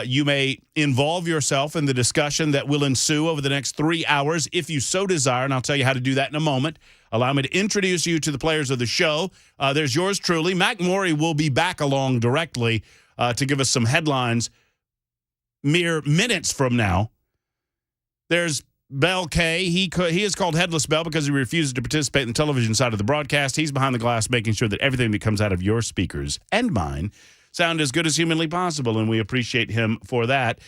You may involve yourself in the discussion that will ensue over the next 3 hours if you so desire, and I'll tell you how to do that in a moment. Allow me to introduce you to the players of the show. There's yours truly. Mac Morey will be back along directly to give us some headlines mere minutes from now. There's Bell K. He is called Headless Bell because he refuses to participate in the television side of the broadcast. He's behind the glass making sure that everything that comes out of your speakers and mine sound as good as humanly possible, and we appreciate him for that.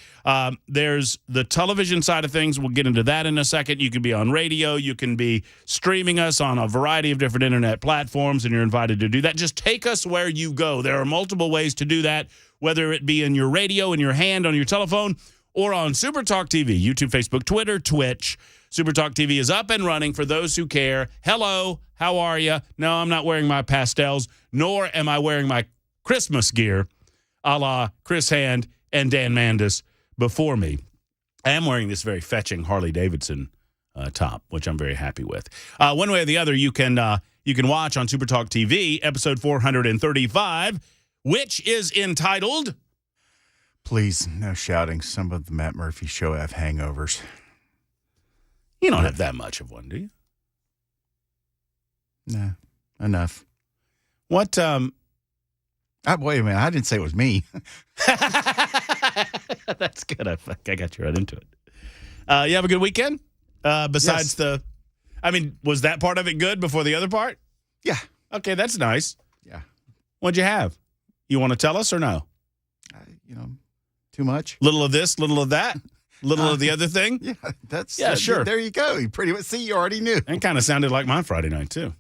There's the television side of things. We'll get into that in a second. You can be on radio. You can be streaming us on a variety of different internet platforms, and you're invited to do that. Just take us where you go. There are multiple ways to do that, whether it be in your radio, in your hand, on your telephone, or on Super Talk TV, YouTube, Facebook, Twitter, Twitch. Super Talk TV is up and running for those who care. Hello, how are you? No, I'm not wearing my pastels, nor am I wearing my Christmas gear, a la Chris Hand and Dan Mandis before me. I am wearing this very fetching Harley-Davidson top, which I'm very happy with. One way or the other, you can watch on Super Talk TV, episode 435, which is entitled... Please, no shouting. Some of the Matt Murphy show have hangovers. You don't have that much of one, do you? Nah, enough. What, wait a minute. I didn't say it was me. That's good. I got you right into it. You have a good weekend? Besides was that part of it good before the other part? Yeah. Okay, that's nice. Yeah. What'd you have? You want to tell us or no? Too much. Little of this, little of that, little of the other thing? Yeah, sure. There you go. You pretty much see, you already knew. And kind of sounded like my Friday night, too.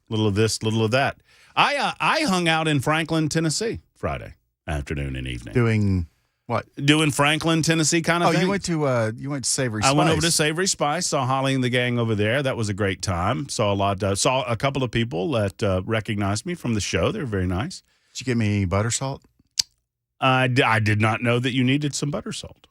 Little of this, little of that. I hung out in Franklin, Tennessee Friday afternoon and evening. Doing what? Doing Franklin, Tennessee kind of thing. You went to Savory Spice. I went over to Savory Spice, saw Holly and the gang over there. That was a great time. Saw a couple of people that recognized me from the show. They were very nice. Did you get me butter salt? I did not know that you needed some butter salt.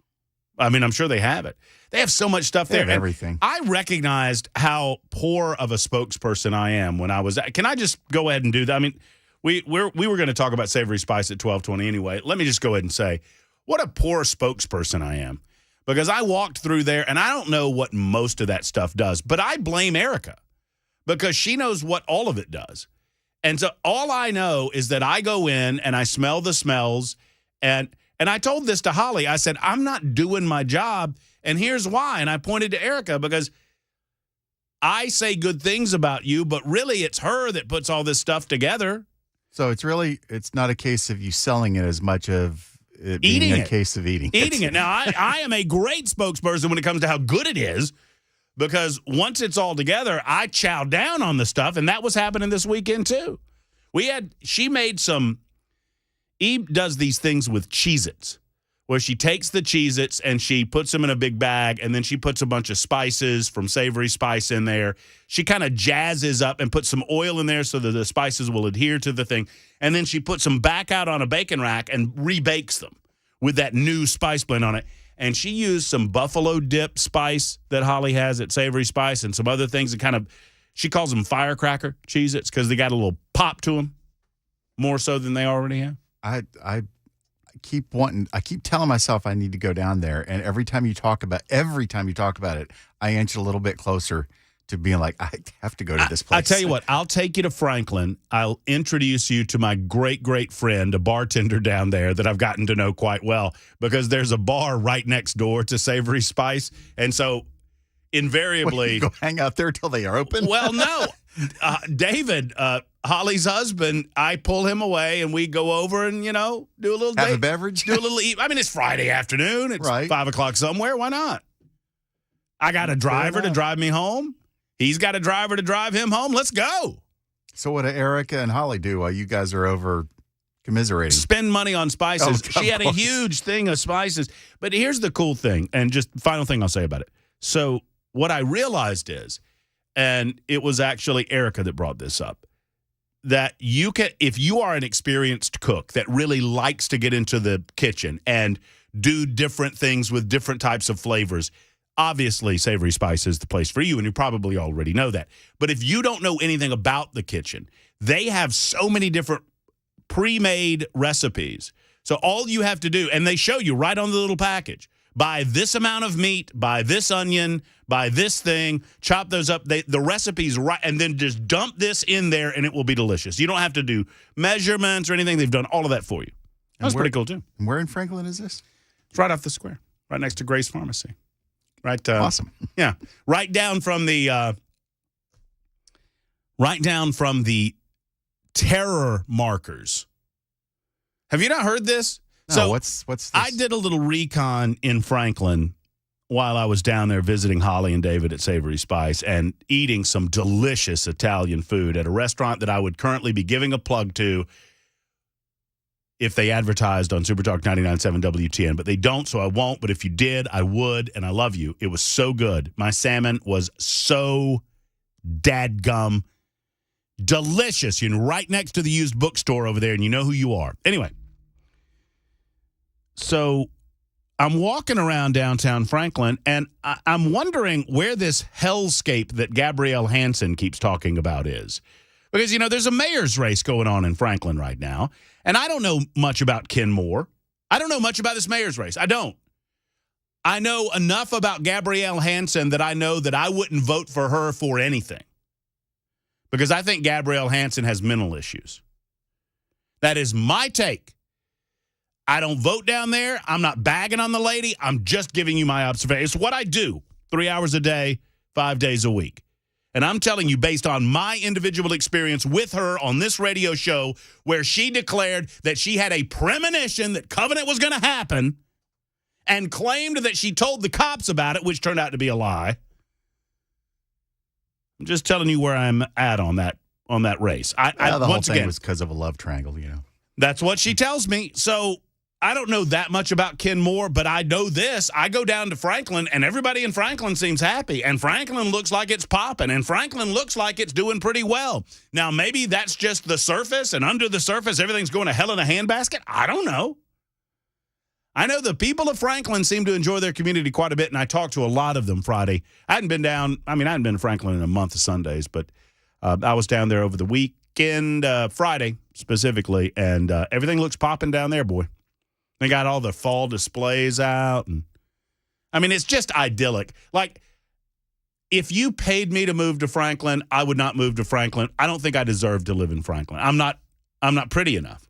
I mean, I'm sure they have it. They have so much stuff there. Everything. I recognized how poor of a spokesperson I am when I was. Can I just go ahead and do that? I mean, we were going to talk about Savory Spice at 12:20 anyway. Let me just go ahead and say, what a poor spokesperson I am, because I walked through there and I don't know what most of that stuff does, but I blame Erica because she knows what all of it does. And so all I know is that I go in and I smell the smells. And I told this to Holly. I said, I'm not doing my job, and here's why. And I pointed to Erica because I say good things about you, but really it's her that puts all this stuff together. So it's not a case of you selling it as much of it being a case of eating it. Eating it. Now, I am a great spokesperson when it comes to how good it is, because once it's all together, I chow down on the stuff, and that was happening this weekend too. Eve does these things with Cheez-Its, where she takes the Cheez-Its and she puts them in a big bag, and then she puts a bunch of spices from Savory Spice in there. She kind of jazzes up and puts some oil in there so that the spices will adhere to the thing. And then she puts them back out on a bacon rack and rebakes them with that new spice blend on it. And she used some buffalo dip spice that Holly has at Savory Spice and some other things that she calls them firecracker Cheez-Its because they got a little pop to them, more so than they already have. I keep telling myself I need to go down there, and every time you talk about it, I inch a little bit closer to being like, I have to go to this place. I tell you what, I'll take you to Franklin. I'll introduce you to my great, great friend, a bartender down there that I've gotten to know quite well, because there's a bar right next door to Savory Spice, and so invariably... You go hang out there till they are open? Well, no. David, Holly's husband, I pull him away and we go over and, do a little Have a beverage? Do a little eat. I mean, it's Friday afternoon. It's right. 5 o'clock somewhere. Why not? I got a driver to drive me home. He's got a driver to drive him home. Let's go. So what do Erica and Holly do while you guys are over commiserating? Spend money on spices. She had a huge thing of spices. But here's the cool thing, and just final thing I'll say about it. So what I realized is, and it was actually Erica that brought this up, that you can, if you are an experienced cook that really likes to get into the kitchen and do different things with different types of flavors, obviously Savory Spice is the place for you, and you probably already know that. But if you don't know anything about the kitchen, they have so many different pre-made recipes So all you have to do, and they show you right on the little package, buy this amount of meat, buy this onion, buy this thing, chop those up. The recipe's right, and then just dump this in there, and it will be delicious. You don't have to do measurements or anything. They've done all of that for you. That's pretty cool, too. And where in Franklin is this? It's right off the square, right next to Grace Pharmacy. Right. Awesome. Yeah. Right down from the terror markers. Have you not heard this? No, So what's this? I did a little recon in Franklin while I was down there visiting Holly and David at Savory Spice and eating some delicious Italian food at a restaurant that I would currently be giving a plug to if they advertised on Super Talk 99.7 WTN, but they don't, so I won't. But if you did, I would, and I love you. It was so good. My salmon was so dadgum delicious. You're right next to the used bookstore over there, and you know who you are. Anyway, so I'm walking around downtown Franklin, and I'm wondering where this hellscape that Gabrielle Hansen keeps talking about is. Because, there's a mayor's race going on in Franklin right now, and I don't know much about Ken Moore. I don't know much about this mayor's race. I don't. I know enough about Gabrielle Hansen that I know that I wouldn't vote for her for anything. Because I think Gabrielle Hansen has mental issues. That is my take. I don't vote down there. I'm not bagging on the lady. I'm just giving you my observation. It's what I do 3 hours a day, 5 days a week. And I'm telling you, based on my individual experience with her on this radio show, where she declared that she had a premonition that Covenant was going to happen and claimed that she told the cops about it, which turned out to be a lie. I'm just telling you where I'm at on that race. The whole thing was because of a love triangle, That's what she tells me. So I don't know that much about Ken Moore, but I know this. I go down to Franklin, and everybody in Franklin seems happy, and Franklin looks like it's popping, and Franklin looks like it's doing pretty well. Now, maybe that's just the surface, and under the surface, everything's going to hell in a handbasket. I don't know. I know the people of Franklin seem to enjoy their community quite a bit, and I talked to a lot of them Friday. I hadn't been to Franklin in a month of Sundays, but I was down there over the weekend, Friday specifically, and everything looks popping down there, boy. They got all the fall displays out. And it's just idyllic. Like, if you paid me to move to Franklin, I would not move to Franklin. I don't think I deserve to live in Franklin. I'm not pretty enough.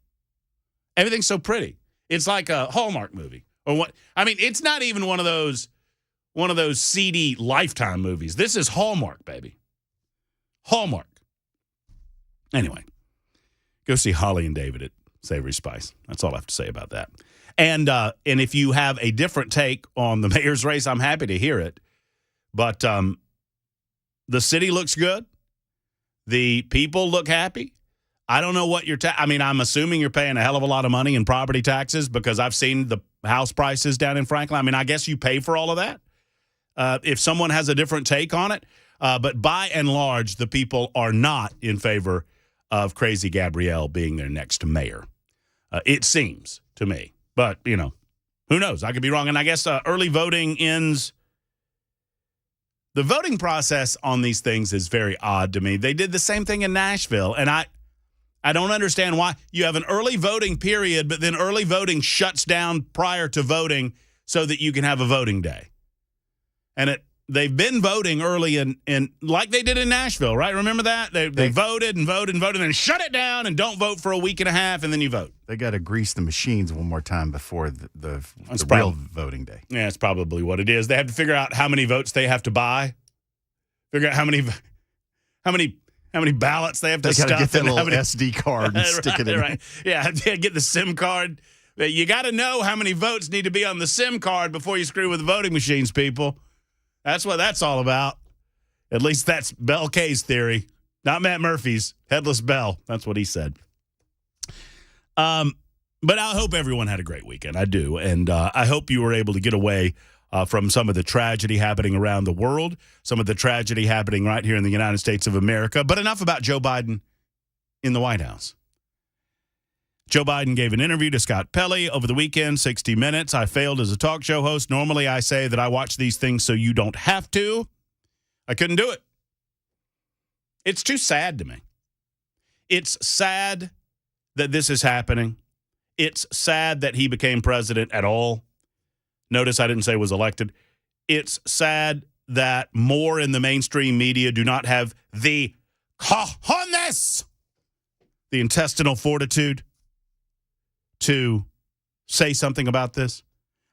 Everything's so pretty. It's like a Hallmark movie. Or what? It's not even one of those seedy Lifetime movies. This is Hallmark, baby. Hallmark. Anyway, go see Holly and David at Savory Spice. That's all I have to say about that. And if you have a different take on the mayor's race, I'm happy to hear it. But the city looks good. The people look happy. I don't know what I'm assuming you're paying a hell of a lot of money in property taxes because I've seen the house prices down in Franklin. I guess you pay for all of that if someone has a different take on it. But by and large, the people are not in favor of Crazy Gabrielle being their next mayor. It seems to me. But, who knows? I could be wrong. And I guess early voting ends. The voting process on these things is very odd to me. They did the same thing in Nashville. And I don't understand why. You have an early voting period, but then early voting shuts down prior to voting so that you can have a voting day. And they've been voting early in like they did in Nashville, right? Remember that? They voted and voted and voted and then shut it down and don't vote for a week and a half and then you vote. They got to grease the machines one more time before the real voting day. Yeah, that's probably what it is. They have to figure out how many votes they have to buy. Figure out how many ballots they have to stuff. They got to get that little SD card and stick it in. Right. Yeah, get the SIM card. You got to know how many votes need to be on the SIM card before you screw with the voting machines, people. That's what that's all about. At least that's Bell K's theory, not Matt Murphy's. Headless Bell. That's what he said. But I hope everyone had a great weekend. I do. And I hope you were able to get away from some of the tragedy happening around the world, some of the tragedy happening right here in the United States of America. But enough about Joe Biden in the White House. Joe Biden gave an interview to Scott Pelley over the weekend, 60 Minutes. I failed as a talk show host. Normally, I say that I watch these things so you don't have to. I couldn't do it. It's too sad to me. It's sad that this is happening. It's sad that he became president at all. Notice I didn't say was elected. It's sad that more in the mainstream media do not have the cojones, the intestinal fortitude to say something about this.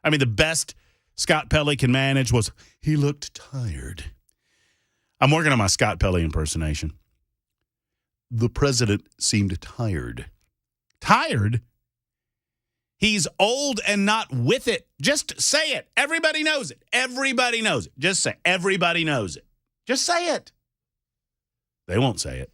I mean, the best Scott Pelley can manage was he looked tired. I'm working on my Scott Pelley impersonation. The president seemed tired. Tired? He's old and not with it. Just say it. Everybody knows it. Everybody knows it. Just say everybody knows it. Just say it. They won't say it.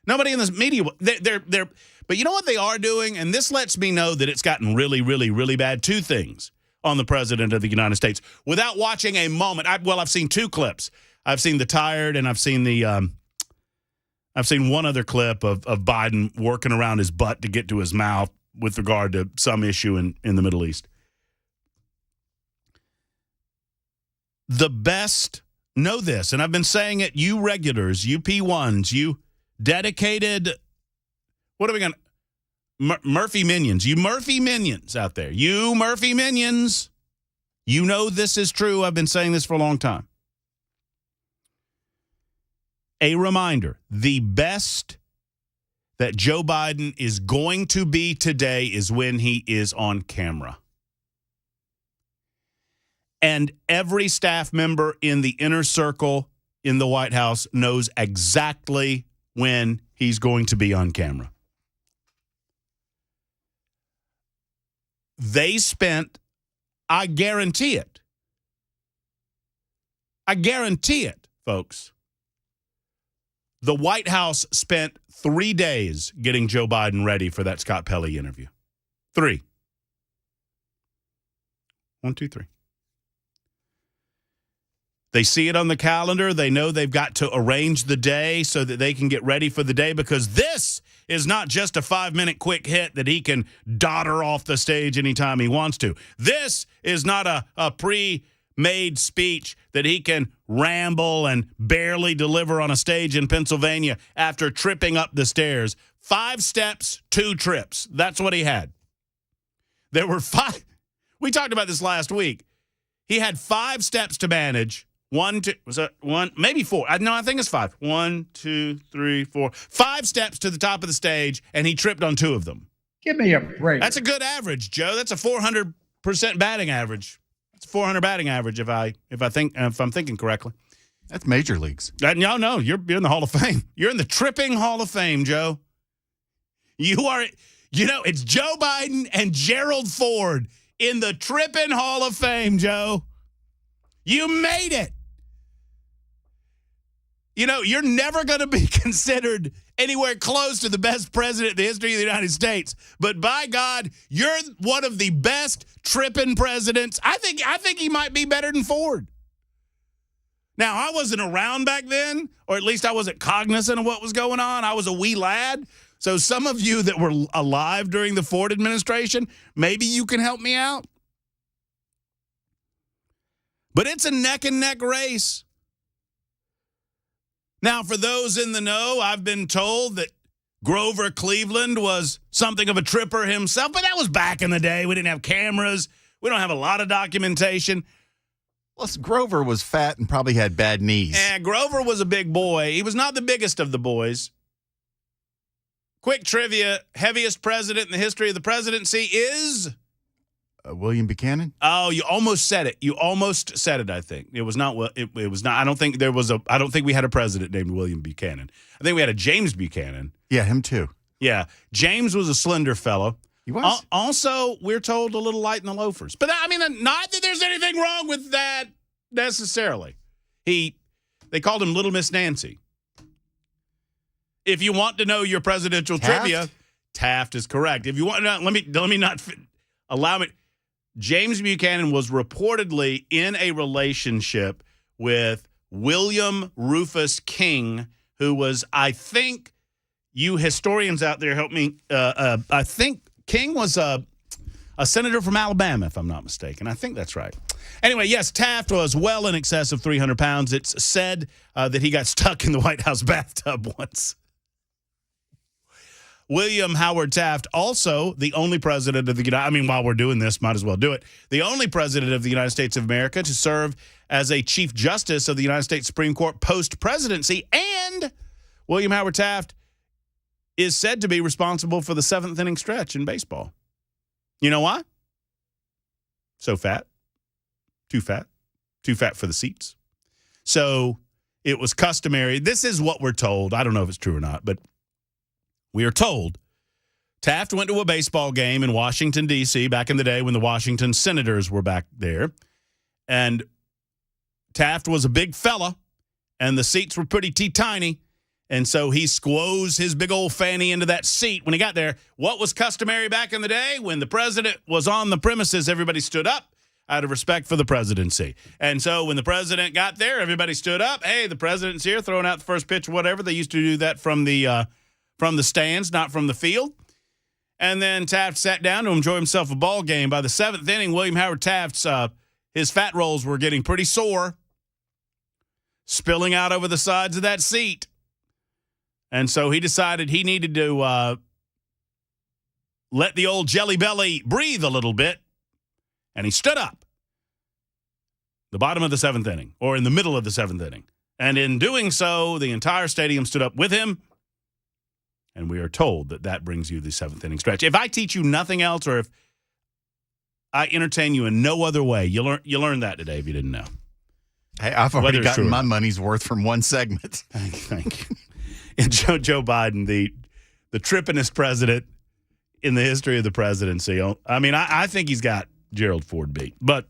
Nobody in this media, they're but you know what they are doing? And this lets me know that it's gotten really, really, really bad. Two things on the president of the United States. Without watching a moment, I've seen two clips. I've seen the tired, and I've seen one other clip of Biden working around his butt to get to his mouth with regard to some issue in the Middle East. The best, know this, and I've been saying it, you regulars, you P1s, you dedicated, what are we going to, Murphy Minions, you Murphy Minions out there, you Murphy Minions, you know this is true. I've been saying this for a long time. A reminder, the best that Joe Biden is going to be today is when he is on camera. And every staff member in the inner circle in the White House knows exactly when he's going to be on camera. They spent, I guarantee it, folks. The White House spent 3 days getting Joe Biden ready for that Scott Pelley interview. 3. 1, 2, 3. They see it on the calendar. They know they've got to arrange the day so that they can get ready for the day, because this is not just a 5-minute quick hit that he can dodder off the stage anytime he wants to. This is not a pre-made speech that he can ramble and barely deliver on a stage in Pennsylvania after tripping up the stairs. 5 steps, 2 trips. That's what he had. There were 5. We talked about this last week. He had 5 steps to manage. 1, 2, was that 1? Maybe 4. No, I think it's 5. 1, 2, 3, 4. 5 steps to the top of the stage, and he tripped on 2 of them. Give me a break. That's a good average, Joe. That's a 400% batting average. It's a 400 batting average if I'm thinking correctly. That's major leagues. No, you're in the Hall of Fame. You're in the tripping Hall of Fame, Joe. It's Joe Biden and Gerald Ford in the tripping Hall of Fame, Joe. You made it. You're never going to be considered anywhere close to the best president in the history of the United States. But by God, you're one of the best tripping presidents. I think he might be better than Ford. Now, I wasn't around back then, or at least I wasn't cognizant of what was going on. I was a wee lad. So some of you that were alive during the Ford administration, maybe you can help me out. But it's a neck-and-neck race. Now, for those in the know, I've been told that Grover Cleveland was something of a tripper himself, but that was back in the day. We didn't have cameras. We don't have a lot of documentation. Plus, Grover was fat and probably had bad knees. Grover was a big boy. He was not the biggest of the boys. Quick trivia, heaviest president in the history of the presidency is? William Buchanan? Oh, you almost said it. I think. It was not. It was not. I don't think we had a president named William Buchanan. I think we had a James Buchanan. Yeah, him too. Yeah. James was a slender fellow. He was. Also, we're told a little light in the loafers. But not that there's anything wrong with that necessarily. They called him Little Miss Nancy. If you want to know your presidential trivia, Taft is correct. If you want to, let me not allow me. James Buchanan was reportedly in a relationship with William Rufus King, who was, I think, you historians out there help me. I think King was a senator from Alabama, if I'm not mistaken. I think that's right. Anyway, yes, Taft was well in excess of 300 pounds. It's said that he got stuck in the White House bathtub once. William Howard Taft, also the only president of the United, I mean, while we're doing this, might as well do it. The only president of the United States of America to serve as a Chief Justice of the United States Supreme Court post-presidency. And William Howard Taft is said to be responsible for the seventh inning stretch in baseball. You know why? So fat. Too fat. Too fat for the seats. So it was customary. This is what we're told. I don't know if it's true or not, but we are told Taft went to a baseball game in Washington, D.C. back in the day when the Washington Senators were back there. And Taft was a big fella, and the seats were pretty teeny-tiny. And so he squoze his big old fanny into that seat when he got there. What was customary back in the day? When the president was on the premises, everybody stood up out of respect for the presidency. And so when the president got there, everybody stood up. Hey, the president's here, throwing out the first pitch or whatever. They used to do that from the stands, not from the field. And then Taft sat down to enjoy himself a ball game. By the seventh inning, William Howard Taft's his fat rolls were getting pretty sore, spilling out over the sides of that seat. And so he decided he needed to let the old jelly belly breathe a little bit. And he stood up the bottom of the seventh inning, or in the middle of the seventh inning. And in doing so, the entire stadium stood up with him. And we are told that that brings you the seventh inning stretch. If I teach you nothing else, or if I entertain you in no other way, you learn that today if you didn't know. Hey, I've already gotten my money's worth from one segment. Thank you. And Joe Biden, the trippingest president in the history of the presidency. I mean, I think he's got Gerald Ford beat. But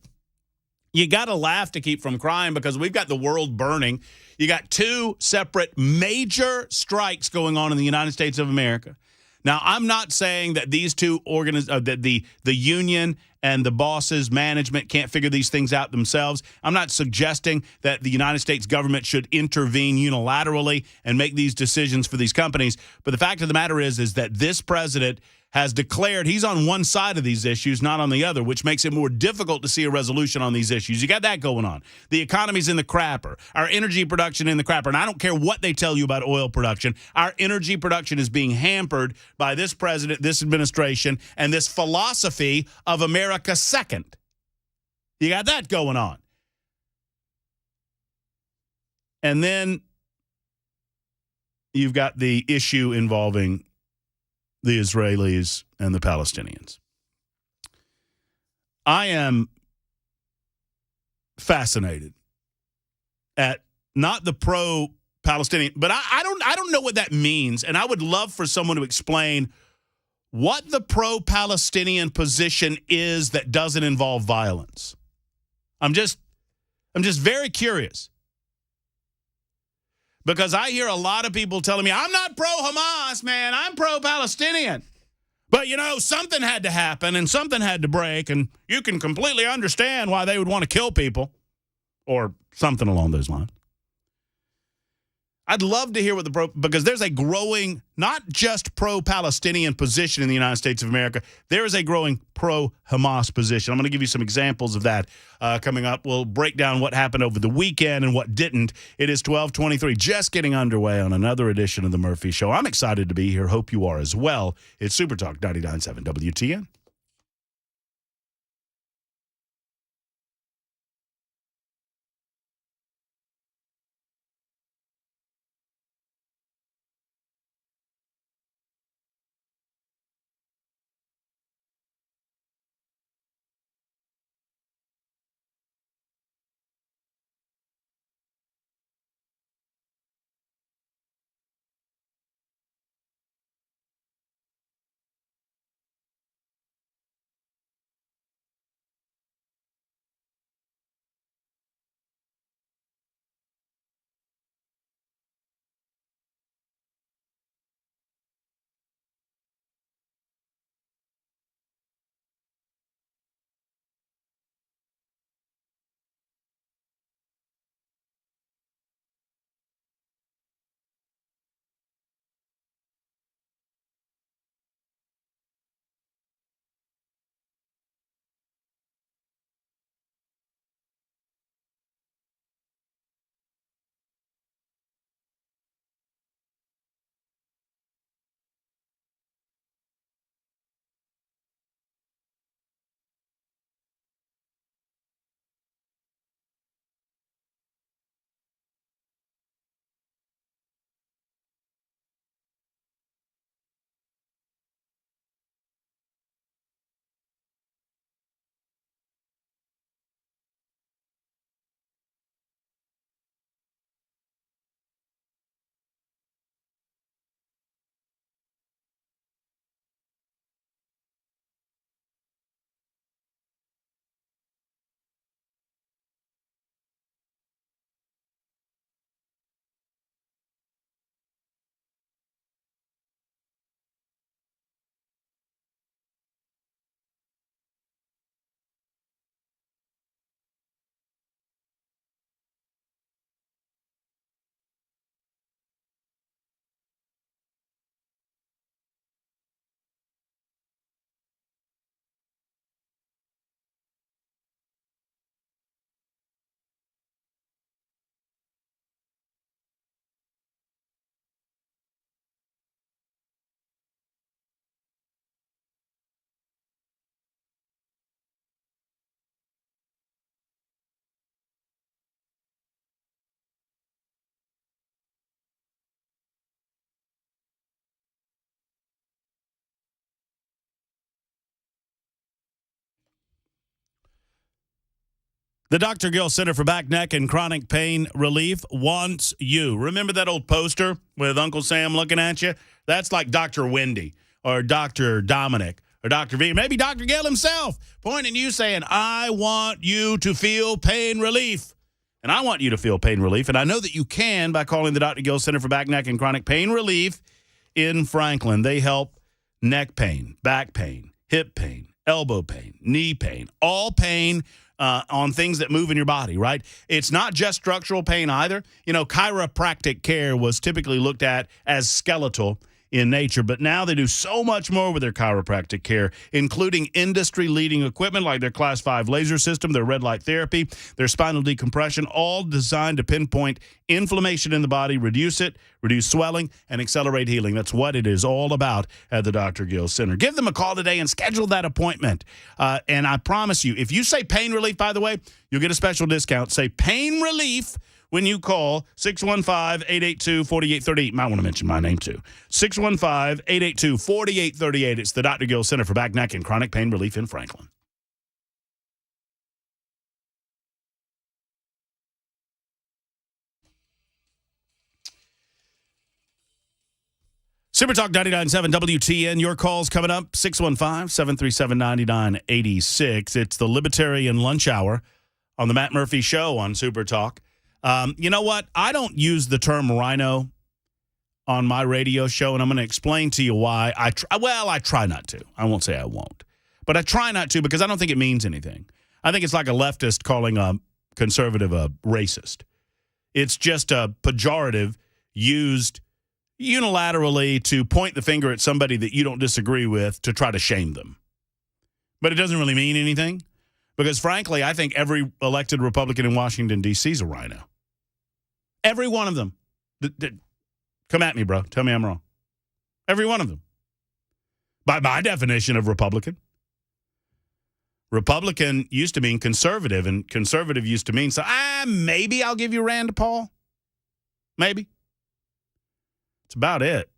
you got to laugh to keep from crying because we've got the world burning. You got two separate major strikes going on in the United States of America. Now, I'm not saying that these two that the union and the bosses' management can't figure these things out themselves. I'm not suggesting that the United States government should intervene unilaterally and make these decisions for these companies. But the fact of the matter is that this president has declared he's on one side of these issues, not on the other, which makes it more difficult to see a resolution on these issues. You got that going on. The economy's in the crapper. Our energy production in the crapper. And I don't care what they tell you about oil production. Our energy production is being hampered by this president, this administration, and this philosophy of America second. You got that going on. And then you've got the issue involving the Israelis and the Palestinians. I am fascinated at not the pro-Palestinian, but I don't know what that means, and I would love for someone to explain what the pro-Palestinian position is that doesn't involve violence. I'm just very curious. Because I hear a lot of people telling me, I'm not pro-Hamas, man. I'm pro-Palestinian. But, something had to happen and something had to break, and you can completely understand why they would want to kill people or something along those lines. I'd love to hear what because there's a growing, not just pro-Palestinian position in the United States of America. There is a growing pro-Hamas position. I'm going to give you some examples of that coming up. We'll break down what happened over the weekend and what didn't. It is 12:23, just getting underway on another edition of The Murphy Show. I'm excited to be here. Hope you are as well. It's Super Talk 99.7 WTN. The Dr. Gill Center for Back, Neck, and Chronic Pain Relief wants you. Remember that old poster with Uncle Sam looking at you? That's like Dr. Wendy or Dr. Dominic or Dr. V, maybe Dr. Gill himself, pointing at you saying, I want you to feel pain relief. And I want you to feel pain relief. And I know that you can by calling the Dr. Gill Center for Back, Neck, and Chronic Pain Relief in Franklin. They help neck pain, back pain, hip pain, elbow pain, knee pain, all pain on things that move in your body, right? It's not just structural pain either. You know, chiropractic care was typically looked at as skeletal in nature, but now they do so much more with their chiropractic care, including industry-leading equipment like their Class 5 laser system, their red light therapy, their spinal decompression, all designed to pinpoint inflammation in the body, reduce it, reduce swelling, and accelerate healing. That's what it is all about at the Dr. Gill Center. Give them a call today and schedule that appointment. And I promise you, if you say pain relief, by the way, you'll get a special discount. Say pain relief when you call 615-882-4838. Might want to mention my name, too. 615-882-4838. It's the Dr. Gill Center for Back, Neck, and Chronic Pain Relief in Franklin. Super Talk 99.7 WTN. Your calls coming up, 615-737-9986. It's the Libertarian Lunch Hour on the Matt Murphy Show on Super Talk. You know what? I don't use the term rhino on my radio show, and I'm going to explain to you why. I try not to. I won't say I won't. But I try not to because I don't think it means anything. I think it's like a leftist calling a conservative a racist. It's just a pejorative used unilaterally to point the finger at somebody that you don't disagree with to try to shame them. But it doesn't really mean anything because, frankly, I think every elected Republican in Washington, D.C. is a rhino. Every one of them. Come at me, bro. Tell me I'm wrong. Every one of them. By my definition of Republican. Republican used to mean conservative, and conservative used to mean, so maybe I'll give you Rand Paul. Maybe. It's about it.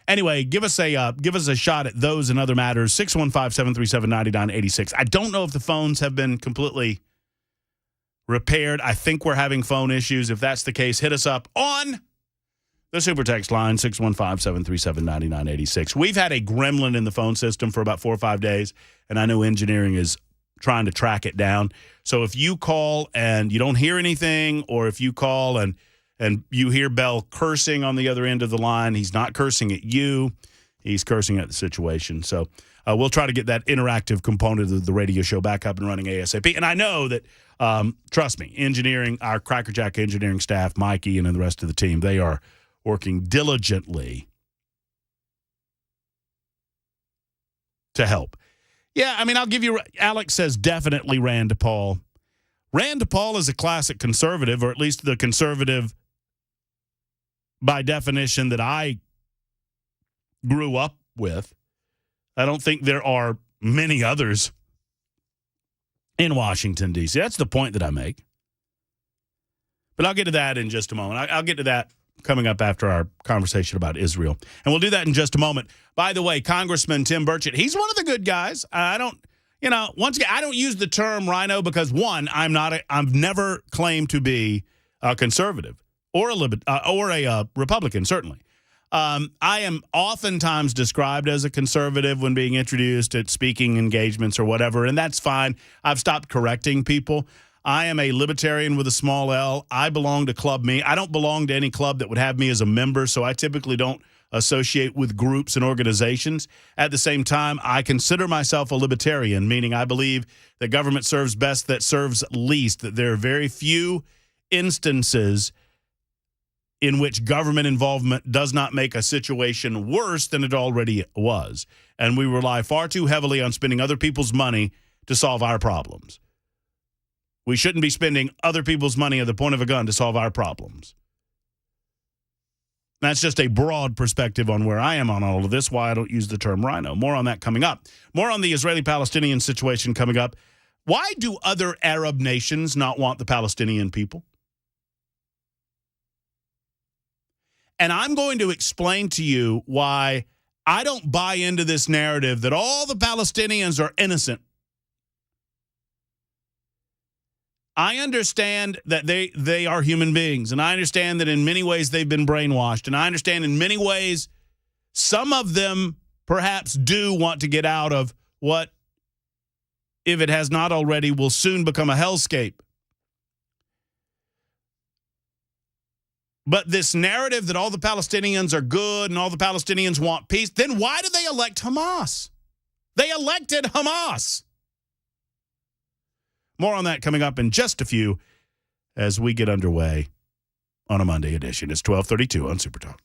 Anyway, give us a shot at those and other matters. 615-737-9986. I don't know if the phones have been completely repaired. I think we're having phone issues. If that's the case, hit us up on the super text line, 615-737-9986. We've had a gremlin in the phone system for about 4 or 5 days, and I know engineering is trying to track it down. So if you call and you don't hear anything, or if you call and you hear Bell cursing on the other end of the line, he's not cursing at you. He's cursing at the situation. So we'll try to get that interactive component of the radio show back up and running ASAP. And I know that, trust me, engineering, our Crackerjack engineering staff, Mikey and the rest of the team, they are working diligently to help. Yeah, I mean, I'll give you, Alex says definitely Rand Paul. Rand Paul is a classic conservative, or at least the conservative by definition that I grew up with. I don't think there are many others in Washington, D.C. That's the point that I make. But I'll get to that in just a moment. I'll get to that coming up after our conversation about Israel. And we'll do that in just a moment. By the way, Congressman Tim Burchett, he's one of the good guys. Once again, I don't use the term rhino because, one, I've never claimed to be a conservative or a Republican, certainly. I am oftentimes described as a conservative when being introduced at speaking engagements or whatever, and that's fine. I've stopped correcting people. I am a libertarian with a small L. I belong to Club Me. I don't belong to any club that would have me as a member, so I typically don't associate with groups and organizations. At the same time, I consider myself a libertarian, meaning I believe that government serves best that serves least, that there are very few instances in which government involvement does not make a situation worse than it already was. And we rely far too heavily on spending other people's money to solve our problems. We shouldn't be spending other people's money at the point of a gun to solve our problems. That's just a broad perspective on where I am on all of this, why I don't use the term rhino. More on that coming up. More on the Israeli-Palestinian situation coming up. Why do other Arab nations not want the Palestinian people? And I'm going to explain to you why I don't buy into this narrative that all the Palestinians are innocent. I understand that they are human beings, and I understand that in many ways they've been brainwashed, and I understand in many ways some of them perhaps do want to get out of what, if it has not already, will soon become a hellscape. But this narrative that all the Palestinians are good and all the Palestinians want peace, then why do they elect Hamas? They elected Hamas. More on that coming up in just a few as we get underway on a Monday edition. It's 12:32 on Super Talk.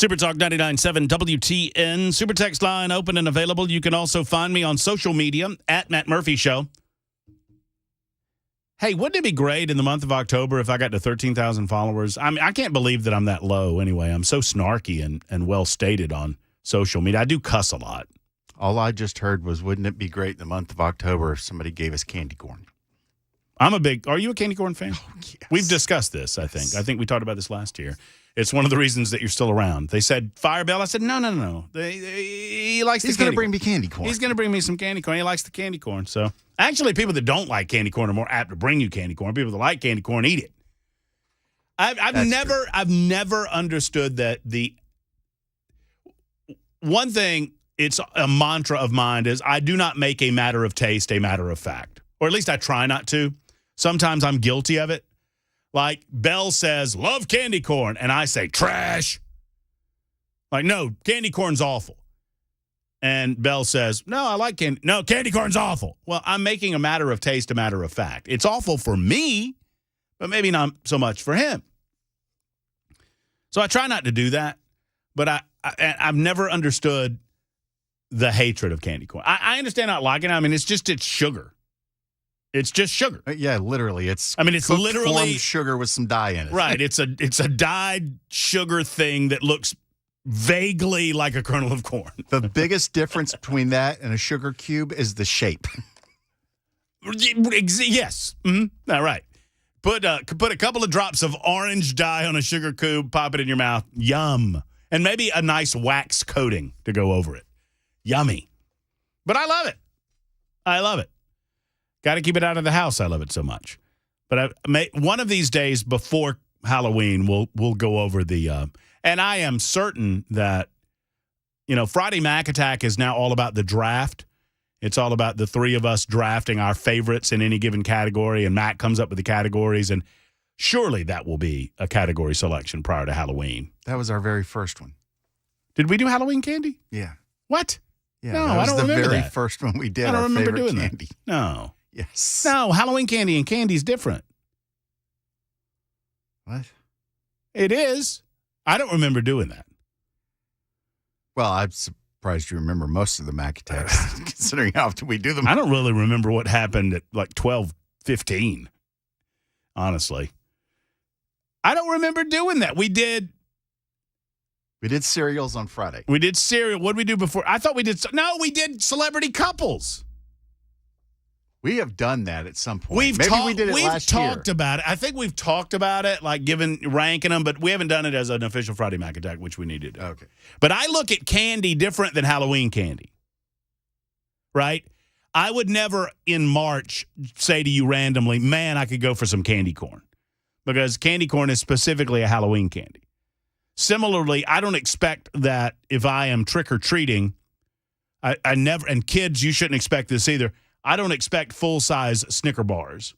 Super Talk 99.7 WTN. Super text line open and available. You can also find me on social media at Matt Murphy Show. Hey, wouldn't it be great in the month of October if I got to 13,000 followers? I mean, I can't believe that I'm that low anyway. I'm so snarky and well stated on social media. I do cuss a lot. All I just heard was, wouldn't it be great in the month of October if somebody gave us candy corn? Are you a candy corn fan? Oh, yes. We've discussed this, I think. I think we talked about this last year. It's one of the reasons that you're still around. They said, Fire Bell. I said, no. He likes the candy corn. He's going to bring me candy corn. He's going to bring me some candy corn. He likes the candy corn. So, actually, people that don't like candy corn are more apt to bring you candy corn. People that like candy corn eat it. I've never understood that one thing, it's a mantra of mine, is I do not make a matter of taste a matter of fact. Or at least I try not to. Sometimes I'm guilty of it. Like, Belle says, love candy corn. And I say, trash. Like, no, candy corn's awful. And Belle says, no, I like candy. No, candy corn's awful. Well, I'm making a matter of taste a matter of fact. It's awful for me, but maybe not so much for him. So I try not to do that. But I've never understood the hatred of candy corn. I understand not liking it. I mean, it's sugar. It's just sugar. Yeah, literally. It's literally formed sugar with some dye in it. Right. It's a dyed sugar thing that looks vaguely like a kernel of corn. The biggest difference between that and a sugar cube is the shape. Yes. Mm-hmm. All right. Put a couple of drops of orange dye on a sugar cube, pop it in your mouth. Yum. And maybe a nice wax coating to go over it. Yummy. But I love it. I love it. Got to keep it out of the house. I love it so much. But one of these days before Halloween, we'll go over the and I am certain that, Friday Mac Attack is now all about the draft. It's all about the three of us drafting our favorites in any given category, and Mac comes up with the categories, and surely that will be a category selection prior to Halloween. That was our very first one. Did we do Halloween candy? Yeah. What? Yeah, no, that was I don't remember the very that. first one we did. I don't remember doing candy. That. No. Yes. No, Halloween candy and candy is different. What? It is. I don't remember doing that. Well, I'm surprised you remember most of the Mac Attacks, considering how often we do them. I don't really remember what happened at like 12:15, honestly. I don't remember doing that. We did cereals on Friday. We did cereal. What did we do before? I thought we did celebrity couples. We have done that at some point. We've Maybe we did it last year. We've talked about it. I think we've talked about it, like ranking them, but we haven't done it as an official Friday Mac Attack, which we need to do. Okay. But I look at candy different than Halloween candy, right? I would never in March say to you randomly, man, I could go for some candy corn, because candy corn is specifically a Halloween candy. Similarly, I don't expect that if I am trick-or-treating, I never, and kids, you shouldn't expect this either, I don't expect full-size Snicker bars.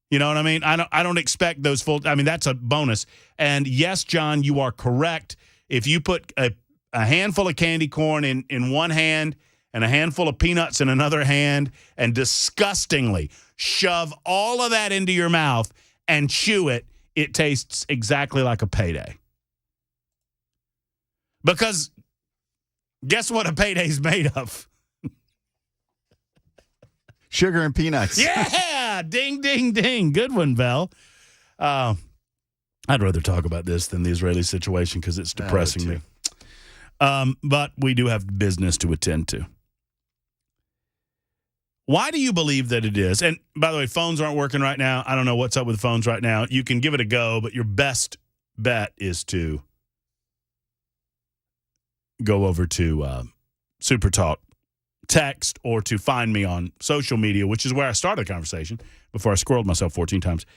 You know what I mean? I don't expect those full. I mean, that's a bonus. And yes, John, you are correct. If you put a handful of candy corn in one hand and a handful of peanuts in another hand and disgustingly shove all of that into your mouth and chew it, it tastes exactly like a payday. Because guess what a payday's made of? Sugar and peanuts. Yeah! Ding, ding, ding. Good one, Belle. I'd rather talk about this than the Israeli situation because it's depressing me. But we do have business to attend to. Why do you believe that it is? And by the way, phones aren't working right now. I don't know what's up with phones right now. You can give it a go, but your best bet is to go over to Super Talk text or to find me on social media, which is where I started the conversation before I squirreled myself 14 times,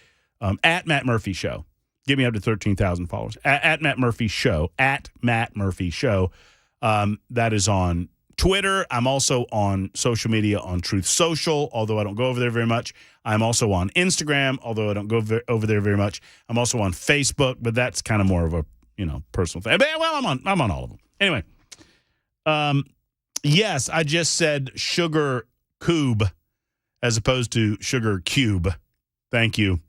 at Matt Murphy Show. Give me up to 13,000 followers. At Matt Murphy Show. At Matt Murphy Show. That is on Twitter. I'm also on social media on Truth Social, although I don't go over there very much. I'm also on Instagram, although I don't go over there very much. I'm also on Facebook, but that's kind of more of a personal thing. But, well, I'm on all of them. Anyway, yes, I just said sugar cube as opposed to sugar cube. Thank you.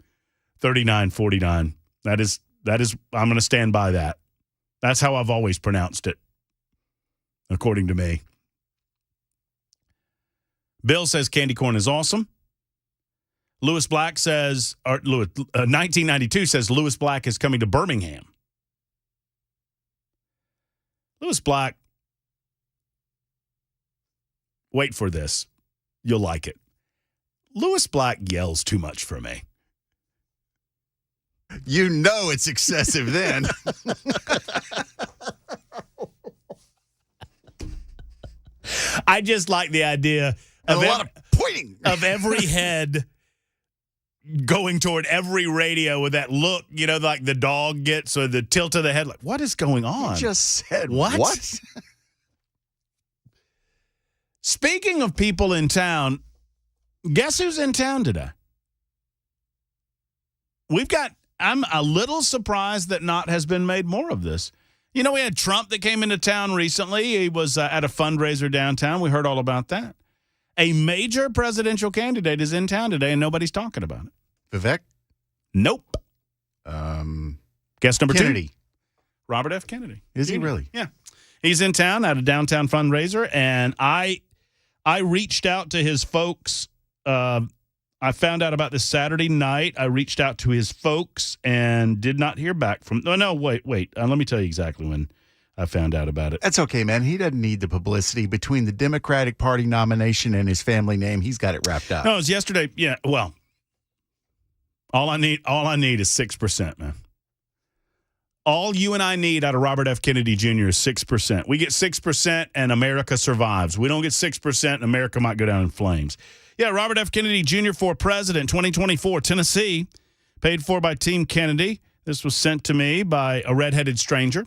39.49. That is I'm going to stand by that. That's how I've always pronounced it, according to me. Bill says candy corn is awesome. Lewis Black says, 1992 says Lewis Black is coming to Birmingham. Lewis Black, wait for this. You'll like it. Lewis Black yells too much for me. You know it's excessive then. I just like the idea of a lot of pointing of every head going toward every radio with that look, like the dog gets, or the tilt of the head. Like, what is going on? You just said what? Speaking of people in town, guess who's in town today? I'm a little surprised that not has been made more of this. We had Trump that came into town recently. He was at a fundraiser downtown. We heard all about that. A major presidential candidate is in town today, and nobody's talking about it. Vivek? Nope. Guess number Kennedy. 2. Robert F. Kennedy. Is he really? Yeah. He's in town at a downtown fundraiser, and I reached out to his folks. I found out about this Saturday night. I reached out to his folks and did not hear back from. No, wait. Let me tell you exactly when I found out about it. That's okay, man. He doesn't need the publicity. Between the Democratic Party nomination and his family name, he's got it wrapped up. No, it was yesterday. Yeah, well, all I need is 6%, man. All you and I need out of Robert F. Kennedy Jr. is 6%. We get 6% and America survives. We don't get 6% and America might go down in flames. Yeah, Robert F. Kennedy Jr. for president, 2024, Tennessee, paid for by Team Kennedy. This was sent to me by a redheaded stranger.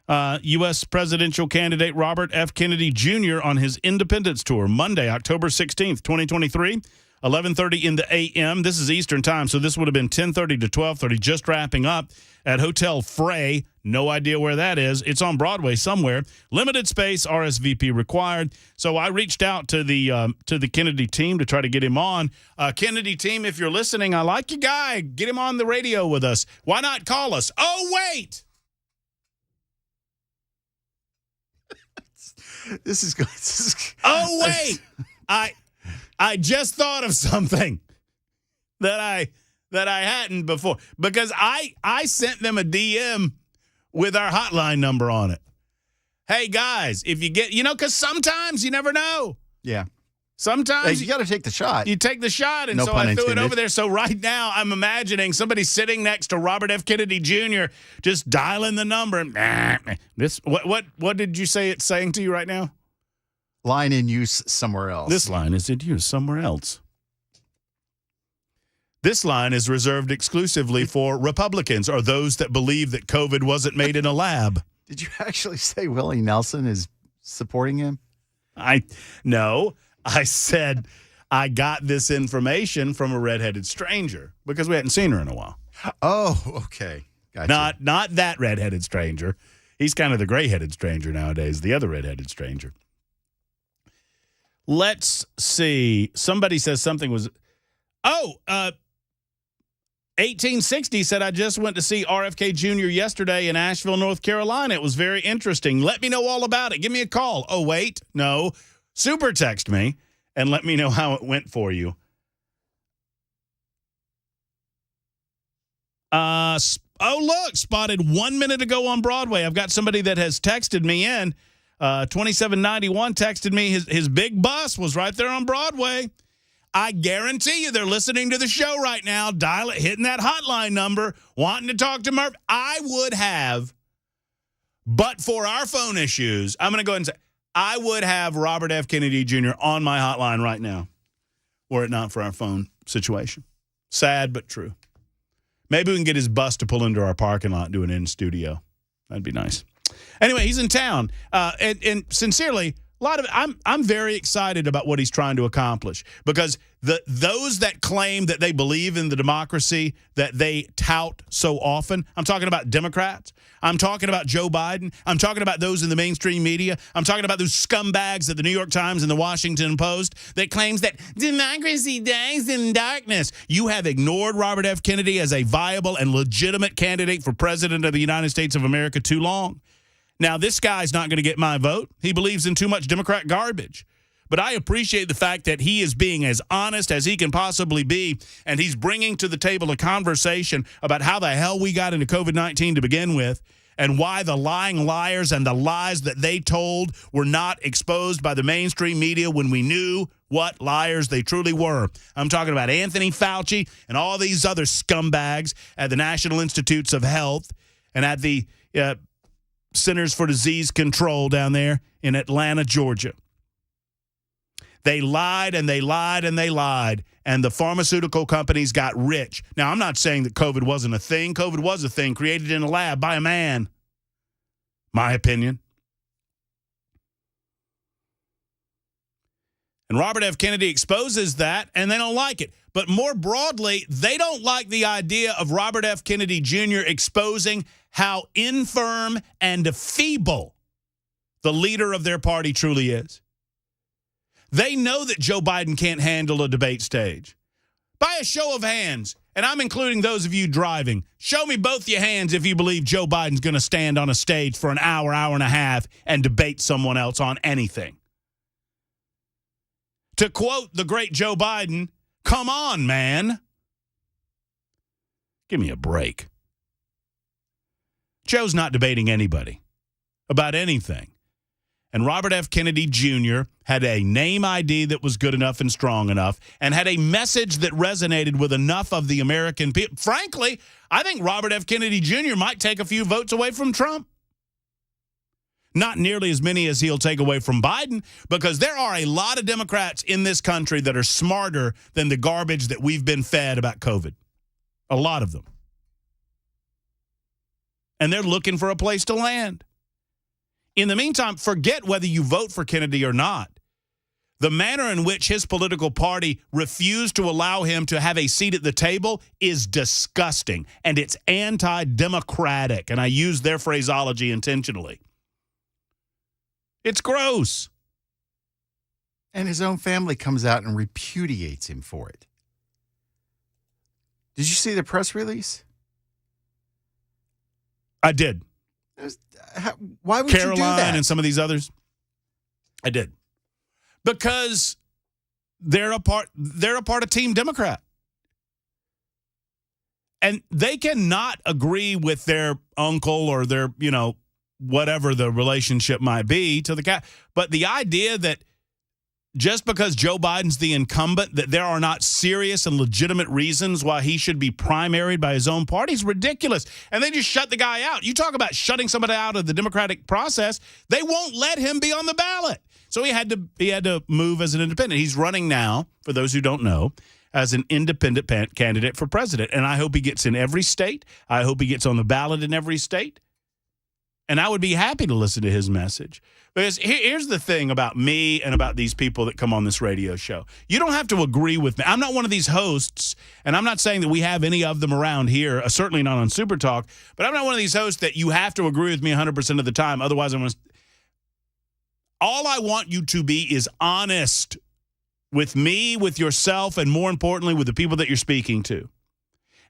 U.S. presidential candidate Robert F. Kennedy Jr. on his Independence Tour, Monday, October 16th, 2023, 11:30 in the a.m. This is Eastern time, so this would have been 10:30 to 12:30, just wrapping up at Hotel Frey. No idea where that is. It's on Broadway somewhere. Limited space, RSVP required. So I reached out to the Kennedy team to try to get him on. Kennedy team, if you're listening, I like your guy. Get him on the radio with us. Why not call us? Oh, wait. This is good. Oh, wait. I just thought of something that I hadn't before, because I sent them a DM with our hotline number on it. Hey, guys, if you get, because sometimes you never know. Yeah. Sometimes you got to take the shot. You take the shot, and no so pun I threw intended. it over there. So right now I'm imagining somebody sitting next to Robert F. Kennedy Jr. just dialing the number. This what did you say it's saying to you right now? Line in use somewhere else. This line is in use somewhere else. This line is reserved exclusively for Republicans or those that believe that COVID wasn't made in a lab. Did you actually say Willie Nelson is supporting him? No. I said I got this information from a redheaded stranger because we hadn't seen her in a while. Oh, okay. Gotcha. Not that redheaded stranger. He's kind of the gray-headed stranger nowadays, the other redheaded stranger. Let's see. Somebody says something was... 1860 said, I just went to see RFK Jr. yesterday in Asheville, North Carolina. It was very interesting. Let me know all about it. Give me a call. Oh, wait. No. Super text me and let me know how it went for you. Look, spotted 1 minute ago on Broadway. I've got somebody that has texted me in. 2791 texted me his big bus was right there on Broadway. I guarantee you they're listening to the show right now, hitting that hotline number, wanting to talk to Murph. I would have, but for our phone issues, I'm going to go ahead and say, I would have Robert F. Kennedy Jr. on my hotline right now, were it not for our phone situation. Sad, but true. Maybe we can get his bus to pull into our parking lot and do an in-studio. That'd be nice. Anyway, he's in town. And sincerely, I'm very excited about what he's trying to accomplish, because those that claim that they believe in the democracy that they tout so often, I'm talking about Democrats, I'm talking about Joe Biden, I'm talking about those in the mainstream media, I'm talking about those scumbags at the New York Times and the Washington Post that claims that democracy dies in darkness. You have ignored Robert F. Kennedy as a viable and legitimate candidate for president of the United States of America too long. Now, this guy's not going to get my vote. He believes in too much Democrat garbage. But I appreciate the fact that he is being as honest as he can possibly be, and he's bringing to the table a conversation about how the hell we got into COVID-19 to begin with, and why the lying liars and the lies that they told were not exposed by the mainstream media when we knew what liars they truly were. I'm talking about Anthony Fauci and all these other scumbags at the National Institutes of Health and at the Centers for Disease Control down there in Atlanta, Georgia. They lied and they lied and they lied, and the pharmaceutical companies got rich. Now, I'm not saying that COVID wasn't a thing. COVID was a thing created in a lab by a man. My opinion. And Robert F. Kennedy exposes that, and they don't like it. But more broadly, they don't like the idea of Robert F. Kennedy Jr. exposing how infirm and feeble the leader of their party truly is. They know that Joe Biden can't handle a debate stage. By a show of hands, and I'm including those of you driving, show me both your hands if you believe Joe Biden's going to stand on a stage for an hour, hour and a half, and debate someone else on anything. To quote the great Joe Biden, come on, man. Give me a break. Joe's not debating anybody about anything. And Robert F. Kennedy Jr. had a name ID that was good enough and strong enough, and had a message that resonated with enough of the American people. Frankly, I think Robert F. Kennedy Jr. might take a few votes away from Trump. Not nearly as many as he'll take away from Biden, because there are a lot of Democrats in this country that are smarter than the garbage that we've been fed about COVID. A lot of them. And they're looking for a place to land. In the meantime, forget whether you vote for Kennedy or not. The manner in which his political party refused to allow him to have a seat at the table is disgusting, and it's anti-democratic, and I use their phraseology intentionally. It's gross. And his own family comes out and repudiates him for it. Did you see the press release? I did. Why would you do that? Caroline and some of these others. I did. Because they're a part of Team Democrat. And they cannot agree with their uncle or their, whatever the relationship might be to the cat. But the idea that just because Joe Biden's the incumbent, that there are not serious and legitimate reasons why he should be primaried by his own party is ridiculous. And they just shut the guy out. You talk about shutting somebody out of the democratic process. They won't let him be on the ballot. So he had to move as an independent. He's running now, for those who don't know, as an independent candidate for president. And I hope he gets in every state. I hope he gets on the ballot in every state. And I would be happy to listen to his message. Because here's the thing about me and about these people that come on this radio show. You don't have to agree with me. I'm not one of these hosts, and I'm not saying that we have any of them around here, certainly not on Super Talk, but I'm not one of these hosts that you have to agree with me 100% of the time. Otherwise, all I want you to be is honest with me, with yourself, and more importantly, with the people that you're speaking to.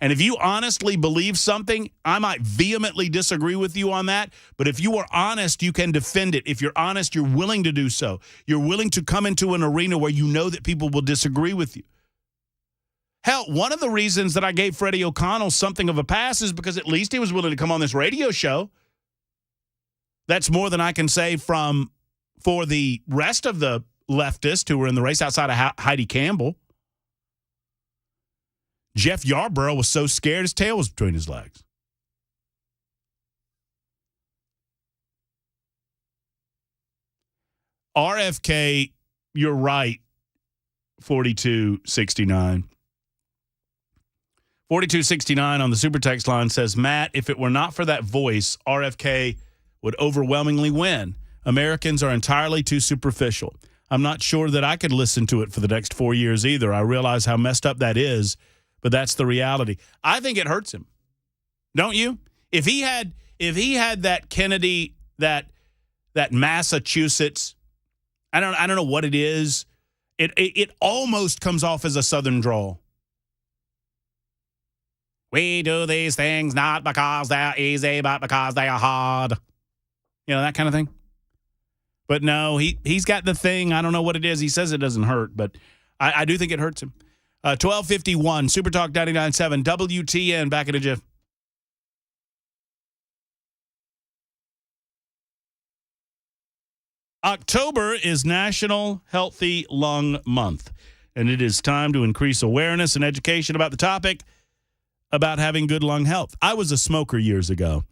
And if you honestly believe something, I might vehemently disagree with you on that. But if you are honest, you can defend it. If you're honest, you're willing to do so. You're willing to come into an arena where you know that people will disagree with you. Hell, one of the reasons that I gave Freddie O'Connell something of a pass is because at least he was willing to come on this radio show. That's more than I can say for the rest of the leftists who were in the race outside of Heidi Campbell. Jeff Yarborough was so scared his tail was between his legs. RFK, you're right, 4269. 4269 on the super text line says, Matt, if it were not for that voice, RFK would overwhelmingly win. Americans are entirely too superficial. I'm not sure that I could listen to it for the next 4 years either. I realize how messed up that is, but that's the reality. I think it hurts him. Don't you? If he had that Kennedy, that Massachusetts, I don't know what it is. It almost comes off as a Southern drawl. We do these things not because they're easy, but because they are hard. You know, that kind of thing. But no, he's got the thing. I don't know what it is. He says it doesn't hurt, but I do think it hurts him. 1251, Super Talk 99.7, WTN, back in a jiff. October is National Healthy Lung Month, and it is time to increase awareness and education about the topic about having good lung health. I was a smoker years ago.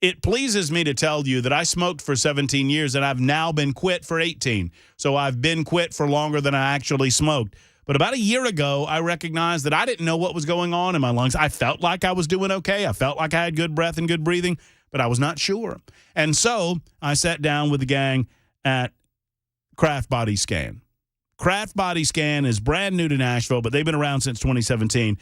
It pleases me to tell you that I smoked for 17 years and I've now been quit for 18. So I've been quit for longer than I actually smoked. But about a year ago, I recognized that I didn't know what was going on in my lungs. I felt like I was doing okay. I felt like I had good breath and good breathing, but I was not sure. And so I sat down with the gang at Kraft Body Scan. Kraft Body Scan is brand new to Nashville, but they've been around since 2017.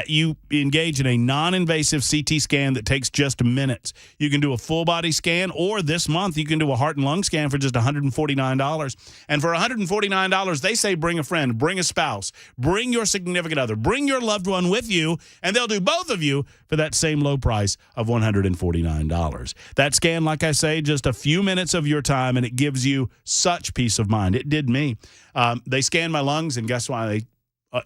You engage in a non-invasive CT scan that takes just minutes. You can do a full body scan, or this month you can do a heart and lung scan for just $149. And for $149, they say bring a friend, bring a spouse, bring your significant other, bring your loved one with you, and they'll do both of you for that same low price of $149. That scan, like I say, just a few minutes of your time, and it gives you such peace of mind. It did me. They scanned my lungs, and guess why?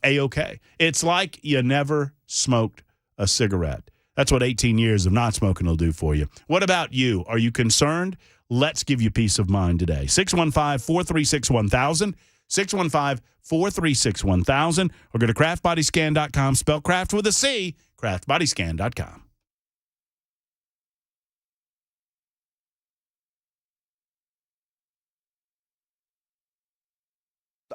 A-okay. It's like you never smoked a cigarette. That's what 18 years of not smoking will do for you. What about you? Are you concerned? Let's give you peace of mind today. 615-436-1000, 615-436-1000, or go to craftbodyscan.com, spell craft with a C, craftbodyscan.com.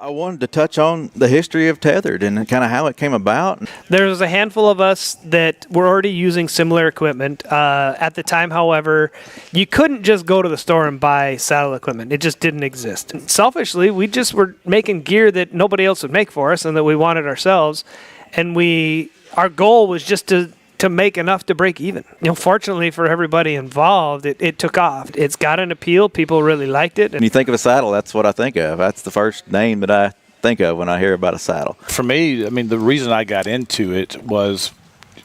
I wanted to touch on the history of Tethered and kind of how it came about. There was a handful of us that were already using similar equipment. At the time, however, you couldn't just go to the store and buy saddle equipment. It just didn't exist. And selfishly, we just were making gear that nobody else would make for us and that we wanted ourselves. And our goal was just to make enough to break even. Fortunately for everybody involved, it took off. It's got an appeal. People really liked it. When you think of a saddle, that's what I think of. That's the first name that I think of when I hear about a saddle. For me, the reason I got into it was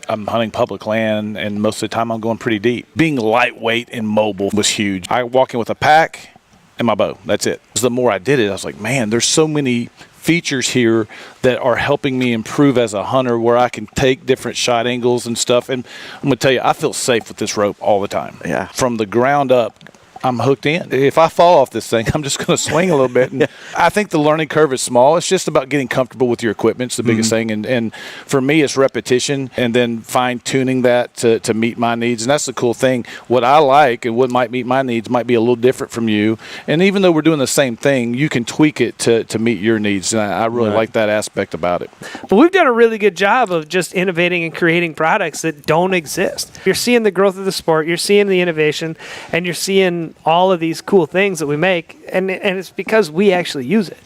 I'm hunting public land, and most of the time I'm going pretty deep. Being lightweight and mobile was huge. I walk in with a pack and my bow. That's it. The more I did it, I was like, man, there's so many features here that are helping me improve as a hunter, where I can take different shot angles and stuff. And I'm going to tell you, I feel safe with this rope all the time. Yeah. From the ground up, I'm hooked in. If I fall off this thing, I'm just going to swing a little bit. And I think the learning curve is small. It's just about getting comfortable with your equipment. It's the biggest thing. And for me, it's repetition and then fine-tuning that to meet my needs. And that's the cool thing. What I like and what might meet my needs might be a little different from you. And even though we're doing the same thing, you can tweak it to meet your needs. And I really like that aspect about it. But we've done a really good job of just innovating and creating products that don't exist. You're seeing the growth of the sport. You're seeing the innovation. And you're seeing all of these cool things that we make, and it's because we actually use it.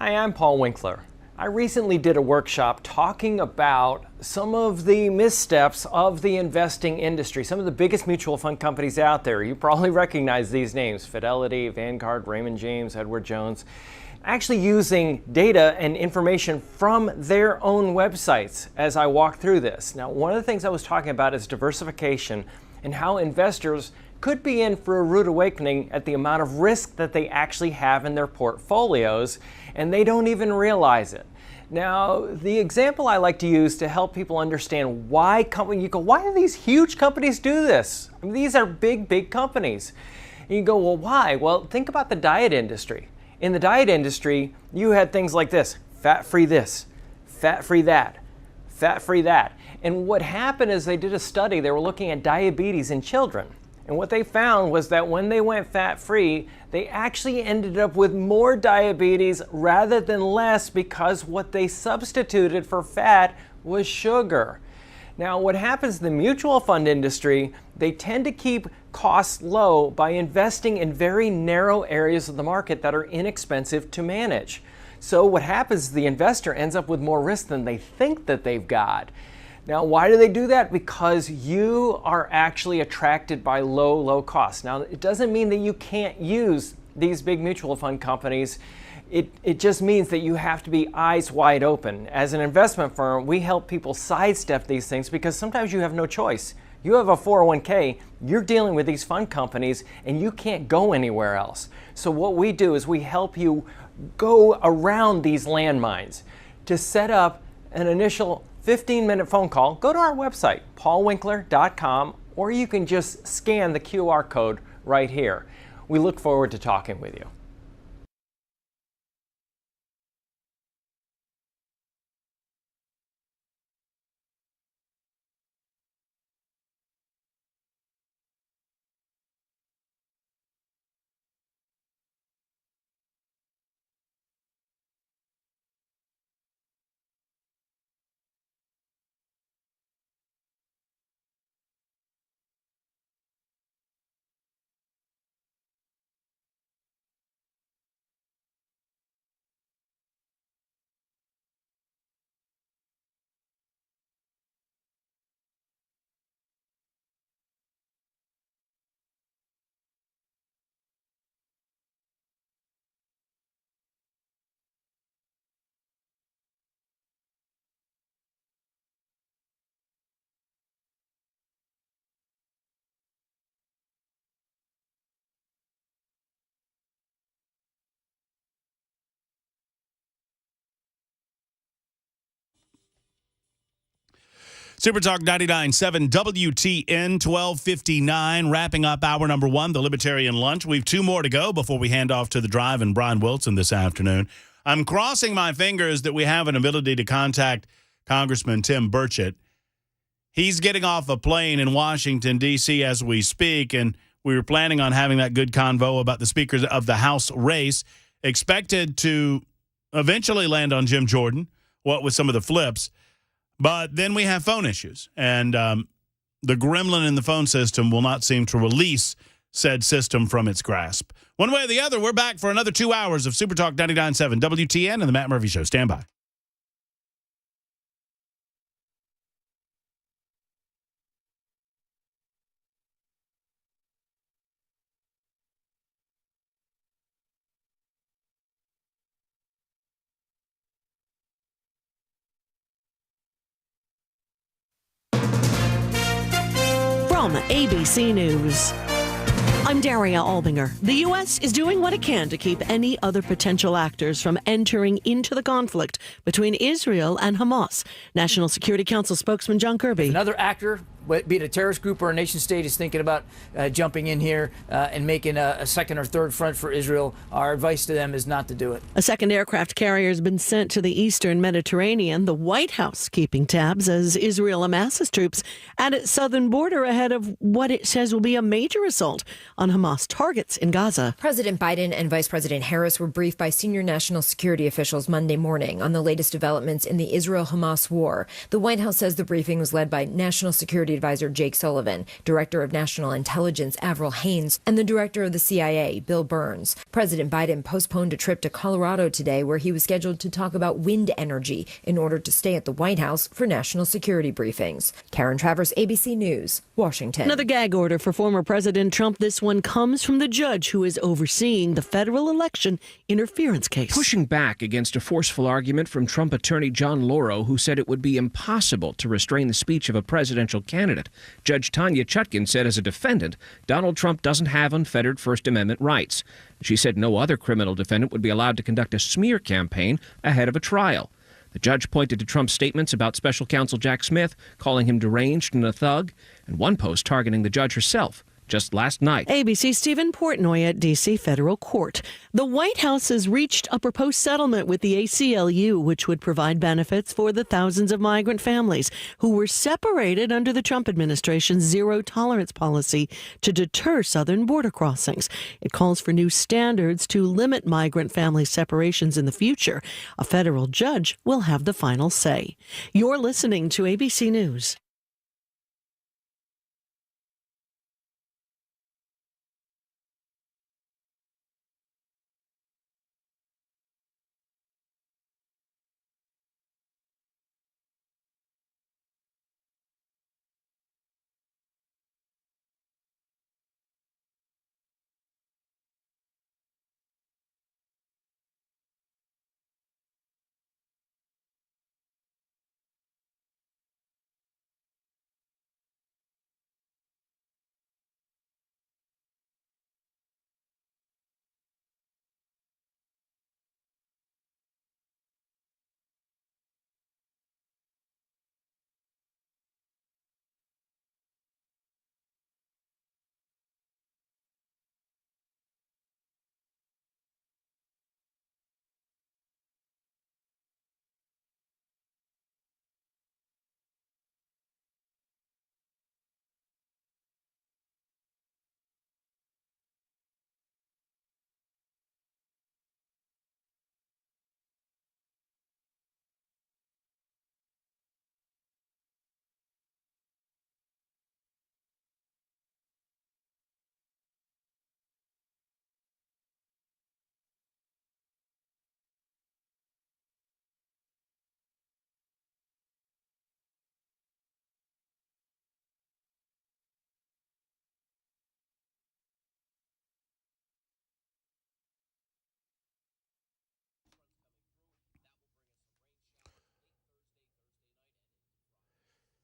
Hi, I'm Paul Winkler. I recently did a workshop talking about some of the missteps of the investing industry, some of the biggest mutual fund companies out there. You probably recognize these names: Fidelity, Vanguard, Raymond James, Edward Jones, actually using data and information from their own websites as I walk through this. Now, one of the things I was talking about is diversification and how investors could be in for a rude awakening at the amount of risk that they actually have in their portfolios, and they don't even realize it. Now, the example I like to use to help people understand why why do these huge companies do this? I mean, these are big companies. And you go, well, why? Well, think about the diet industry. In the diet industry, you had things like this: fat-free this, fat-free that, fat-free that. And what happened is they did a study. They were looking at diabetes in children. And what they found was that when they went fat-free, they actually ended up with more diabetes rather than less, because what they substituted for fat was sugar. Now, what happens in the mutual fund industry, they tend to keep costs low by investing in very narrow areas of the market that are inexpensive to manage. So what happens is the investor ends up with more risk than they think that they've got. Now, why do they do that? Because you are actually attracted by low costs. Now, it doesn't mean that you can't use these big mutual fund companies. It just means that you have to be eyes wide open. As an investment firm, we help people sidestep these things because sometimes you have no choice. You have a 401k, you're dealing with these fund companies, and you can't go anywhere else. So what we do is we help you go around these landmines. To set up an initial 15-minute phone call, go to our website, paulwinkler.com, or you can just scan the QR code right here. We look forward to talking with you. Super Talk 99.7 WTN 1259, wrapping up hour number one, the Libertarian Lunch. We've two more to go before we hand off to the drive and Brian Wilson this afternoon. I'm crossing my fingers that we have an ability to contact Congressman Tim Burchett. He's getting off a plane in Washington, D.C. as we speak, and we were planning on having that good convo about the speakers of the House race, expected to eventually land on Jim Jordan, what with some of the flips. But then we have phone issues, and the gremlin in the phone system will not seem to release said system from its grasp. One way or the other, we're back for another 2 hours of Super Talk 99.7 WTN and the Matt Murphy Show. Stand by. From ABC News, I'm Daria Albinger. The U.S. is doing what it can to keep any other potential actors from entering into the conflict between Israel and Hamas. National Security Council spokesman John Kirby. If another actor, be it a terrorist group or a nation state, is thinking about jumping in here and making a second or third front for Israel, our advice to them is not to do it. A second aircraft carrier has been sent to the eastern Mediterranean. The White House keeping tabs as Israel amasses troops at its southern border ahead of what it says will be a major assault on Hamas targets in Gaza. President Biden and Vice President Harris were briefed by senior national security officials Monday morning on the latest developments in the Israel-Hamas war. The White House says the briefing was led by National Security advisor Jake Sullivan, Director of National Intelligence Avril Haines, and the Director of the CIA, Bill Burns. President Biden postponed a trip to Colorado today where he was scheduled to talk about wind energy in order to stay at the White House for national security briefings. Karen Travers, ABC News, Washington. Another gag order for former President Trump. This one comes from the judge who is overseeing the federal election interference case. Pushing back against a forceful argument from Trump attorney John Lauro, who said it would be impossible to restrain the speech of a presidential candidate. Judge Tanya Chutkin said as a defendant, Donald Trump doesn't have unfettered First Amendment rights. She said no other criminal defendant would be allowed to conduct a smear campaign ahead of a trial. The judge pointed to Trump's statements about special counsel Jack Smith, calling him deranged and a thug, and one post targeting the judge herself just last night. ABC's Stephen Portnoy at D.C. Federal Court. The White House has reached a proposed settlement with the ACLU, which would provide benefits for the thousands of migrant families who were separated under the Trump administration's zero-tolerance policy to deter southern border crossings. It calls for new standards to limit migrant family separations in the future. A federal judge will have the final say. You're listening to ABC News.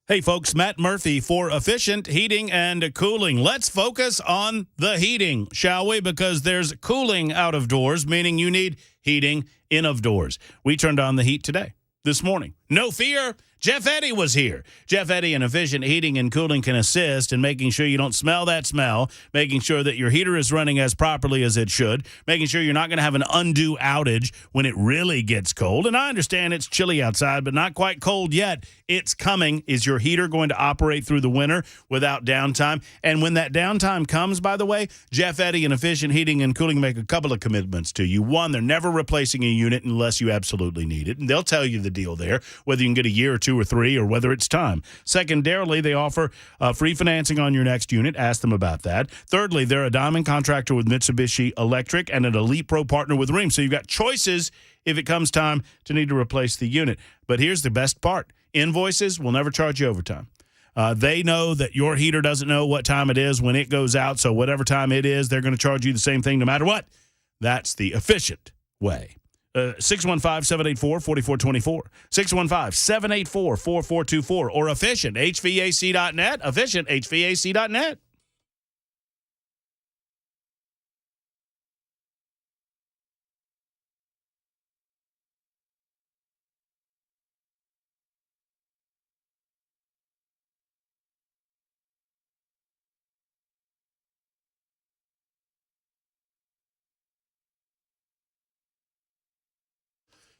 Hey, folks, Matt Murphy for Efficient Heating and Cooling. Let's focus on the heating, shall we? Because there's cooling out of doors, meaning you need heating in of doors. We turned on the heat today, this morning. No fear. Jeff Eddy was here. Jeff Eddy and Efficient Heating and Cooling can assist in making sure you don't smell that smell, making sure that your heater is running as properly as it should, making sure you're not going to have an undue outage when it really gets cold. And I understand it's chilly outside, but not quite cold yet. It's coming. Is your heater going to operate through the winter without downtime? And when that downtime comes, by the way, Jeff Eddy and Efficient Heating and Cooling make a couple of commitments to you. One, they're never replacing a unit unless you absolutely need it. And they'll tell you the deal there, whether you can get a year or 2 or 3 or whether it's time. Secondarily, they offer free financing on your next unit. Ask them about that. Thirdly, they're a diamond contractor with Mitsubishi Electric and an Elite Pro partner with Rheem. So you've got choices if it comes time to need to replace the unit. But here's the best part. Invoices will never charge you overtime. They know that your heater doesn't know what time it is when it goes out. So whatever time it is, they're going to charge you the same thing no matter what. That's the efficient way. 615-784-4424, 615-784-4424, or efficienthvac.net, efficienthvac.net.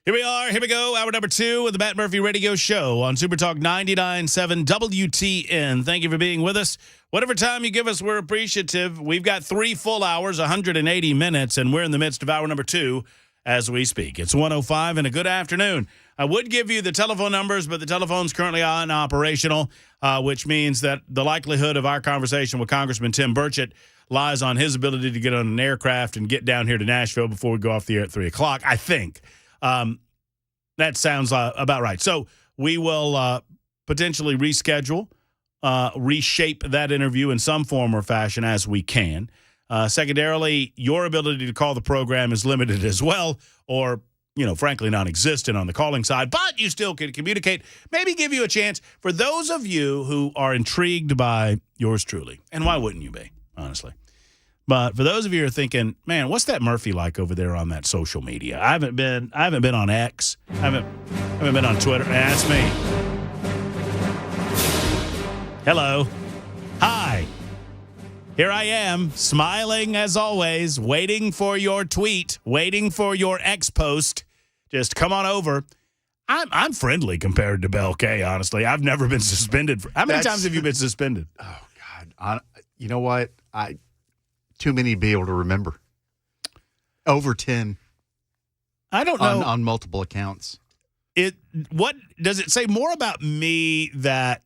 Here we are. Here we go. Hour number 2 of the Matt Murphy Radio Show on Super Talk 99.7 WTN. Thank you for being with us. Whatever time you give us, we're appreciative. We've got 3 full hours, 180 minutes, and we're in the midst of hour number 2 as we speak. It's 1:05 and a good afternoon. I would give you the telephone numbers, but the telephone's currently unoperational, which means that the likelihood of our conversation with Congressman Tim Burchett lies on his ability to get on an aircraft and get down here to Nashville before we go off the air at 3 o'clock, I think. That sounds about right. So we will potentially reschedule, reshape that interview in some form or fashion as we can. Secondarily, your ability to call the program is limited as well, or frankly, non-existent on the calling side, but you still can communicate, maybe give you a chance for those of you who are intrigued by yours truly. And why wouldn't you be, honestly? But for those of you who are thinking, man, what's that Murphy like over there on that social media? I haven't been on X. I haven't been on Twitter. That's me. Hello. Hi. Here I am, smiling as always, waiting for your tweet, waiting for your X post. Just come on over. I'm friendly compared to Bell K, honestly. I've never been suspended. How many times have you been suspended? Oh, God. You know what? Too many to be able to remember. Over 10. I don't know. On multiple accounts. What does it say more about me that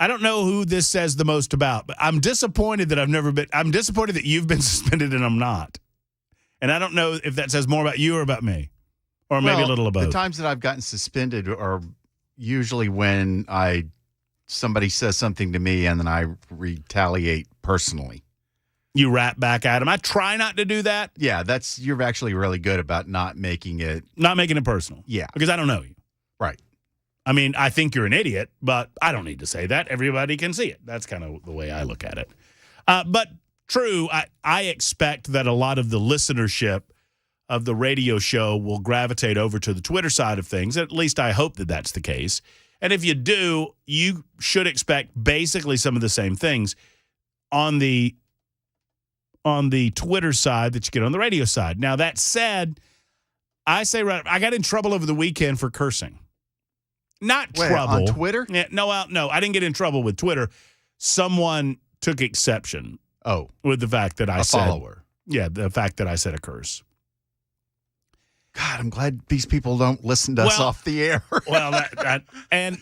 I don't know who this says the most about, but I'm disappointed that I'm disappointed that you've been suspended and I'm not. And I don't know if that says more about you or about me, or maybe a little of both. The times that I've gotten suspended are usually when somebody says something to me and then I retaliate personally. You rap back at them. I try not to do that. Yeah, you're actually really good about not making it personal. Yeah. Because I don't know you. Right. I mean, I think you're an idiot, but I don't need to say that. Everybody can see it. That's kind of the way I look at it. But true, I expect that a lot of the listenership of the radio show will gravitate over to the Twitter side of things. At least I hope that that's the case. And if you do, you should expect basically some of the same things on the Twitter side that you get on the radio side. Now, that said, I got in trouble over the weekend for cursing. Not trouble. On Twitter? Yeah, no, I didn't get in trouble with Twitter. Someone took exception. With the fact that I said. A follower. Yeah, the fact that I said a curse. God, I'm glad these people don't listen to us off the air. Well, and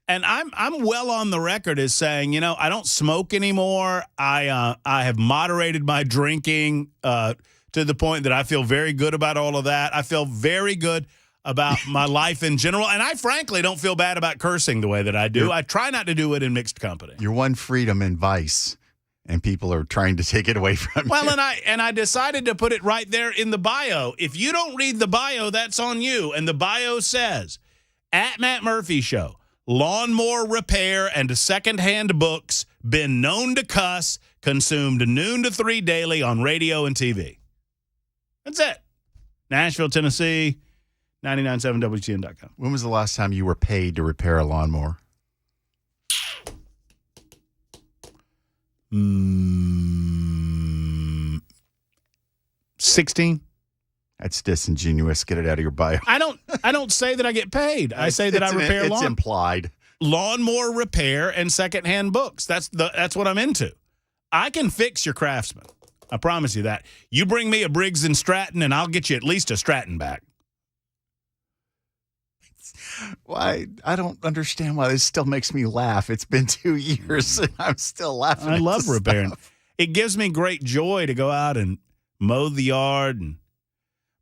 I'm well on the record as saying, I don't smoke anymore. I have moderated my drinking to the point that I feel very good about all of that. I feel very good about my life in general, and I frankly don't feel bad about cursing the way that I do. I try not to do it in mixed company. Your one freedom in vice, and people are trying to take it away from you. Well, and I decided to put it right there in the bio. If you don't read the bio, that's on you. And the bio says, at Matt Murphy Show, lawnmower repair and secondhand books, been known to cuss, consumed noon to 3 daily on radio and TV. That's it. Nashville, Tennessee, 997WTN.com. When was the last time you were paid to repair a lawnmower? 16. That's disingenuous. Get it out of your bio. I don't say that I get paid. I say that I repair It's implied. Lawnmower repair and secondhand books. That's what I'm into. I can fix your Craftsman. I promise you that. You bring me a Briggs & Stratton, and I'll get you at least a Stratton back. Why? I don't understand why this still makes me laugh. It's been 2 years, and I'm still laughing. I love repairing. It gives me great joy to go out and mow the yard. And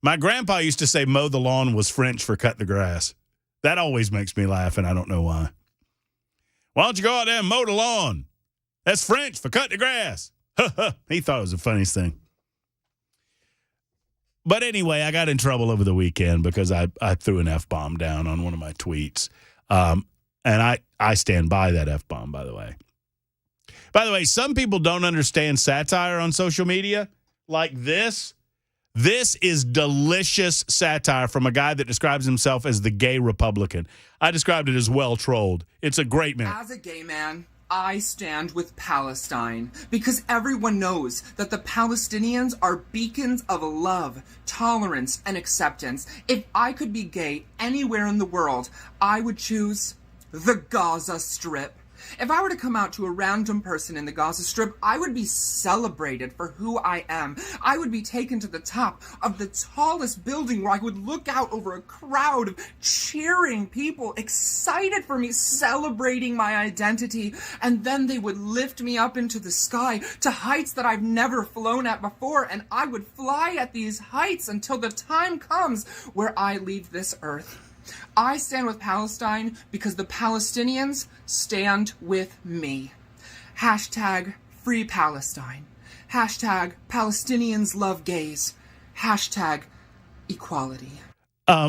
my grandpa used to say mow the lawn was French for cut the grass. That always makes me laugh, and I don't know why. Why don't you go out there and mow the lawn? That's French for cut the grass. He thought it was the funniest thing. But anyway, I got in trouble over the weekend because I threw an F-bomb down on one of my tweets. And I stand by that F-bomb, by the way. By the way, some people don't understand satire on social media like this. This is delicious satire from a guy that describes himself as the gay Republican. I described it as well-trolled. It's a great man. As a gay man, I stand with Palestine because everyone knows that the Palestinians are beacons of love, tolerance, and acceptance. If I could be gay anywhere in the world, I would choose the Gaza Strip. If I were to come out to a random person in the Gaza Strip, I would be celebrated for who I am. I would be taken to the top of the tallest building where I would look out over a crowd of cheering people, excited for me, celebrating my identity, and then they would lift me up into the sky to heights that I've never flown at before, and I would fly at these heights until the time comes where I leave this earth. I stand with Palestine because the Palestinians stand with me. Hashtag Free Palestine. Hashtag Palestinians love gays. Hashtag equality.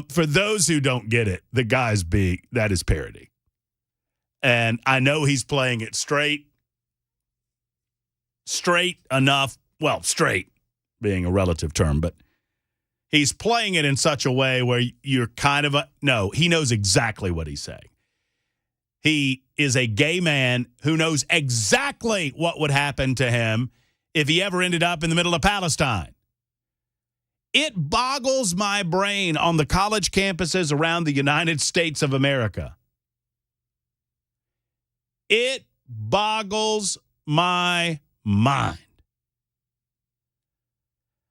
For those who don't get it, the guy's that is parody. And I know he's playing it straight enough. Well, straight being a relative term, but he's playing it in such a way where you're kind of no, he knows exactly what he's saying. He is a gay man who knows exactly what would happen to him if he ever ended up in the middle of Palestine. It boggles my brain on the college campuses around the United States of America. It boggles my mind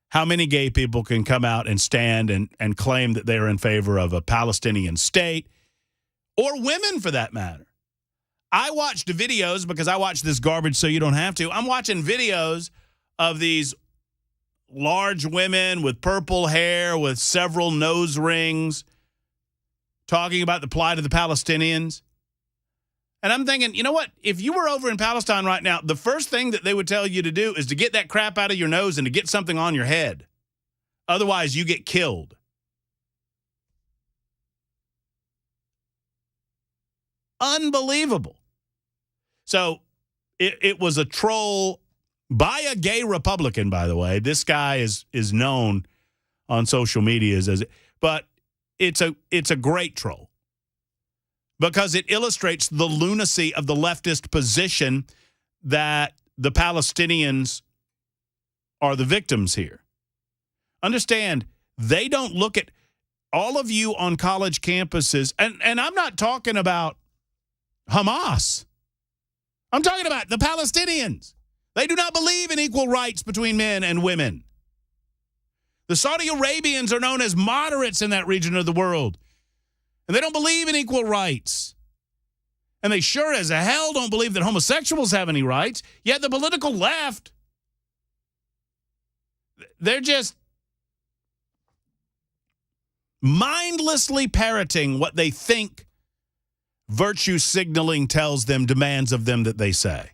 how many gay people can come out and stand and claim that they are in favor of a Palestinian state, or women for that matter. I watched videos because I watch this garbage so you don't have to. I'm watching videos of these large women with purple hair with several nose rings talking about the plight of the Palestinians. And I'm thinking, you know what? If you were over in Palestine right now, the first thing that they would tell you to do is to get that crap out of your nose and to get something on your head. Otherwise, you get killed. Unbelievable. So it was a troll by a gay Republican, by the way. This guy is known on social media but it's a great troll, because it illustrates the lunacy of the leftist position that the Palestinians are the victims here. Understand, they don't look at all of you on college campuses, and I'm not talking about Hamas. I'm talking about the Palestinians. They do not believe in equal rights between men and women. The Saudi Arabians are known as moderates in that region of the world. And they don't believe in equal rights. And they sure as hell don't believe that homosexuals have any rights. Yet the political left, they're just mindlessly parroting what they think virtue signaling tells them, demands of them that they say.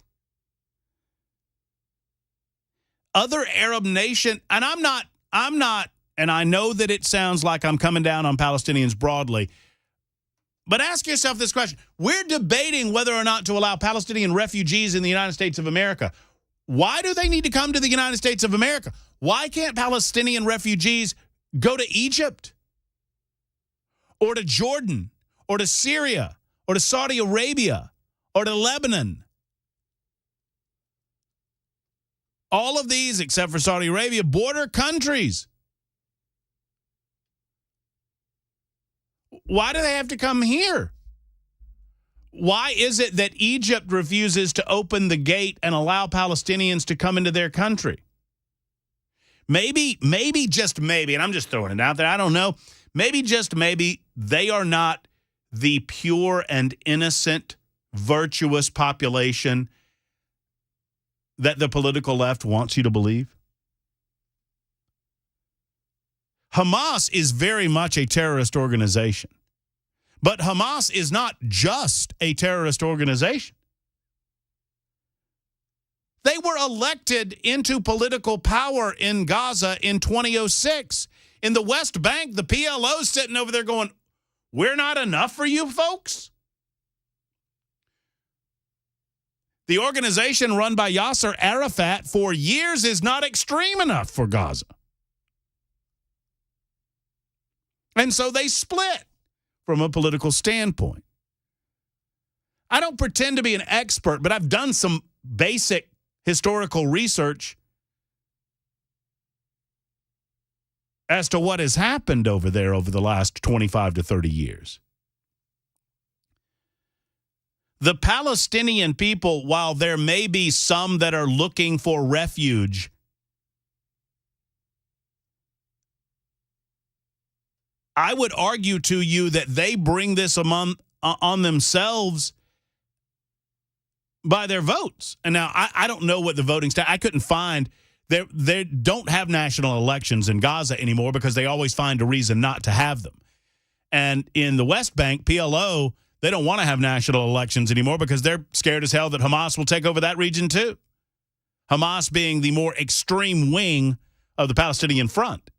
Other Arab nation, and I'm not, and I know that it sounds like I'm coming down on Palestinians broadly, but ask yourself this question. We're debating whether or not to allow Palestinian refugees in the United States of America. Why do they need to come to the United States of America? Why can't Palestinian refugees go to Egypt or to Jordan or to Syria or to Saudi Arabia or to Lebanon? All of these, except for Saudi Arabia, border countries. Why do they have to come here? Why is it that Egypt refuses to open the gate and allow Palestinians to come into their country? Maybe, just maybe, and I'm just throwing it out there, I don't know, maybe, just maybe, they are not the pure and innocent, virtuous population that the political left wants you to believe. Hamas is very much a terrorist organization. But Hamas is not just a terrorist organization. They were elected into political power in Gaza in 2006. In the West Bank, the PLO sitting over there going, we're not enough for you folks? The organization run by Yasser Arafat for years is not extreme enough for Gaza. And so they split from a political standpoint. I don't pretend to be an expert, but I've done some basic historical research as to what has happened over there over the last 25 to 30 years. The Palestinian people, while there may be some that are looking for refuge, I would argue to you that they bring this on themselves by their votes. And now I don't know what the voting stat. I couldn't find. They don't have national elections in Gaza anymore because they always find a reason not to have them. And in the West Bank, PLO, they don't want to have national elections anymore because they're scared as hell that Hamas will take over that region too. Hamas being the more extreme wing of the Palestinian Front.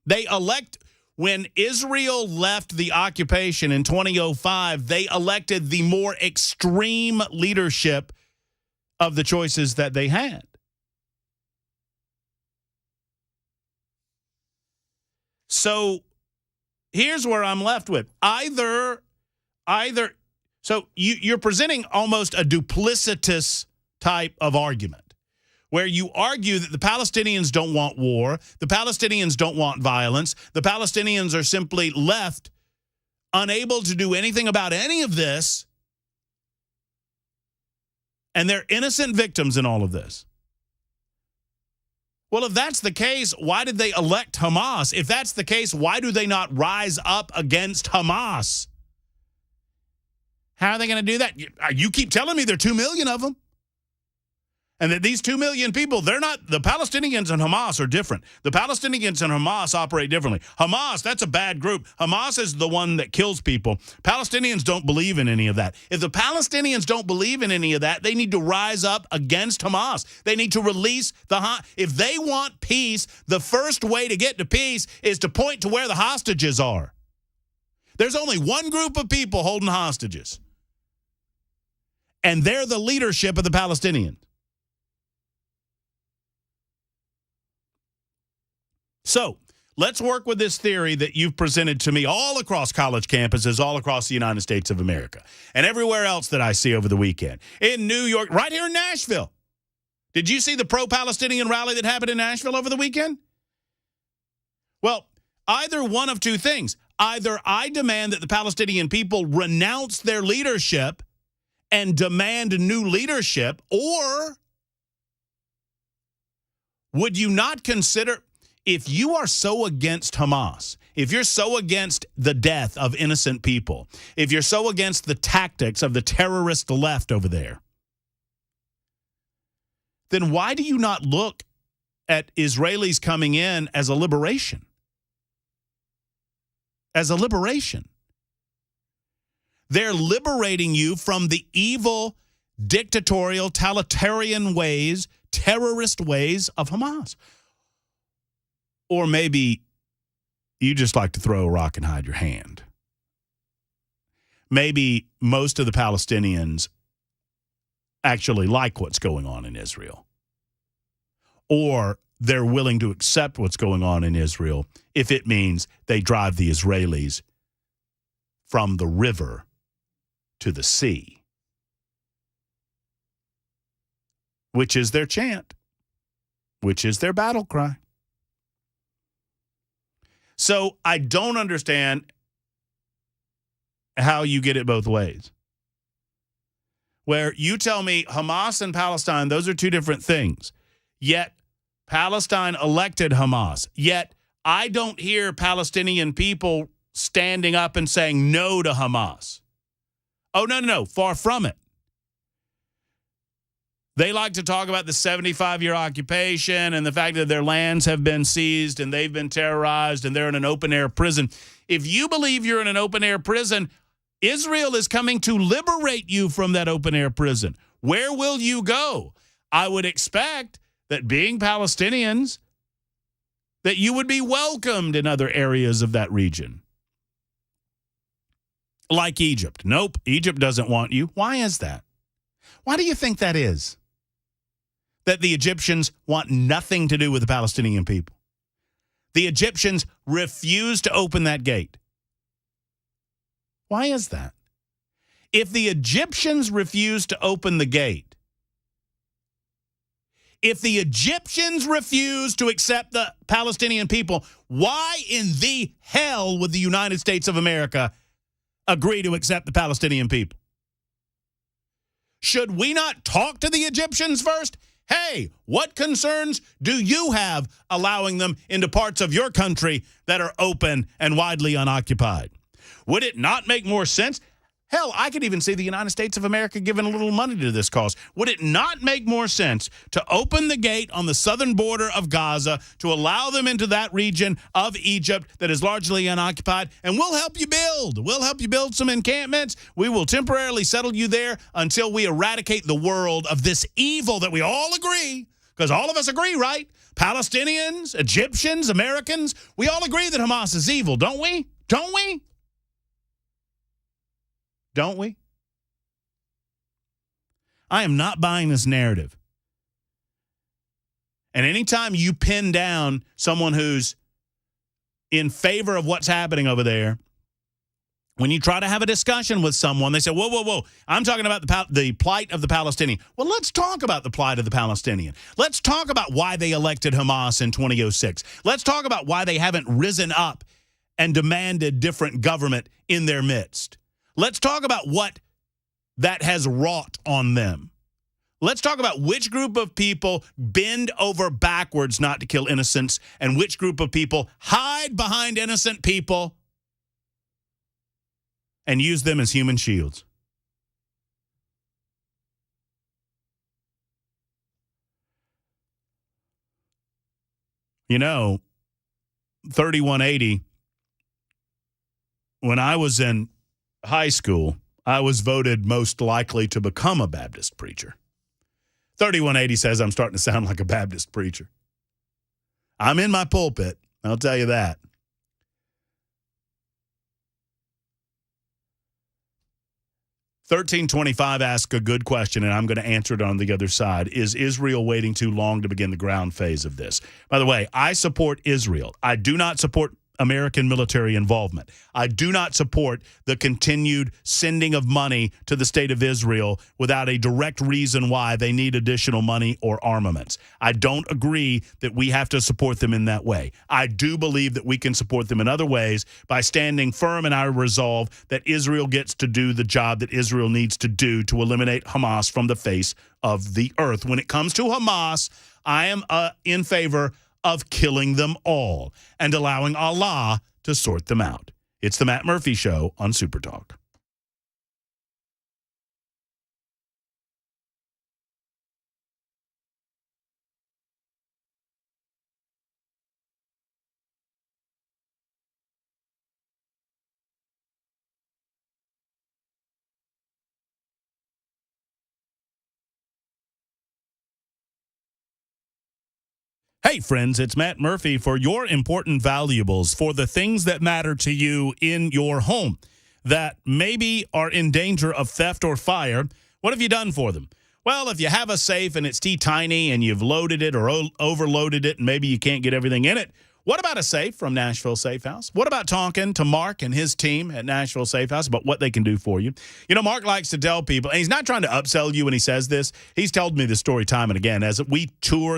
They elect, when Israel left the occupation in 2005, they elected the more extreme leadership of the choices that they had. So here's where I'm left with. Either, so you're presenting almost a duplicitous type of argument, where you argue that the Palestinians don't want war, the Palestinians don't want violence, the Palestinians are simply left unable to do anything about any of this, and they're innocent victims in all of this. Well, if that's the case, why did they elect Hamas? If that's the case, why do they not rise up against Hamas? How are they going to do that? You keep telling me there are 2 million of them. And that these 2 million people, they're not, the Palestinians and Hamas are different. The Palestinians and Hamas operate differently. Hamas, that's a bad group. Hamas is the one that kills people. Palestinians don't believe in any of that. If the Palestinians don't believe in any of that, they need to rise up against Hamas. They need to release if they want peace, the first way to get to peace is to point to where the hostages are. There's only one group of people holding hostages. And they're the leadership of the Palestinians. So let's work with this theory that you've presented to me all across college campuses, all across the United States of America, and everywhere else that I see over the weekend. In New York, right here in Nashville. Did you see the pro-Palestinian rally that happened in Nashville over the weekend? Well, either one of two things. Either I demand that the Palestinian people renounce their leadership and demand new leadership, or would you not consider... If you are so against Hamas, if you're so against the death of innocent people, if you're so against the tactics of the terrorist left over there, then why do you not look at Israelis coming in as a liberation? As a liberation. They're liberating you from the evil, dictatorial, totalitarian ways, terrorist ways of Hamas. Or maybe you just like to throw a rock and hide your hand. Maybe most of the Palestinians actually like what's going on in Israel. Or they're willing to accept what's going on in Israel if it means they drive the Israelis from the river to the sea, which is their chant, which is their battle cry. So I don't understand how you get it both ways. Where you tell me Hamas and Palestine, those are two different things. Yet Palestine elected Hamas. Yet I don't hear Palestinian people standing up and saying no to Hamas. Oh, no, far from it. They like to talk about the 75-year occupation and the fact that their lands have been seized and they've been terrorized and they're in an open-air prison. If you believe you're in an open-air prison, Israel is coming to liberate you from that open-air prison. Where will you go? I would expect that being Palestinians, that you would be welcomed in other areas of that region. Like Egypt. Nope, Egypt doesn't want you. Why is that? Why do you think that is? That the Egyptians want nothing to do with the Palestinian people. The Egyptians refuse to open that gate. Why is that? If the Egyptians refuse to open the gate, if the Egyptians refuse to accept the Palestinian people, why in the hell would the United States of America agree to accept the Palestinian people? Should we not talk to the Egyptians first? Hey, what concerns do you have allowing them into parts of your country that are open and widely unoccupied? Would it not make more sense? Hell, I could even see the United States of America giving a little money to this cause. Would it not make more sense to open the gate on the southern border of Gaza to allow them into that region of Egypt that is largely unoccupied? And we'll help you build. We'll help you build some encampments. We will temporarily settle you there until we eradicate the world of this evil that we all agree, because all of us agree, right? Palestinians, Egyptians, Americans, we all agree that Hamas is evil, don't we? Don't we? Don't we? I am not buying this narrative. And anytime you pin down someone who's in favor of what's happening over there, when you try to have a discussion with someone, they say, whoa, whoa, whoa, I'm talking about the plight of the Palestinian. Well, let's talk about the plight of the Palestinian. Let's talk about why they elected Hamas in 2006. Let's talk about why they haven't risen up and demanded different government in their midst. Let's talk about what that has wrought on them. Let's talk about which group of people bend over backwards not to kill innocents and which group of people hide behind innocent people and use them as human shields. You know, 3180, when I was in high school, I was voted most likely to become a Baptist preacher. 3180 says I'm starting to sound like a Baptist preacher. I'm in my pulpit, I'll tell you that. 1325 asks a good question, and I'm going to answer it on the other side. Is Israel waiting too long to begin the ground phase of this? By the way, I support Israel. I do not support American military involvement. I do not support the continued sending of money to the state of Israel without a direct reason why they need additional money or armaments. I don't agree that we have to support them in that way. I do believe that we can support them in other ways by standing firm in our resolve that Israel gets to do the job that Israel needs to do to eliminate Hamas from the face of the earth. When it comes to Hamas, I am in favor of killing them all and allowing Allah to sort them out. It's the Matt Murphy Show on Super Talk. Hey, friends, it's Matt Murphy for your important valuables, for the things that matter to you in your home that maybe are in danger of theft or fire. What have you done for them? Well, if you have a safe and it's tiny and you've loaded it or overloaded it and maybe you can't get everything in it, what about a safe from Nashville Safe House? What about talking to Mark and his team at Nashville Safe House about what they can do for you? You know, Mark likes to tell people, and he's not trying to upsell you when he says this. He's told me this story time and again. As we tour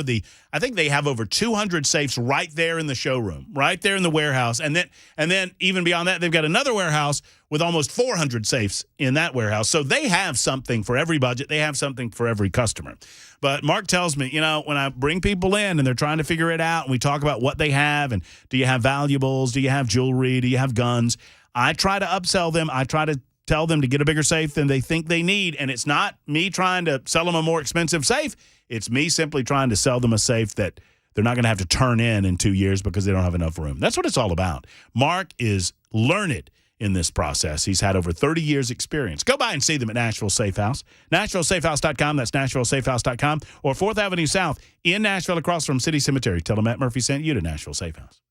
I think they have over 200 safes right there in the showroom, right there in the warehouse. And then even beyond that, they've got another warehouse with almost 400 safes in that warehouse. So they have something for every budget. They have something for every customer. But Mark tells me, you know, when I bring people in and they're trying to figure it out and we talk about what they have and do you have valuables, do you have jewelry, do you have guns, I try to upsell them. I try to tell them to get a bigger safe than they think they need. And it's not me trying to sell them a more expensive safe. It's me simply trying to sell them a safe that they're not going to have to turn in 2 years because they don't have enough room. That's what it's all about. Mark is learned in this process. He's had over 30 years experience. Go by and see them at Nashville Safe House. NashvilleSafeHouse.com. That's NashvilleSafeHouse.com. Or 4th Avenue South in Nashville across from City Cemetery. Tell them Matt Murphy sent you to Nashville Safe House.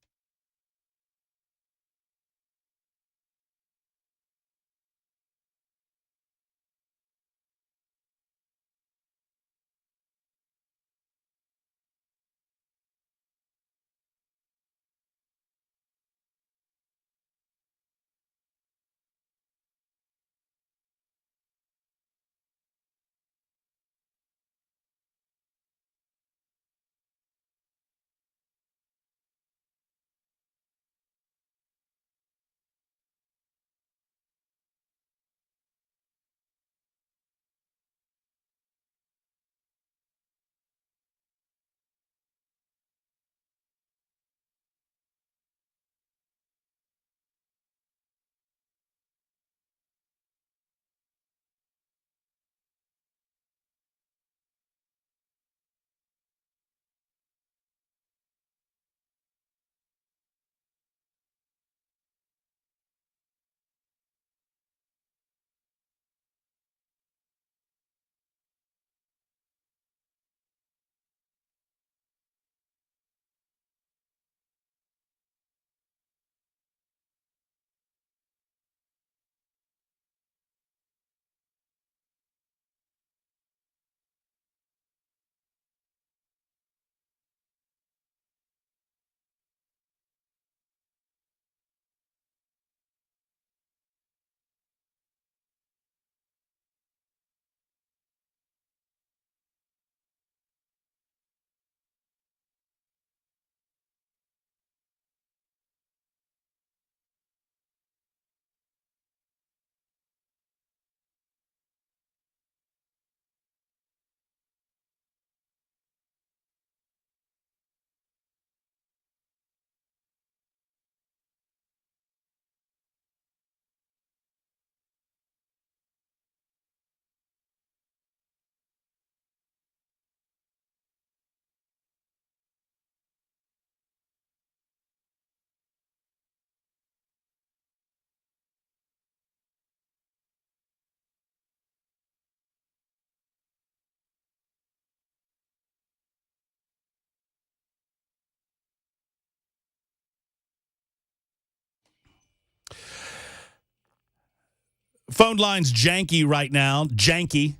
Phone line's janky right now. Janky.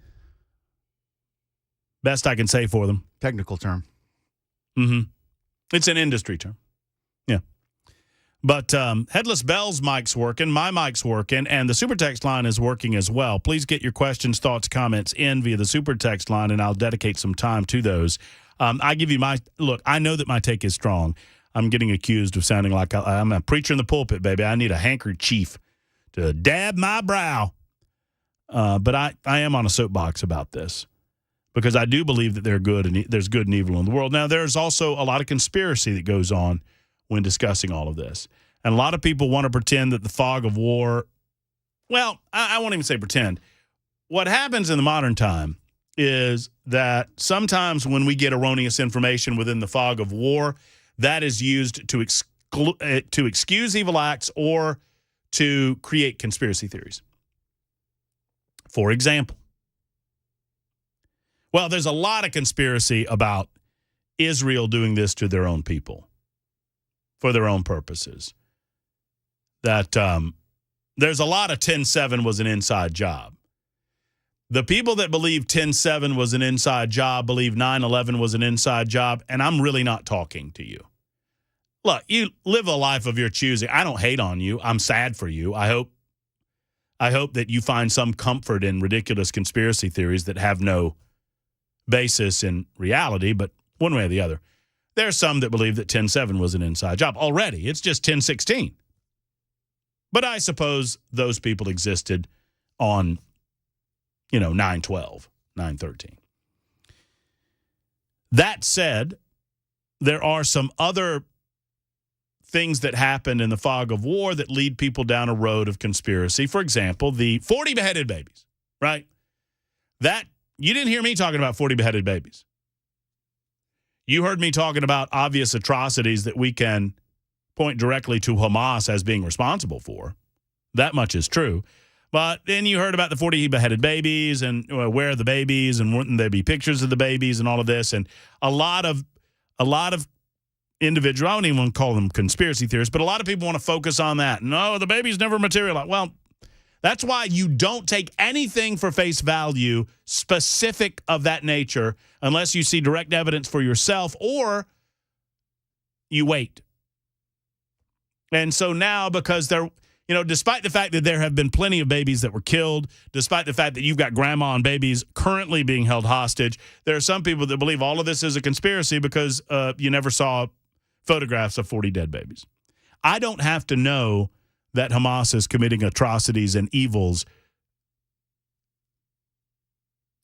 Best I can say for them. Technical term. Mm-hmm. It's an industry term. Yeah. But Headless Bell's mic's working, my mic's working, and the super text line is working as well. Please get your questions, thoughts, comments in via the super text line, and I'll dedicate some time to those. I give you my look. I know that my take is strong. I'm getting accused of sounding like I'm a preacher in the pulpit, baby. I need a handkerchief to dab my brow. But I am on a soapbox about this because I do believe that there's good and evil in the world. Now, there's also a lot of conspiracy that goes on when discussing all of this. And a lot of people want to pretend that the fog of war, well, I won't even say pretend. What happens in the modern time is that sometimes when we get erroneous information within the fog of war, that is used to excuse evil acts or to create conspiracy theories. For example, well, there's a lot of conspiracy about Israel doing this to their own people for their own purposes. That there's a lot of 10-7 was an inside job. The people that believe 10-7 was an inside job believe 9/11 was an inside job, and I'm really not talking to you. Look, you live a life of your choosing. I don't hate on you. I'm sad for you. I hope that you find some comfort in ridiculous conspiracy theories that have no basis in reality, but one way or the other. There are some that believe that 10-7 was an inside job. Already, it's just 10-16. But I suppose those people existed on, 9/12, 9/13. That said, there are some other things that happened in the fog of war that lead people down a road of conspiracy. For example, the 40 beheaded babies, right? That, you didn't hear me talking about 40 beheaded babies. You heard me talking about obvious atrocities that we can point directly to Hamas as being responsible for. That much is true. But then you heard about the 40 beheaded babies and where are the babies and wouldn't there be pictures of the babies and all of this. And a lot of individuals, I don't even want to call them conspiracy theorists, but a lot of people want to focus on that. No, the babies never materialized. Well, that's why you don't take anything for face value specific of that nature unless you see direct evidence for yourself or you wait. And so now, because despite the fact that there have been plenty of babies that were killed, despite the fact that you've got grandma and babies currently being held hostage, there are some people that believe all of this is a conspiracy because you never saw photographs of 40 dead babies. I don't have to know that Hamas is committing atrocities and evils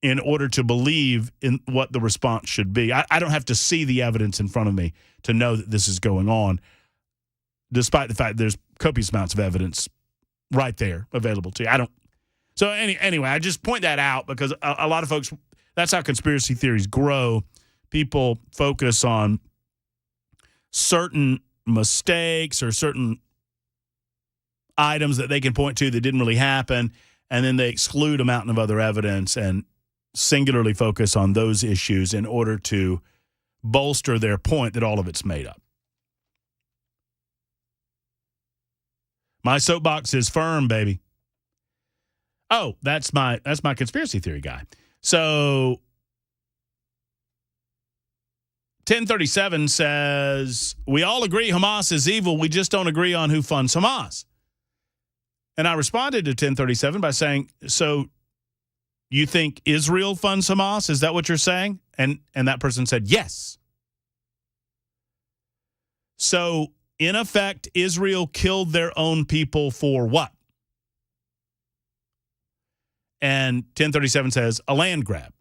in order to believe in what the response should be. I don't have to see the evidence in front of me to know that this is going on, despite the fact there's copious amounts of evidence right there available to you. So anyway, I just point that out because a lot of folks, that's how conspiracy theories grow. People focus on certain mistakes or certain items that they can point to that didn't really happen, and then they exclude a mountain of other evidence and singularly focus on those issues in order to bolster their point that all of it's made up. My soapbox is firm, baby. Oh, that's my conspiracy theory guy. So 1037 says, we all agree Hamas is evil. We just don't agree on who funds Hamas. And I responded to 1037 by saying, so you think Israel funds Hamas? Is that what you're saying? And that person said, yes. So in effect, Israel killed their own people for what? And 1037 says, a land grab.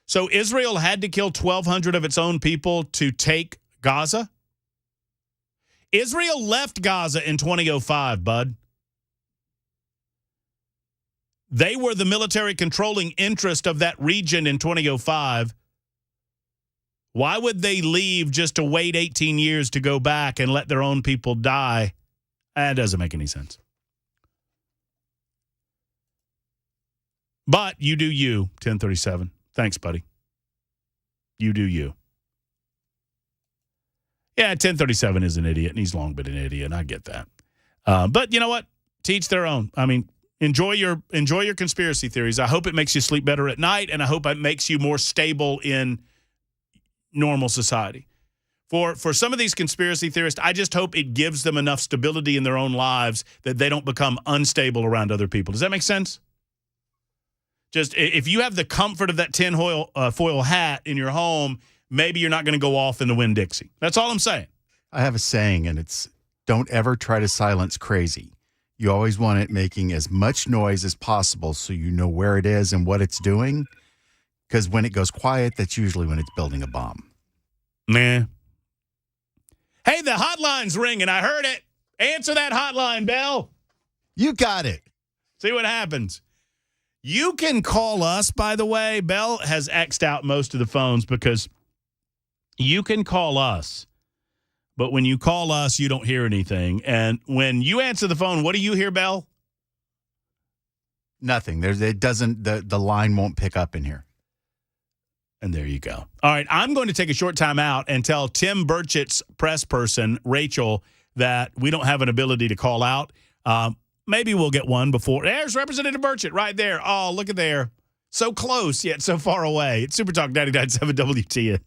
So Israel had to kill 1,200 of its own people to take Gaza? Israel left Gaza in 2005, bud. They were the military controlling interest of that region in 2005. Why would they leave just to wait 18 years to go back and let their own people die? That doesn't make any sense. But you do you, 1037. Thanks, buddy. You do you. Yeah, 1037 is an idiot, and he's long been an idiot. I get that. But you know what? Teach their own. I mean, Enjoy your conspiracy theories. I hope it makes you sleep better at night, and I hope it makes you more stable in normal society. For some of these conspiracy theorists, I just hope it gives them enough stability in their own lives that they don't become unstable around other people. Does that make sense? Just if you have the comfort of that foil hat in your home, maybe you're not going to go off in the Winn-Dixie. That's all I'm saying. I have a saying, and it's don't ever try to silence crazy. You always want it making as much noise as possible so you know where it is and what it's doing. Because when it goes quiet, that's usually when it's building a bomb. Nah. Hey, the hotline's ringing. I heard it. Answer that hotline, Bell. You got it. See what happens. You can call us, by the way. Bell has X'd out most of the phones because you can call us. But when you call us, you don't hear anything. And when you answer the phone, what do you hear, Bell? Nothing. The line won't pick up in here. And there you go. All right, I'm going to take a short time out and tell Tim Burchett's press person, Rachel, that we don't have an ability to call out. Maybe we'll get one before. There's Representative Burchett right there. Oh, look at there. So close, yet so far away. It's Super Talk 99.7 WTN.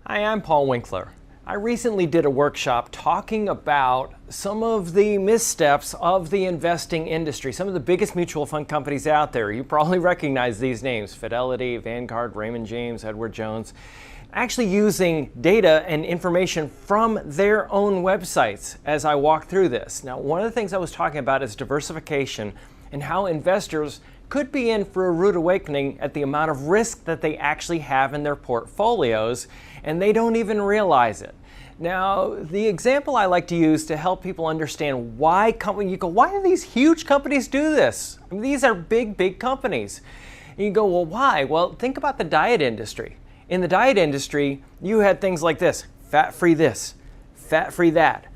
Hi, I'm Paul Winkler. I recently did a workshop talking about some of the missteps of the investing industry, some of the biggest mutual fund companies out there. You probably recognize these names: Fidelity, Vanguard, Raymond James, Edward Jones, actually using data and information from their own websites as I walk through this. Now, one of the things I was talking about is diversification and how investors could be in for a rude awakening at the amount of risk that they actually have in their portfolios, and they don't even realize it. Now, the example I like to use to help people understand why why do these huge companies do this? I mean, these are big companies. And you go, well, why? Well, think about the diet industry. In the diet industry, you had things like this: fat-free this, fat-free that,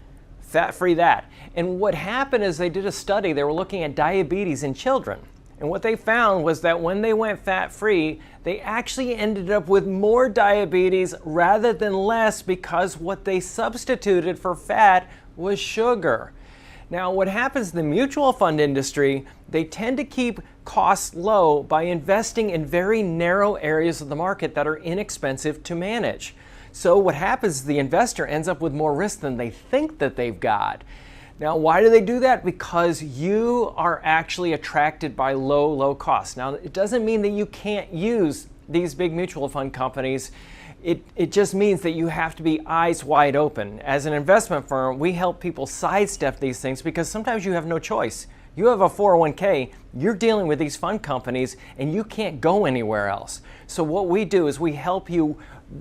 fat-free that. And what happened is they did a study. They were looking at diabetes in children. And what they found was that when they went fat-free, they actually ended up with more diabetes rather than less, because what they substituted for fat was sugar. Now, what happens in the mutual fund industry, they tend to keep costs low by investing in very narrow areas of the market that are inexpensive to manage. So what happens is the investor ends up with more risk than they think that they've got. Now, why do they do that? Because you are actually attracted by low costs. Now, it doesn't mean that you can't use these big mutual fund companies. It just means that you have to be eyes wide open. As an investment firm, we help people sidestep these things because sometimes you have no choice. You have a 401k, you're dealing with these fund companies, and you can't go anywhere else. So what we do is we help you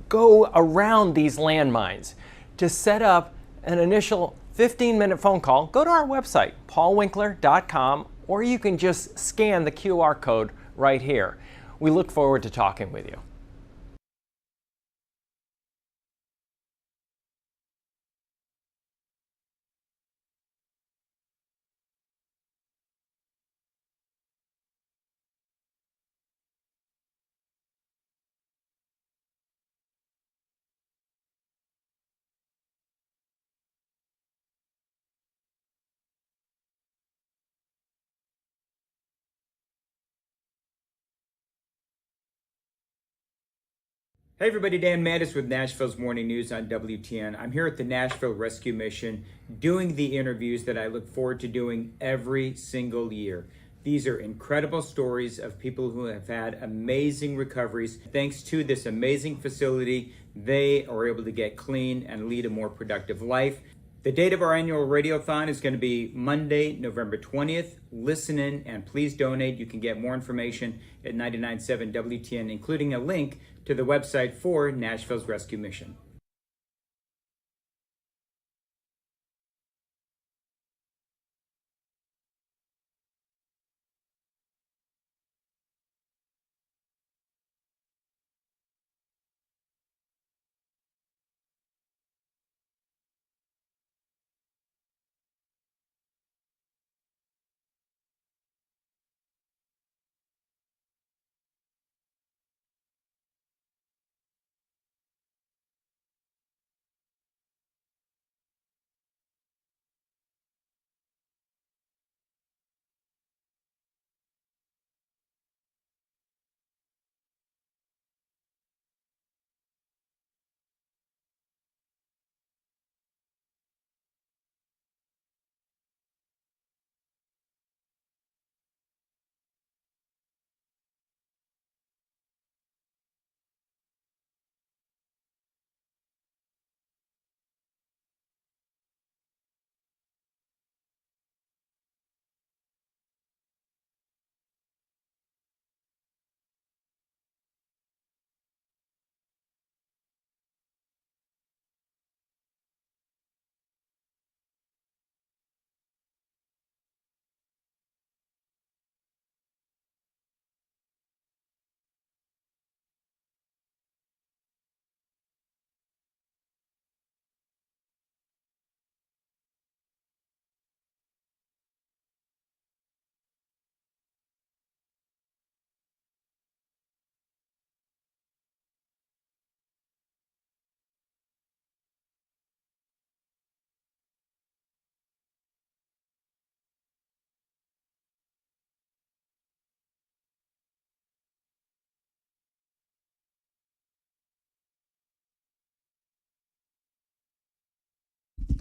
go around these landmines. To set up an initial 15-minute phone call, go to our website, paulwinkler.com, or you can just scan the QR code right here. We look forward to talking with you. Hey everybody, Dan Mattis with Nashville's Morning News on WTN. I'm here at the Nashville Rescue Mission doing the interviews that I look forward to doing every single year. These are incredible stories of people who have had amazing recoveries. Thanks to this amazing facility, they are able to get clean and lead a more productive life. The date of our annual radiothon is going to be Monday, November 20th. Listen in and please donate. You can get more information at 99.7 WTN, including a link to the website for Nashville's Rescue Mission.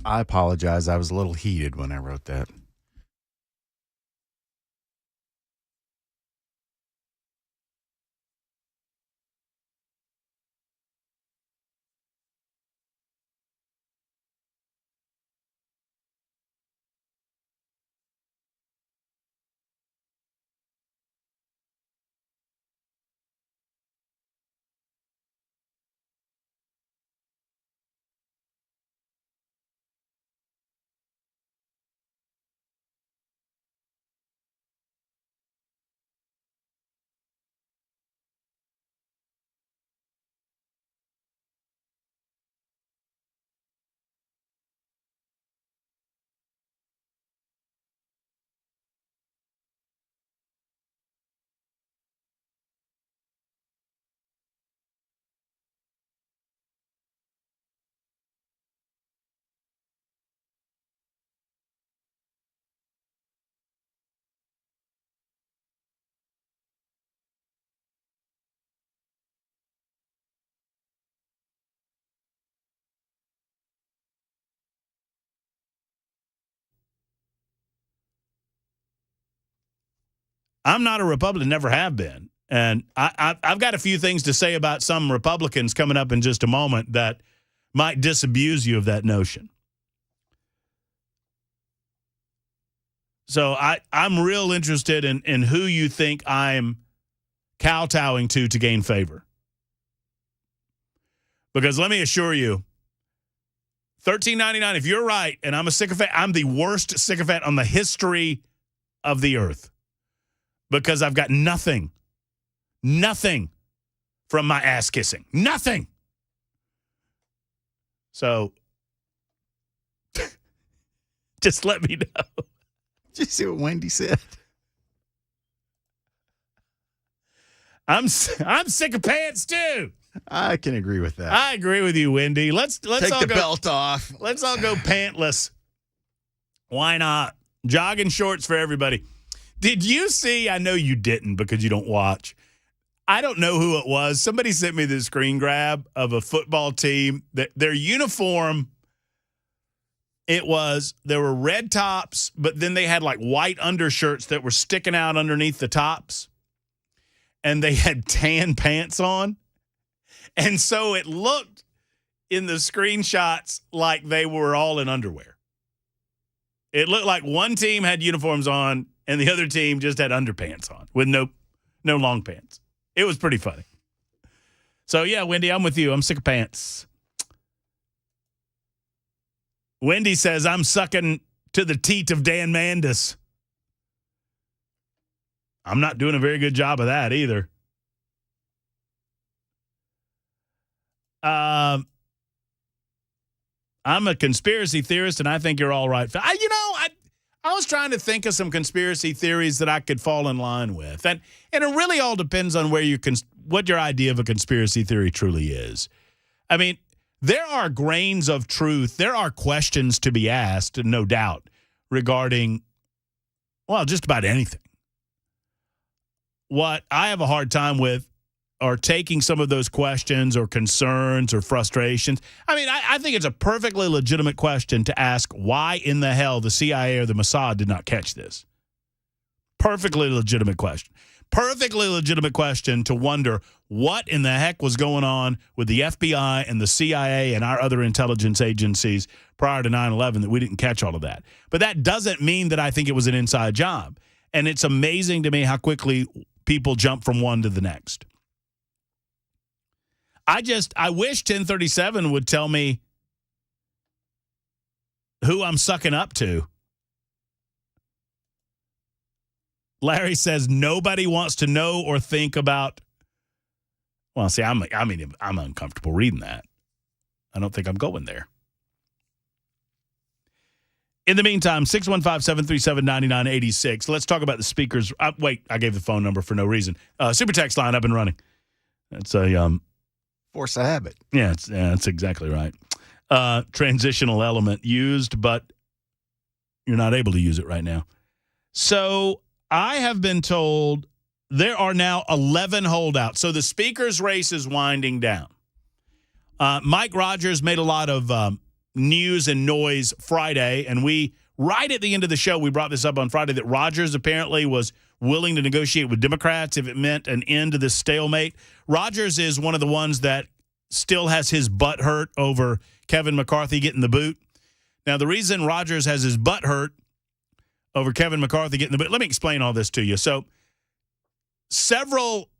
I apologize. I was a little heated when I wrote that. I'm not a Republican, never have been. And I've got a few things to say about some Republicans coming up in just a moment that might disabuse you of that notion. So I'm real interested in who you think I'm kowtowing to gain favor. Because let me assure you, $13.99, if you're right, and I'm a sycophant, I'm the worst sycophant on the history of the earth. Because I've got nothing from my ass kissing. Nothing. So just let me know. Did you see what Wendy said? I'm sick of pants too. I can agree with that. I agree with you, Wendy. Let's take all the go, belt off. Let's all go pantless. Why not? Jogging shorts for everybody. Did you see? I know you didn't because you don't watch. I don't know who it was. Somebody sent me this screen grab of a football team. Their uniform, there were red tops, but then they had like white undershirts that were sticking out underneath the tops. And they had tan pants on. And so it looked in the screenshots like they were all in underwear. It looked like one team had uniforms on and the other team just had underpants on with no long pants. It was pretty funny. So, yeah, Wendy, I'm with you. I'm sick of pants. Wendy says, I'm sucking to the teat of Dan Mandis. I'm not doing a very good job of that either. I'm a conspiracy theorist, and I think you're all right. I was trying to think of some conspiracy theories that I could fall in line with. And it really all depends on what your idea of a conspiracy theory truly is. I mean, there are grains of truth. There are questions to be asked, no doubt, regarding, well, just about anything. What I have a hard time with are taking some of those questions or concerns or frustrations. I mean, I think it's a perfectly legitimate question to ask why in the hell the CIA or the Mossad did not catch this. Perfectly legitimate question. Perfectly legitimate question to wonder what in the heck was going on with the FBI and the CIA and our other intelligence agencies prior to 9/11 that we didn't catch all of that. But that doesn't mean that I think it was an inside job. And it's amazing to me how quickly people jump from one to the next. I wish 1037 would tell me who I'm sucking up to. Larry says nobody wants to know or think about. Well, see, I'm uncomfortable reading that. I don't think I'm going there. In the meantime, 615-737-9986. Let's talk about the speakers. Wait, I gave the phone number for no reason. Super text line up and running. That's a force of habit. Yeah, that's exactly right. Transitional element used, but you're not able to use it right now. So I have been told there are now 11 holdouts. So the speaker's race is winding down. Mike Rogers made a lot of news and noise Friday, and right at the end of the show, we brought this up on Friday that Rogers apparently was willing to negotiate with Democrats if it meant an end to this stalemate. Rogers is one of the ones that still has his butt hurt over Kevin McCarthy getting the boot. Now, the reason Rogers has his butt hurt over Kevin McCarthy getting the boot, let me explain all this to you. So, several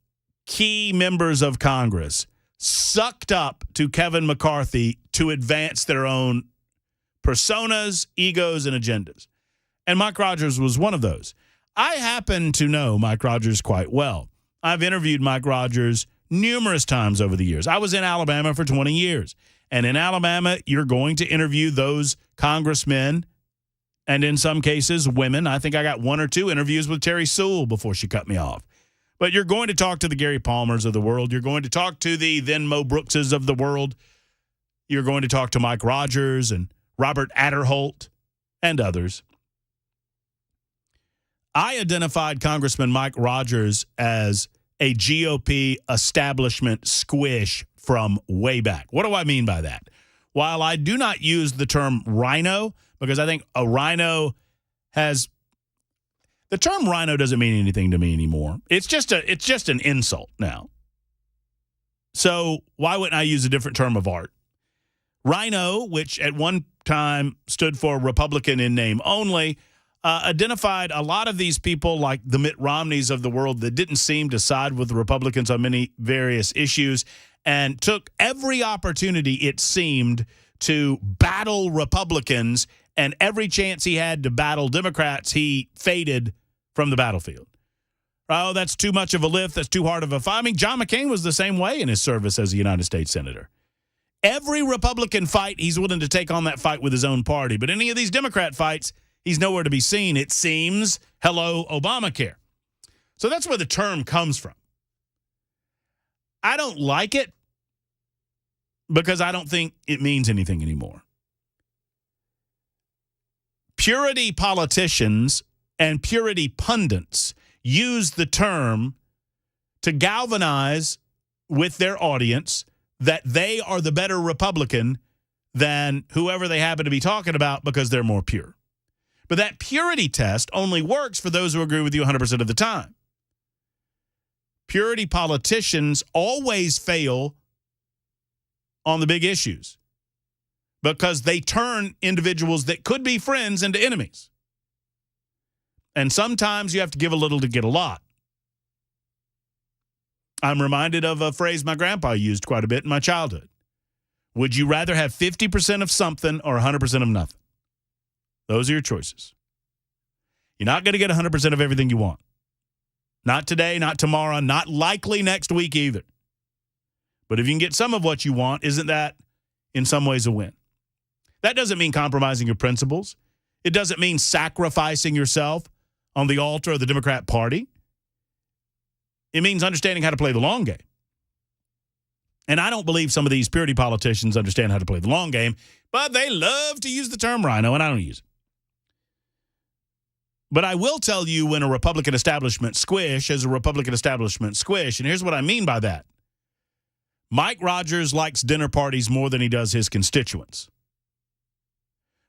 key members of Congress sucked up to Kevin McCarthy to advance their own personas, egos, and agendas. And Mike Rogers was one of those. I happen to know Mike Rogers quite well. I've interviewed Mike Rogers numerous times over the years. I was in Alabama for 20 years. And in Alabama, you're going to interview those congressmen and in some cases, women. I think I got 1 or 2 interviews with Terry Sewell before she cut me off. But you're going to talk to the Gary Palmers of the world. You're going to talk to the then Mo Brookses of the world. You're going to talk to Mike Rogers and Robert Adderholt and others. I identified Congressman Mike Rogers as a GOP establishment squish from way back. What do I mean by that? While I do not use the term rhino, because I think a rhino has – the term rhino doesn't mean anything to me anymore. It's just an insult now. So why wouldn't I use a different term of art? Rhino, which at one time stood for Republican in name only, identified a lot of these people like the Mitt Romneys of the world that didn't seem to side with the Republicans on many various issues and took every opportunity, it seemed, to battle Republicans, and every chance he had to battle Democrats, he faded from the battlefield. Oh, that's too much of a lift. That's too hard of a fight. I mean, John McCain was the same way in his service as a United States Senator. Every Republican fight, he's willing to take on that fight with his own party. But any of these Democrat fights, he's nowhere to be seen, it seems. Hello, Obamacare. So that's where the term comes from. I don't like it because I don't think it means anything anymore. Purity politicians and purity pundits use the term to galvanize with their audience that they are the better Republican than whoever they happen to be talking about because they're more pure. But that purity test only works for those who agree with you 100% of the time. Purity politicians always fail on the big issues because they turn individuals that could be friends into enemies. And sometimes you have to give a little to get a lot. I'm reminded of a phrase my grandpa used quite a bit in my childhood. Would you rather have 50% of something or 100% of nothing? Those are your choices. You're not going to get 100% of everything you want. Not today, not tomorrow, not likely next week either. But if you can get some of what you want, isn't that in some ways a win? That doesn't mean compromising your principles. It doesn't mean sacrificing yourself on the altar of the Democrat Party. It means understanding how to play the long game. And I don't believe some of these purity politicians understand how to play the long game, but they love to use the term rhino, and I don't use it. But I will tell you when a Republican establishment squish is a Republican establishment squish, and here's what I mean by that. Mike Rogers likes dinner parties more than he does his constituents.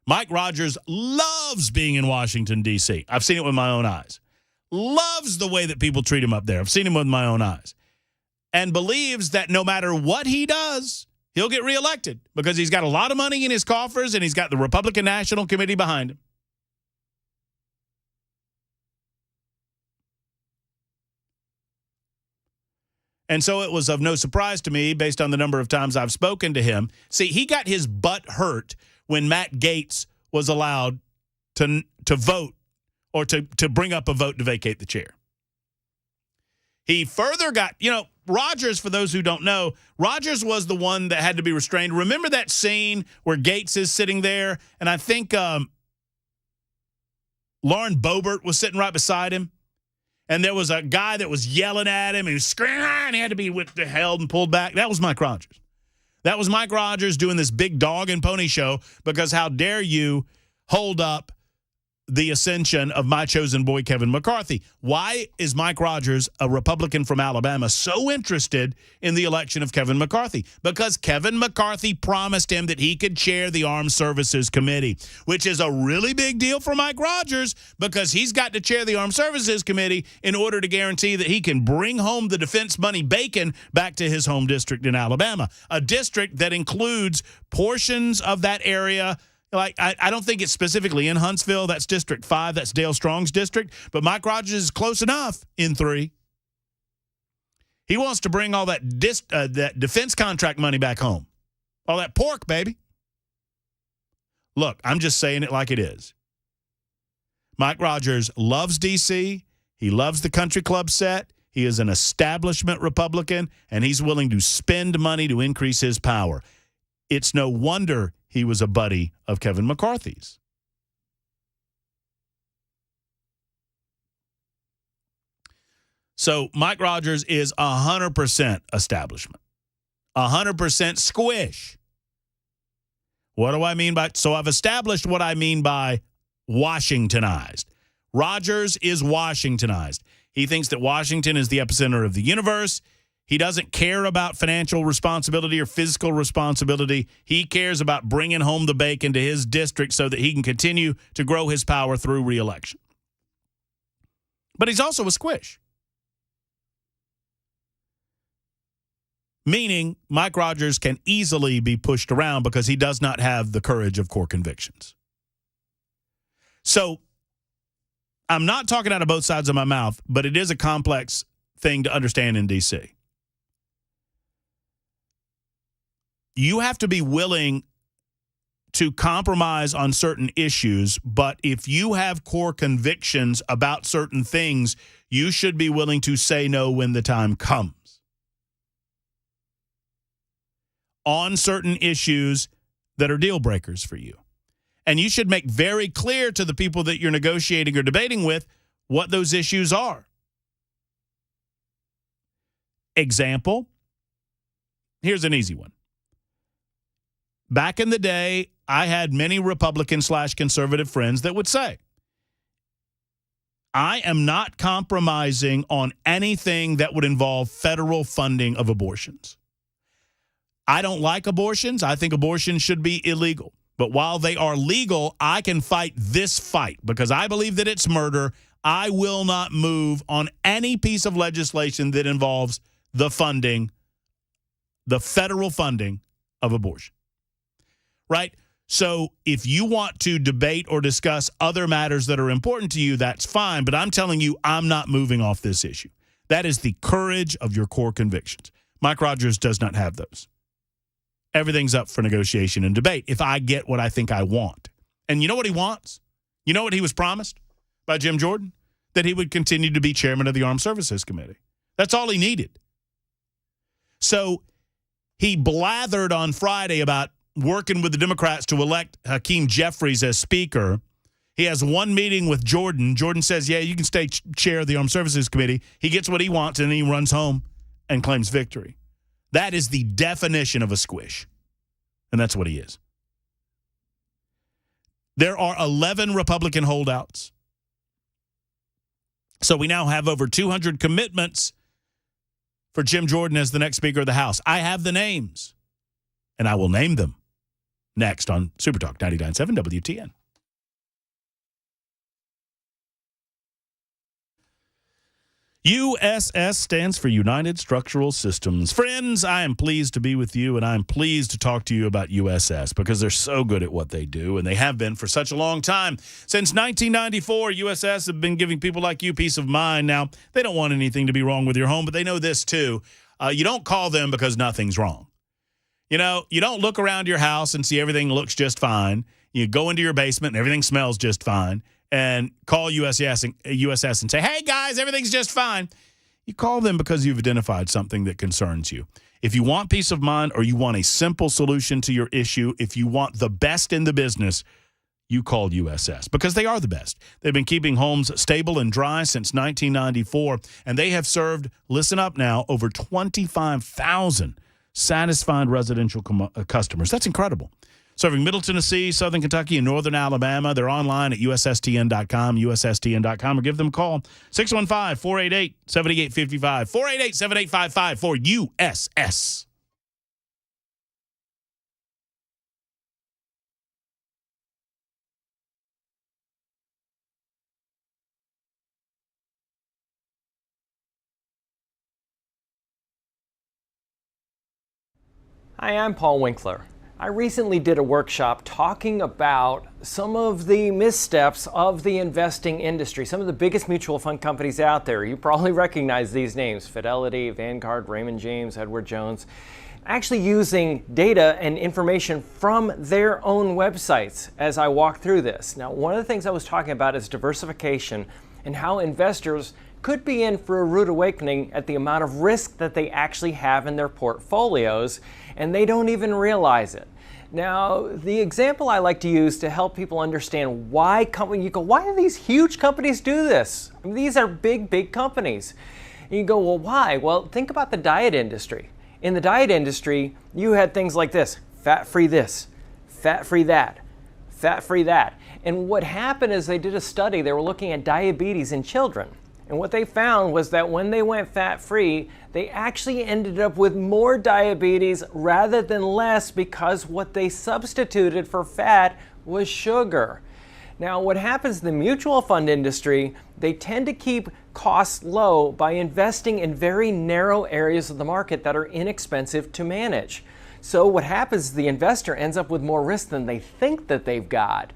Mike Rogers loves being in Washington, D.C. I've seen it with my own eyes. Loves the way that people treat him up there. I've seen him with my own eyes. And believes that no matter what he does, he'll get reelected because he's got a lot of money in his coffers and he's got the Republican National Committee behind him. And so it was of no surprise to me, based on the number of times I've spoken to him. See, he got his butt hurt when Matt Gaetz was allowed to vote or to bring up a vote to vacate the chair. He further got, Rogers, for those who don't know, Rogers was the one that had to be restrained. Remember that scene where Gaetz is sitting there, and I think Lauren Boebert was sitting right beside him, and there was a guy that was yelling at him, and he was screaming, and he had to be held and pulled back. That was Mike Rogers. That was Mike Rogers doing this big dog and pony show because how dare you hold up the ascension of my chosen boy, Kevin McCarthy. Why is Mike Rogers, a Republican from Alabama, so interested in the election of Kevin McCarthy? Because Kevin McCarthy promised him that he could chair the Armed Services Committee, which is a really big deal for Mike Rogers because he's got to chair the Armed Services Committee in order to guarantee that he can bring home the defense money bacon back to his home district in Alabama, a district that includes portions of that area. Like, I don't think it's specifically in Huntsville. That's District 5. That's Dale Strong's district. But Mike Rogers is close enough in 3. He wants to bring all that that defense contract money back home. All that pork, baby. Look, I'm just saying it like it is. Mike Rogers loves D.C. He loves the country club set. He is an establishment Republican, and he's willing to spend money to increase his power. It's no wonder he was a buddy of Kevin McCarthy's. So Mike Rogers is 100% establishment, 100% squish. What do I mean by? So I've established what I mean by Washingtonized. Rogers is Washingtonized. He thinks that Washington is the epicenter of the universe. He doesn't care about financial responsibility or physical responsibility. He cares about bringing home the bacon to his district so that he can continue to grow his power through re-election. But he's also a squish. Meaning Mike Rogers can easily be pushed around because he does not have the courage of core convictions. So I'm not talking out of both sides of my mouth, but it is a complex thing to understand in D.C. You have to be willing to compromise on certain issues, but if you have core convictions about certain things, you should be willing to say no when the time comes. On certain issues that are deal breakers for you. And you should make very clear to the people that you're negotiating or debating with what those issues are. Example, here's an easy one. Back in the day, I had many Republican/conservative friends that would say, I am not compromising on anything that would involve federal funding of abortions. I don't like abortions. I think abortions should be illegal. But while they are legal, I can fight this fight because I believe that it's murder. I will not move on any piece of legislation that involves the funding, the federal funding of abortion. Right? So if you want to debate or discuss other matters that are important to you, that's fine. But I'm telling you, I'm not moving off this issue. That is the courage of your core convictions. Mike Rogers does not have those. Everything's up for negotiation and debate if I get what I think I want. And you know what he wants? You know what he was promised by Jim Jordan? That he would continue to be chairman of the Armed Services Committee. That's all he needed. So he blathered on Friday about working with the Democrats to elect Hakeem Jeffries as Speaker. He has one meeting with Jordan. Jordan says, yeah, you can stay chair of the Armed Services Committee. He gets what he wants, and then he runs home and claims victory. That is the definition of a squish, and that's what he is. There are 11 Republican holdouts. So we now have over 200 commitments for Jim Jordan as the next Speaker of the House. I have the names, and I will name them next on Super Talk 99.7 WTN. USS stands for United Structural Systems. Friends, I am pleased to be with you, and I'm pleased to talk to you about USS because they're so good at what they do, and they have been for such a long time. Since 1994, USS have been giving people like you peace of mind. Now, they don't want anything to be wrong with your home, but they know this too. You don't call them because nothing's wrong. You know, you don't look around your house and see everything looks just fine. You go into your basement and everything smells just fine. And call USS and say, hey, guys, everything's just fine. You call them because you've identified something that concerns you. If you want peace of mind or you want a simple solution to your issue, if you want the best in the business, you call USS because they are the best. They've been keeping homes stable and dry since 1994, and they have served, listen up now, over 25,000 satisfied residential customers. That's incredible. Serving Middle Tennessee, Southern Kentucky, and Northern Alabama. They're online at USSTN.com, USSTN.com, or give them a call. 615-488-7855, 488-7855 for USS. Hi, I'm Paul Winkler. I recently did a workshop talking about some of the missteps of the investing industry, some of the biggest mutual fund companies out there. You probably recognize these names: Fidelity, Vanguard, Raymond James, Edward Jones, actually using data and information from their own websites as I walk through this. Now, one of the things I was talking about is diversification and how investors could be in for a rude awakening at the amount of risk that they actually have in their portfolios, and they don't even realize it. Now, the example I like to use to help people understand why why do these huge companies do this? I mean, these are big companies. And you go, well, why? Well, think about the diet industry. In the diet industry, you had things like this: fat-free this, fat-free that, fat-free that. And what happened is they did a study. They were looking at diabetes in children. And what they found was that when they went fat-free, they actually ended up with more diabetes rather than less, because what they substituted for fat was sugar. Now, what happens in the mutual fund industry, they tend to keep costs low by investing in very narrow areas of the market that are inexpensive to manage. So what happens is the investor ends up with more risk than they think that they've got.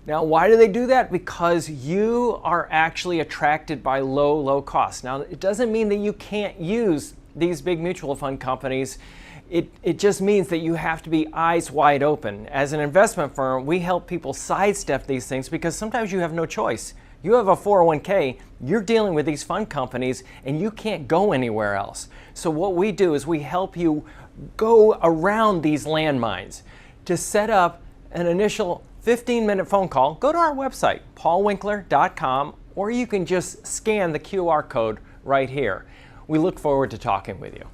Now, why do they do that? Because you are actually attracted by low costs. Now, it doesn't mean that you can't use these big mutual fund companies. It just means that you have to be eyes wide open. As an investment firm, we help people sidestep these things because sometimes you have no choice. You have a 401k, you're dealing with these fund companies, and you can't go anywhere else. So what we do is we help you go around these landmines. To set up an initial 15-minute phone call, go to our website, paulwinkler.com, or you can just scan the QR code right here. We look forward to talking with you.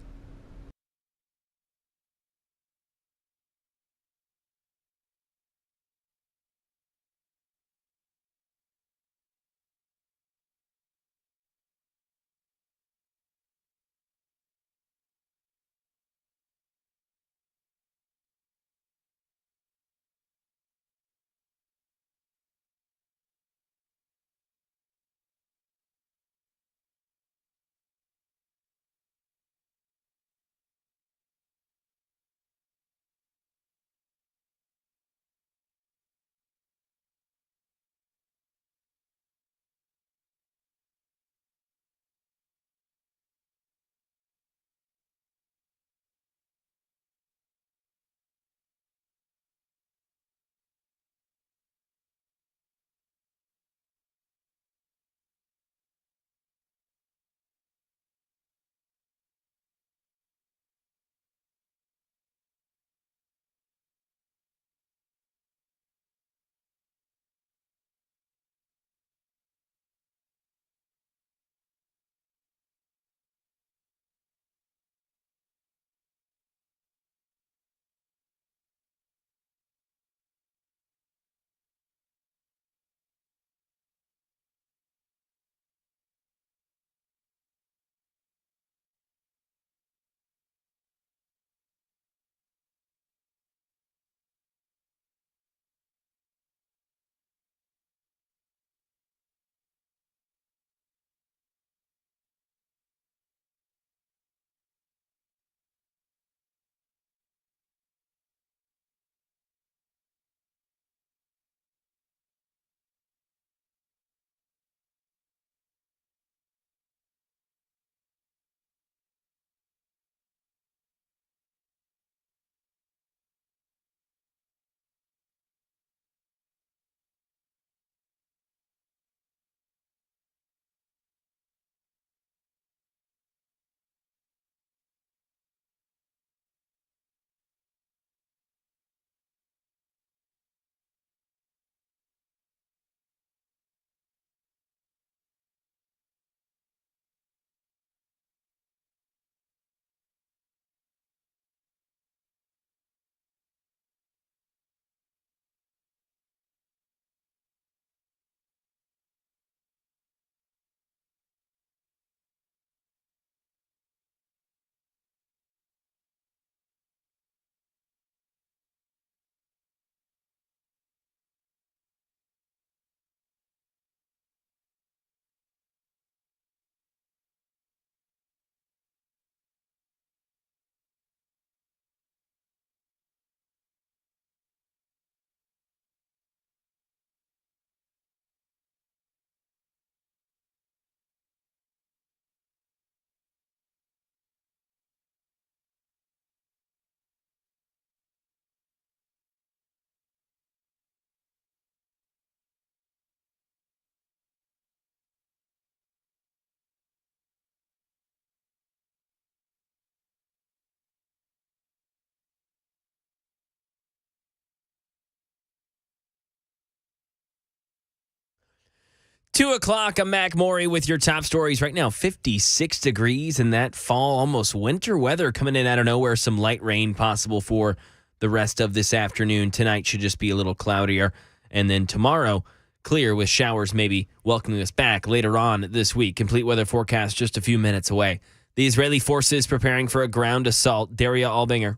2 o'clock, I'm Mac Maury with your top stories. Right now, 56 degrees and that fall, almost winter weather coming in out of nowhere. Some light rain possible for the rest of this afternoon. Tonight should just be a little cloudier. And then tomorrow, clear with showers maybe welcoming us back later on this week. Complete weather forecast just a few minutes away. The Israeli forces preparing for a ground assault. Daria Albinger.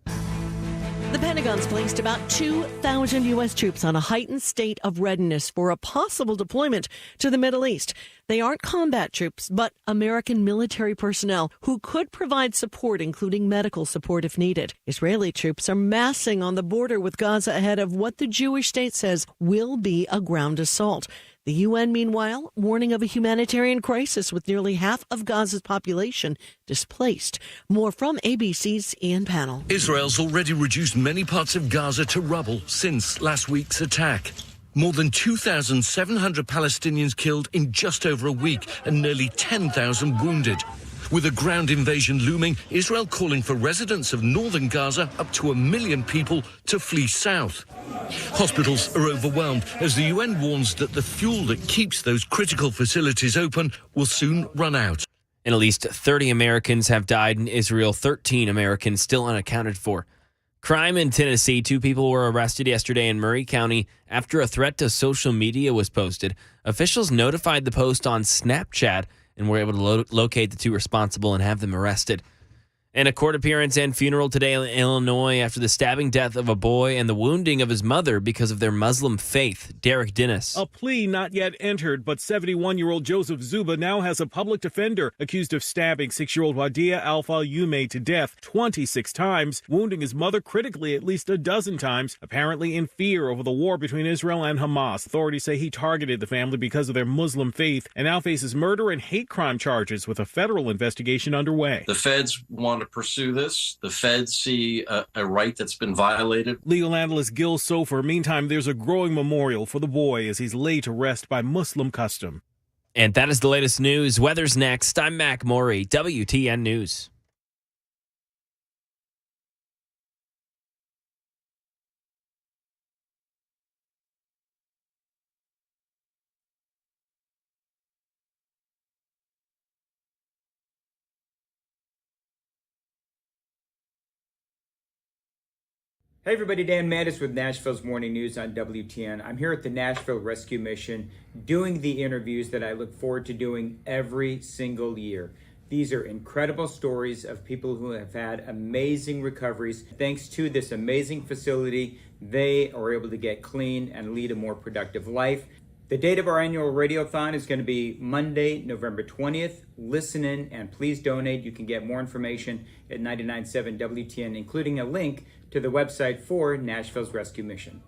The Pentagon's placed about 2,000 U.S. troops on a heightened state of readiness for a possible deployment to the Middle East. They aren't combat troops, but American military personnel who could provide support, including medical support if needed. Israeli troops are massing on the border with Gaza ahead of what the Jewish state says will be a ground assault. The UN, meanwhile, warning of a humanitarian crisis with nearly half of Gaza's population displaced. More from ABC's Ian Pannell. Israel's already reduced many parts of Gaza to rubble since last week's attack. More than 2,700 Palestinians killed in just over a week and nearly 10,000 wounded. With a ground invasion looming, Israel calling for residents of northern Gaza, up to 1 million people, to flee south. Hospitals are overwhelmed as the UN warns that the fuel that keeps those critical facilities open will soon run out. And at least 30 Americans have died in Israel, 13 Americans still unaccounted for. Crime in Tennessee. 2 people were arrested yesterday in Murray County after a threat to social media was posted. Officials notified the post on Snapchat and were able to locate the 2 responsible and have them arrested. And a court appearance and funeral today in Illinois after the stabbing death of a boy and the wounding of his mother because of their Muslim faith. Derek Dennis. A plea not yet entered, but 71-year-old Joseph Zuba now has a public defender accused of stabbing 6-year-old Wadia Alfa-Yume to death 26 times, wounding his mother critically at least a dozen times, apparently in fear over the war between Israel and Hamas. Authorities say he targeted the family because of their Muslim faith and now faces murder and hate crime charges with a federal investigation underway. The feds want to pursue this. The feds see a right that's been violated. Legal analyst Gill Center. Meantime, there's a growing memorial for the boy as he's laid to rest by Muslim custom. And that is the latest news. Weather's next. I'm Mac Maury, WTN News. Hey everybody, Dan Mattis with Nashville's Morning News on WTN. I'm here at the Nashville Rescue Mission doing the interviews that I look forward to doing every single year. These are incredible stories of people who have had amazing recoveries. Thanks to this amazing facility, they are able to get clean and lead a more productive life. The date of our annual radiothon is going to be Monday, November 20th. Listen in and please donate. You can get more information at 99.7 WTN, including a link to the website for Nashville's Rescue Mission.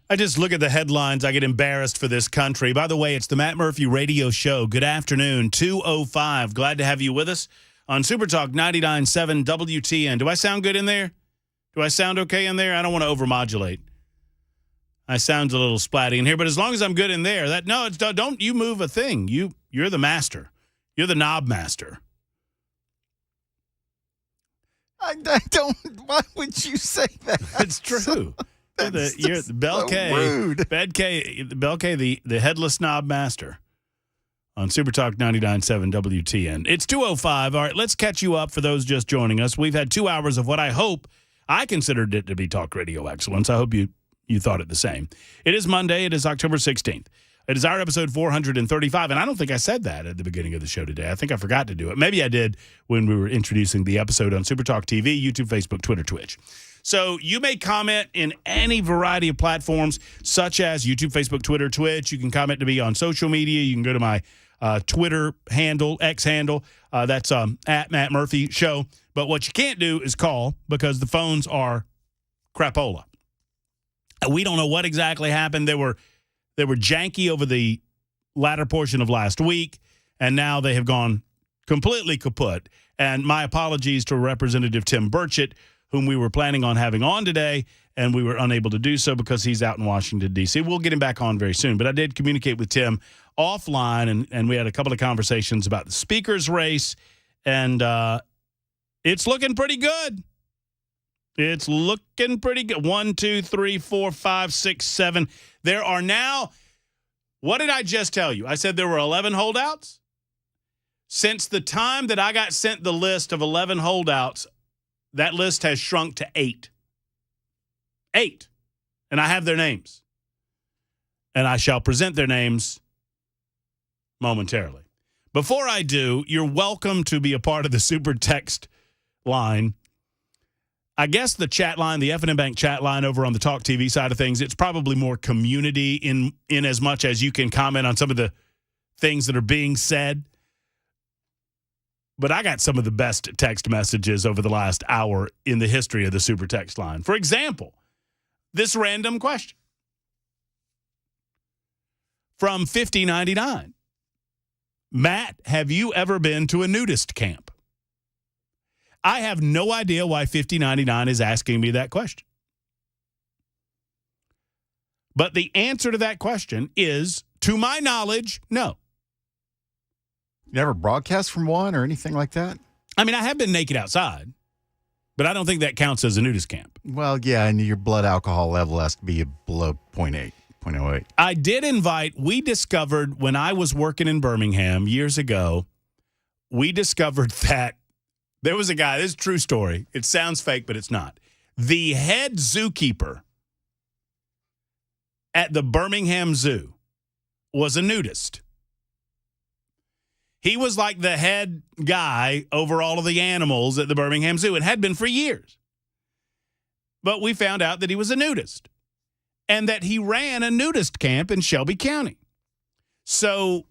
I just look at the headlines. I get embarrassed for this country. By the way, it's the Matt Murphy Radio Show. Good afternoon, 2:05. Glad to have you with us on Super Talk 99.7 WTN. Do I sound good in there? Do I sound okay in there? I don't want to overmodulate. I sound a little splatty in here, but as long as I'm good in there, don't you move a thing. You're the master. You're the knob master. I don't. Why would you say that? It's true. You're the Bel K. Rude. Bel K, the headless knob master on Super Talk 99.7 WTN. It's 2:05. All right, let's catch you up for those just joining us. We've had 2 hours of what I considered it to be talk radio excellence. I hope you thought it the same. It is Monday. It is October 16th. It is our episode 435, and I don't think I said that at the beginning of the show today. I think I forgot to do it. Maybe I did when we were introducing the episode on Super Talk TV, YouTube, Facebook, Twitter, Twitch. So you may comment in any variety of platforms, such as YouTube, Facebook, Twitter, Twitch. You can comment to me on social media. You can go to my Twitter handle, X handle. That's at Matt Murphy Show. But what you can't do is call because the phones are crapola. We don't know what exactly happened. They were janky over the latter portion of last week, and now they have gone completely kaput. And my apologies to Representative Tim Burchett, whom we were planning on having on today, and we were unable to do so because he's out in Washington, D.C. We'll get him back on very soon. But I did communicate with Tim offline, and we had a couple of conversations about the speaker's race, and it's looking pretty good. It's looking pretty good. 1, 2, 3, 4, 5, 6, 7. There are now, what did I just tell you? I said there were 11 holdouts. Since the time that I got sent the list of 11 holdouts, that list has shrunk to 8. 8. And I have their names. And I shall present their names momentarily. Before I do, you're welcome to be a part of the super text line. I guess the chat line, the F&M Bank chat line over on the Talk TV side of things, it's probably more community in as much as you can comment on some of the things that are being said. But I got some of the best text messages over the last hour in the history of the super text line. For example, this random question from 5099. Matt, have you ever been to a nudist camp? I have no idea why 5099 is asking me that question. But the answer to that question is, to my knowledge, no. You never broadcast from one or anything like that? I mean, I have been naked outside, but I don't think that counts as a nudist camp. Well, yeah, and your blood alcohol level has to be below 0.08. I did we discovered when I was working in Birmingham years ago, we discovered that there was a guy, this is a true story. It sounds fake, but it's not. The head zookeeper at the Birmingham Zoo was a nudist. He was like the head guy over all of the animals at the Birmingham Zoo and had been for years. But we found out that he was a nudist and that he ran a nudist camp in Shelby County. So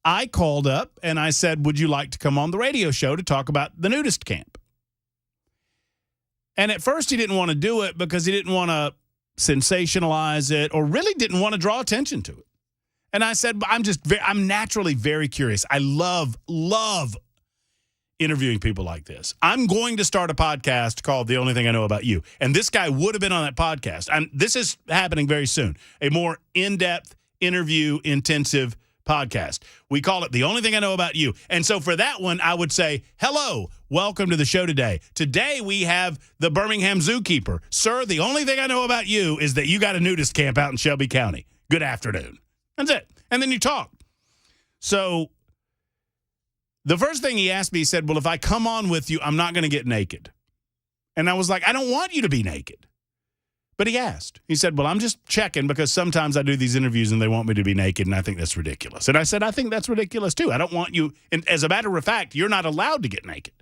I called up and I said, would you like to come on the radio show to talk about the nudist camp? And at first he didn't want to do it because he didn't want to sensationalize it or really didn't want to draw attention to it. And I said, I'm naturally very curious. I love interviewing people like this. I'm going to start a podcast called The Only Thing I Know About You. And this guy would have been on that podcast. And this is happening very soon. A more in-depth, interview-intensive podcast. We call it The Only Thing I Know About You. And so for that one, I would say, hello, welcome to the show today. Today we have the Birmingham Zookeeper. Sir, the only thing I know about you is that you got a nudist camp out in Shelby County. Good afternoon. That's it. And then you talk. So the first thing he asked me, he said, well, if I come on with you, I'm not going to get naked. And I was like, I don't want you to be naked. But he asked. He said, well, I'm just checking because sometimes I do these interviews and they want me to be naked, and I think that's ridiculous. And I said, I think that's ridiculous, too. I don't want you. And as a matter of fact, you're not allowed to get naked.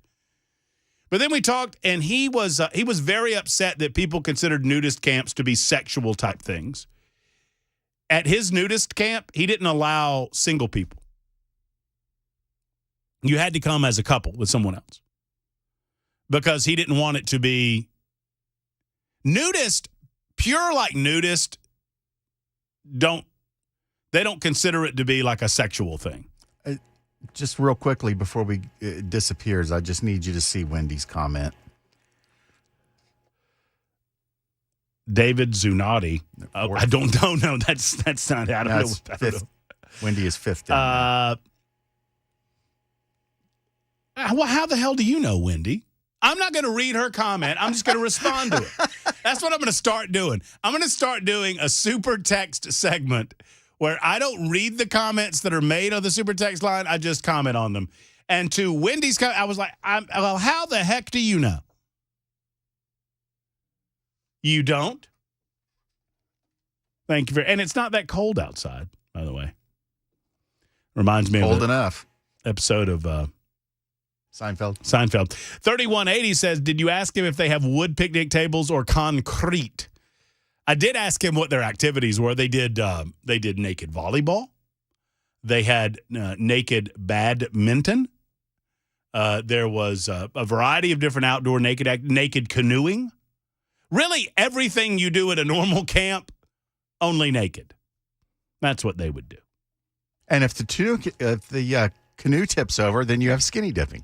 But then we talked, and he was very upset that people considered nudist camps to be sexual type things. At his nudist camp, he didn't allow single people. You had to come as a couple with someone else because he didn't want it to be nudist, pure like nudist don't consider it to be like a sexual thing. Just real quickly before it disappears, I just need you to see Wendy's comment. David Zunati. I don't know. That's not. I don't know. Wendy is fifth. Well, how the hell do you know, Wendy? I'm not going to read her comment. I'm just going to respond to it. That's what I'm going to start doing. I'm going to start doing a super text segment where I don't read the comments that are made on the super text line. I just comment on them. And to Wendy's comment, I was like, well, how the heck do you know? You don't? Thank you and it's not that cold outside, by the way. Reminds me cold of enough episode of Seinfeld. 3180 says, did you ask him if they have wood picnic tables or concrete? I did ask him what their activities were. They did naked volleyball. They had naked badminton. There was a variety of different outdoor naked canoeing. Really, everything you do at a normal camp, only naked. That's what they would do. And if the canoe tips over, then you have skinny dipping.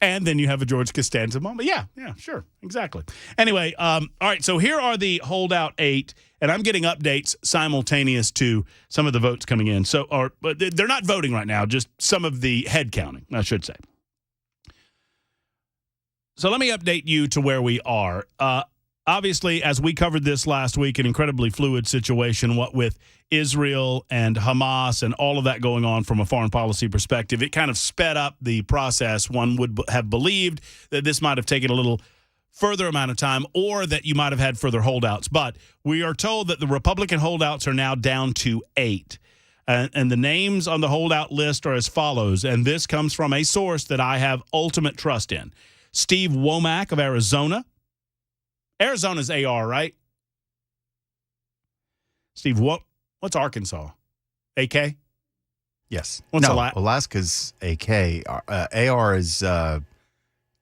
And then you have a George Costanza moment. Yeah, sure. Exactly. Anyway, all right, so here are the holdout 8, and I'm getting updates simultaneous to some of the votes coming in. But they're not voting right now, just some of the head counting, I should say. So let me update you to where we are. Obviously, as we covered this last week, an incredibly fluid situation, what with Israel and Hamas and all of that going on from a foreign policy perspective, it kind of sped up the process. One would have believed that this might have taken a little further amount of time or that you might have had further holdouts. But we are told that the Republican holdouts are now down to 8. And the names on the holdout list are as follows. And this comes from a source that I have ultimate trust in. Steve Womack of Arizona. Arizona's AR, right? Steve, what's Arkansas? AK? Yes. What's Alaska's AK. AR is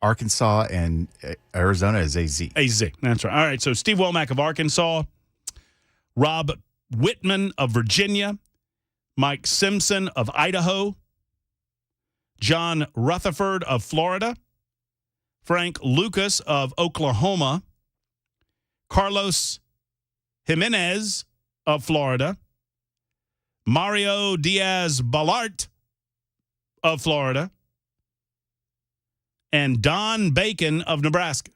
Arkansas, and Arizona is AZ. AZ, that's right. All right, so Steve Womack of Arkansas, Rob Whitman of Virginia, Mike Simpson of Idaho, John Rutherford of Florida, Frank Lucas of Oklahoma, Carlos Jimenez of Florida, Mario Diaz-Balart of Florida, and Don Bacon of Nebraska.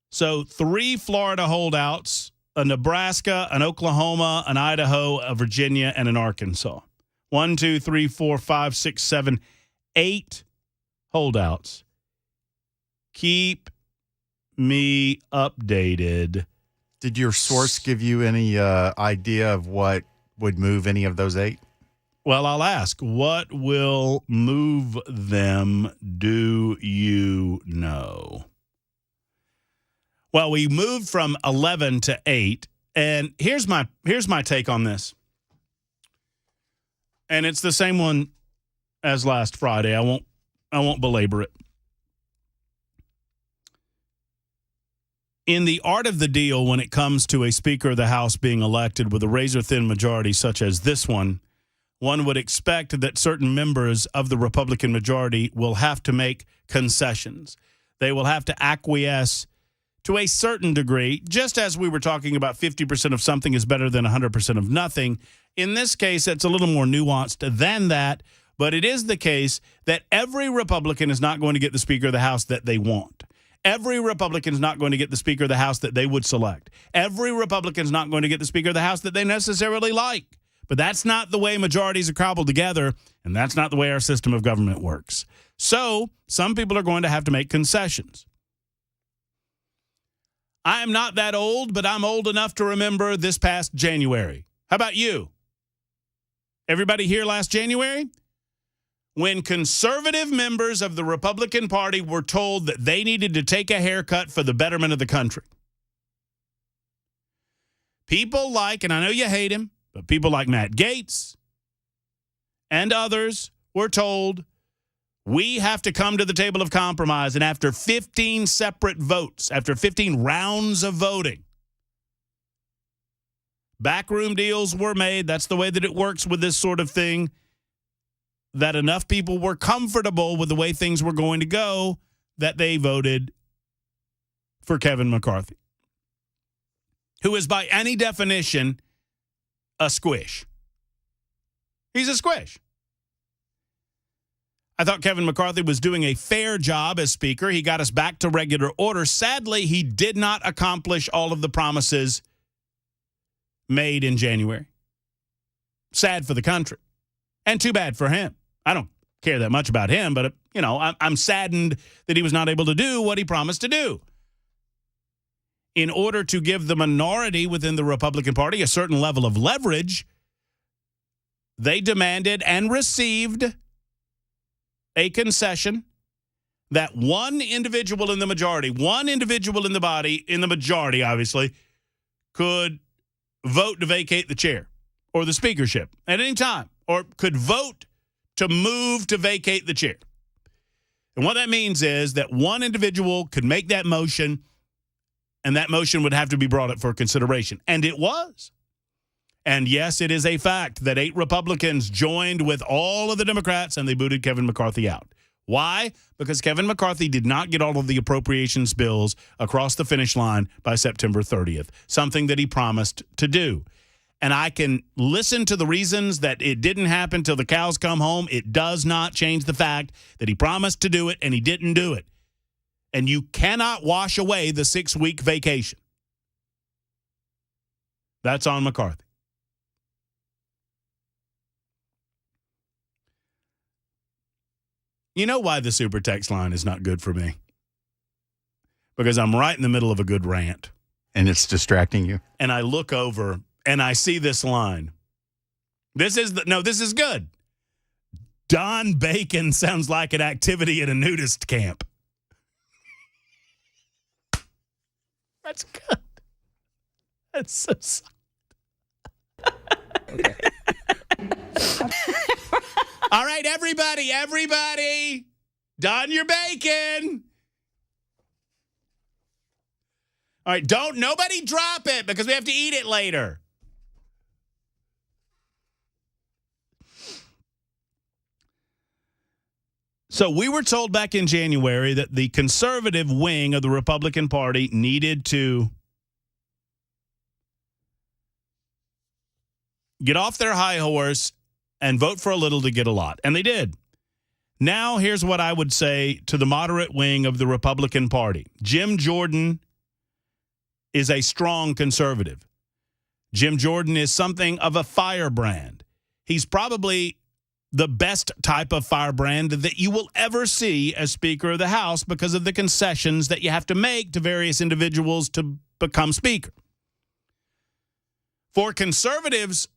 So 3 Florida holdouts, a Nebraska, an Oklahoma, an Idaho, a Virginia, and an Arkansas. 1, 2, 3, 4, 5, 6, 7, 8 holdouts. Keep me updated. Did your source give you any idea of what would move any of those 8? Well, I'll ask. What will move them, do you know? Well, we moved from 11 to 8, and here's my take on this. And it's the same one as last Friday. I won't belabor it. In the art of the deal, when it comes to a Speaker of the House being elected with a razor-thin majority such as this one would expect that certain members of the Republican majority will have to make concessions. They will have to acquiesce to a certain degree, just as we were talking about 50% of something is better than 100% of nothing. In this case, it's a little more nuanced than that, but it is the case that every Republican is not going to get the Speaker of the House that they want. Every Republican is not going to get the Speaker of the House that they would select. Every Republican is not going to get the Speaker of the House that they necessarily like. But that's not the way majorities are cobbled together, and that's not the way our system of government works. So some people are going to have to make concessions. I am not that old, but I'm old enough to remember this past January. How about you? Everybody here last January? When conservative members of the Republican Party were told that they needed to take a haircut for the betterment of the country. People like, and I know you hate him, but people like Matt Gaetz and others were told, we have to come to the table of compromise. And after 15 separate votes, after 15 rounds of voting, Backroom deals were made. That's the way that it works with this sort of thing, that enough people were comfortable with the way things were going to go that they voted for Kevin McCarthy, who is by any definition a squish. He's a squish. I thought Kevin McCarthy was doing a fair job as Speaker. He got us back to regular order. Sadly, he did not accomplish all of the promises made in January. Sad for the country. And too bad for him. I don't care that much about him, but, I'm saddened that he was not able to do what he promised to do. In order to give the minority within the Republican Party a certain level of leverage, they demanded and received a concession that one individual in the majority, one individual in the body, in the majority, obviously, could vote to vacate the chair or the speakership at any time, or could vote to move to vacate the chair. And what that means is that one individual could make that motion, and that motion would have to be brought up for consideration. And it was. And yes, it is a fact that 8 Republicans joined with all of the Democrats and they booted Kevin McCarthy out. Why? Because Kevin McCarthy did not get all of the appropriations bills across the finish line by September 30th, something that he promised to do. And I can listen to the reasons that it didn't happen till the cows come home. It does not change the fact that he promised to do it and he didn't do it. And you cannot wash away the 6-week vacation. That's on McCarthy. You know why the super text line is not good for me? Because I'm right in the middle of a good rant. And it's distracting you. And I look over and I see this line. This is good. Don Bacon sounds like an activity at a nudist camp. That's good. That's so sad. Okay. All right, everybody, don your bacon. All right, nobody drop it because we have to eat it later. So we were told back in January that the conservative wing of the Republican Party needed to get off their high horse and vote for a little to get a lot. And they did. Now, here's what I would say to the moderate wing of the Republican Party. Jim Jordan is a strong conservative. Jim Jordan is something of a firebrand. He's probably the best type of firebrand that you will ever see as Speaker of the House because of the concessions that you have to make to various individuals to become Speaker. For conservatives,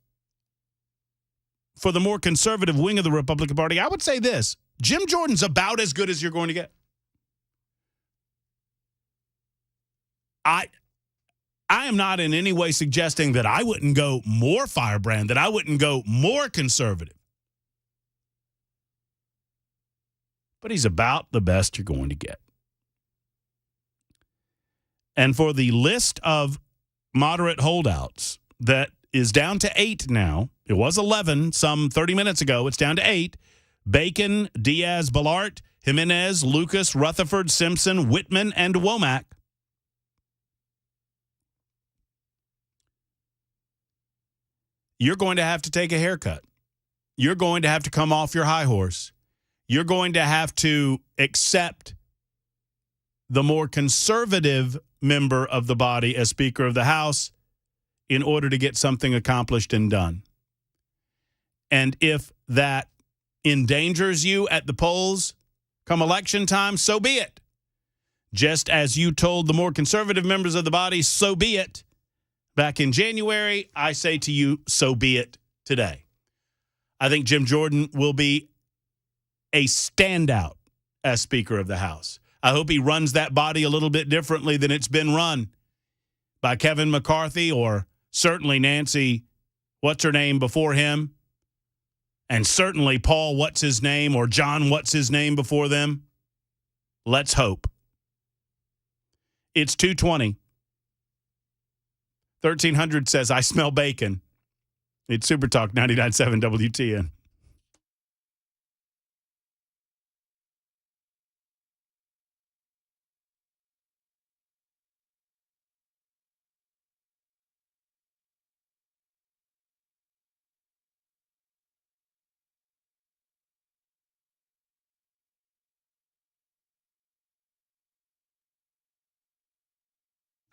for the more conservative wing of the Republican Party, I would say this. Jim Jordan's about as good as you're going to get. I am not in any way suggesting that I wouldn't go more firebrand, that I wouldn't go more conservative. But he's about the best you're going to get. And for the list of moderate holdouts that is down to 8 now, it was 11 some 30 minutes ago, it's down to 8, Bacon, Diaz, Balart, Jimenez, Lucas, Rutherford, Simpson, Whitman, and Womack. You're going to have to take a haircut. You're going to have to come off your high horse. You're going to have to accept the more conservative member of the body as Speaker of the House in order to get something accomplished and done. And if that endangers you at the polls come election time, so be it. Just as you told the more conservative members of the body, so be it. Back in January, I say to you, so be it today. I think Jim Jordan will be a standout as Speaker of the House. I hope he runs that body a little bit differently than it's been run by Kevin McCarthy or certainly Nancy, what's her name before him, and certainly Paul, what's his name, or John, what's his name before them. Let's hope. It's 2:20. 1300 says, I smell bacon. It's Super Talk 99.7 WTN.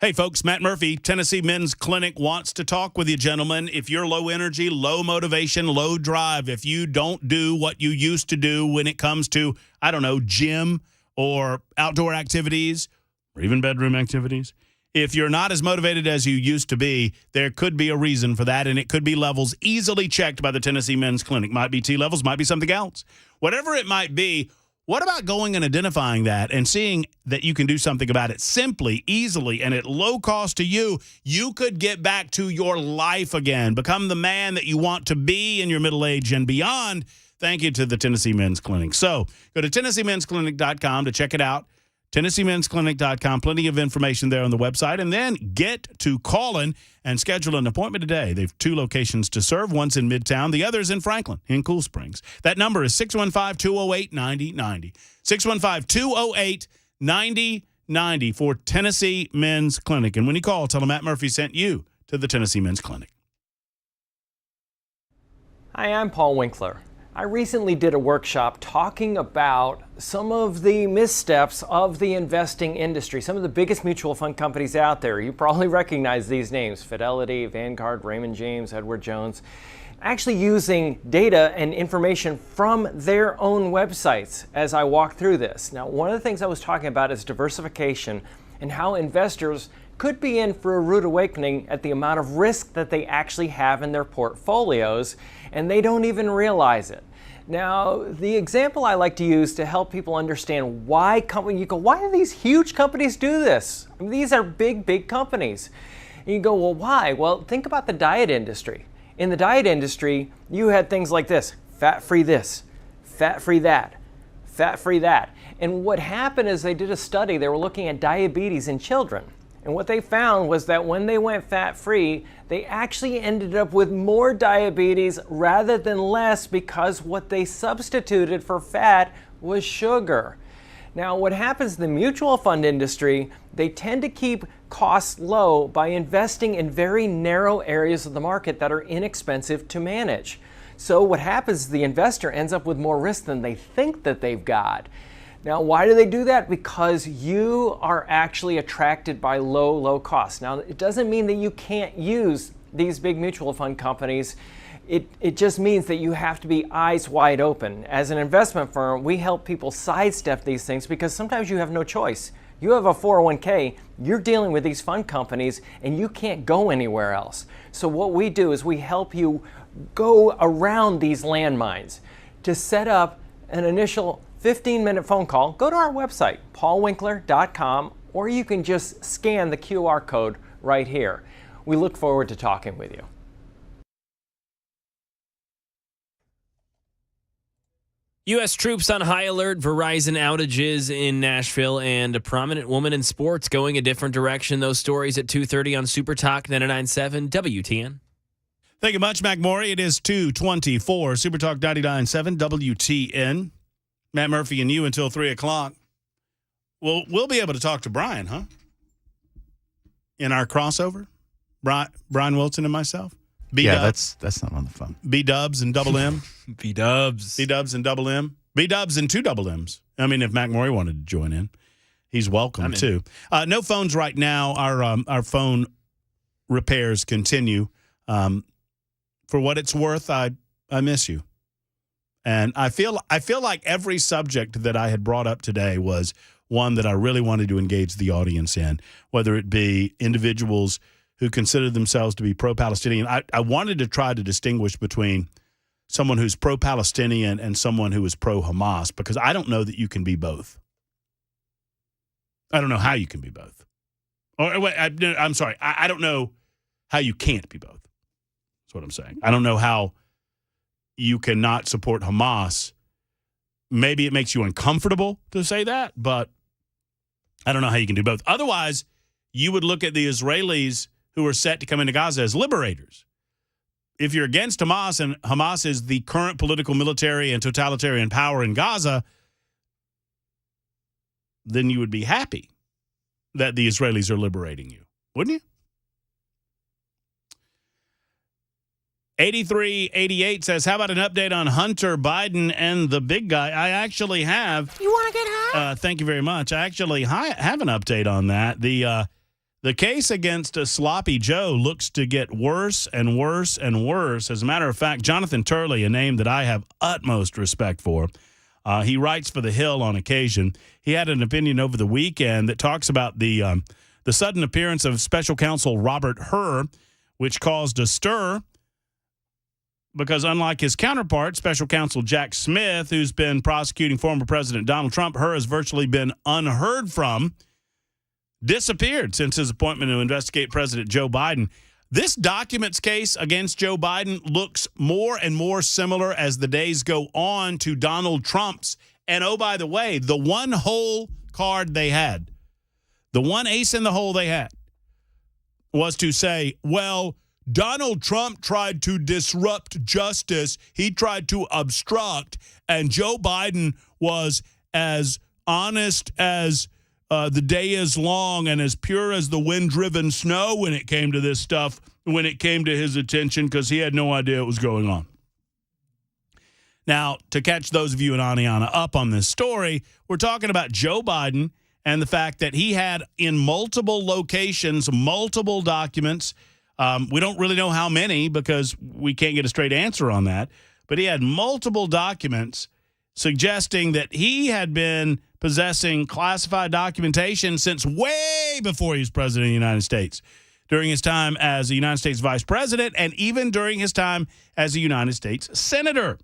Hey, folks, Matt Murphy, Tennessee Men's Clinic wants to talk with you, gentlemen. If you're low energy, low motivation, low drive, if you don't do what you used to do when it comes to, I don't know, gym or outdoor activities or even bedroom activities, if you're not as motivated as you used to be, there could be a reason for that, and it could be levels easily checked by the Tennessee Men's Clinic. Might be T levels, might be something else. Whatever it might be, what about going and identifying that and seeing that you can do something about it simply, easily, and at low cost to you? You could get back to your life again, become the man that you want to be in your middle age and beyond. Thank you to the Tennessee Men's Clinic. So go to TennesseeMen'sClinic.com to check it out. TennesseeMen'sClinic.com. Plenty of information there on the website. And then get to calling and schedule an appointment today. They have 2 locations to serve. One's in Midtown. The other's in Franklin, in Cool Springs. That number is 615-208-9090. 615-208-9090 for Tennessee Men's Clinic. And when you call, tell them Matt Murphy sent you to the Tennessee Men's Clinic. Hi, I'm Paul Winkler. I recently did a workshop talking about some of the missteps of the investing industry, some of the biggest mutual fund companies out there. You probably recognize these names: Fidelity, Vanguard, Raymond James, Edward Jones, actually using data and information from their own websites as I walk through this. Now, one of the things I was talking about is diversification and how investors could be in for a rude awakening at the amount of risk that they actually have in their portfolios, and they don't even realize it. Now, the example I like to use to help people understand why do these huge companies do this? I mean, these are big companies. And you go, well, why? Well, think about the diet industry. In the diet industry, you had things like this: fat-free this, fat-free that, fat-free that. And what happened is they did a study. They were looking at diabetes in children. And what they found was that when they went fat-free, they actually ended up with more diabetes rather than less, because what they substituted for fat was sugar. Now, what happens in the mutual fund industry, they tend to keep costs low by investing in very narrow areas of the market that are inexpensive to manage. So what happens is the investor ends up with more risk than they think that they've got. Now, why do they do that? Because you are actually attracted by low costs. Now, it doesn't mean that you can't use these big mutual fund companies. It just means that you have to be eyes wide open. As an investment firm, we help people sidestep these things because sometimes you have no choice. You have a 401k, you're dealing with these fund companies, and you can't go anywhere else. So what we do is we help you go around these landmines. To set up an initial 15-minute phone call, go to our website, paulwinkler.com, or you can just scan the QR code right here. We look forward to talking with you. U.S. troops on high alert, Verizon outages in Nashville, and a prominent woman in sports going a different direction. Those stories at 2:30 on Super Talk 99.7 WTN. Thank you much, Mac Morey. It is 2:24, Super Talk 99.7 WTN. Matt Murphy and you until 3 o'clock. Well, we'll be able to talk to Brian, huh? In our crossover? Brian Wilson and myself? That's not on the phone. B-Dubs and Double M? B-Dubs. B-Dubs and Double M? B-Dubs and 2 double M's. I mean, if Mac Morey wanted to join in, he's welcome too. No phones right now. Our phone repairs continue. For what it's worth, I miss you. And I feel like every subject that I had brought up today was one that I really wanted to engage the audience in, whether it be individuals who consider themselves to be pro-Palestinian. I wanted to try to distinguish between someone who's pro-Palestinian and someone who is pro-Hamas, because I don't know that you can be both. I don't know how you can be both. Or wait, I'm sorry. I don't know how you can't be both. That's what I'm saying. I don't know how you cannot support Hamas. Maybe it makes you uncomfortable to say that, but I don't know how you can do both. Otherwise, you would look at the Israelis who are set to come into Gaza as liberators. If you're against Hamas and Hamas is the current political, military, and totalitarian power in Gaza, then you would be happy that the Israelis are liberating you, wouldn't you? 8388 says, how about an update on Hunter Biden and the big guy? I actually have. You want to get high? Thank you very much. I actually have an update on that. The case against Sloppy Joe looks to get worse and worse and worse. As a matter of fact, Jonathan Turley, a name that I have utmost respect for, he writes for The Hill on occasion. He had an opinion over the weekend that talks about the sudden appearance of Special Counsel Robert Hur, which caused a stir because unlike his counterpart, Special Counsel Jack Smith, who's been prosecuting former President Donald Trump, Hur has virtually been unheard from, disappeared since his appointment to investigate President Joe Biden. This documents case against Joe Biden looks more and more similar as the days go on to Donald Trump's. And oh, by the way, the one hole card they had, the one ace in the hole they had was to say, well, Donald Trump tried to disrupt justice. He tried to obstruct. And Joe Biden was as honest as the day is long and as pure as the wind-driven snow when it came to this stuff, when it came to his attention, because he had no idea what was going on. Now, to catch those of you in Aniana up on this story, we're talking about Joe Biden and the fact that he had in multiple locations, multiple documents. We don't really know how many because we can't get a straight answer on that. But he had multiple documents suggesting that he had been possessing classified documentation since way before he was president of the United States, during his time as a United States vice president, and even during his time as a United States senator.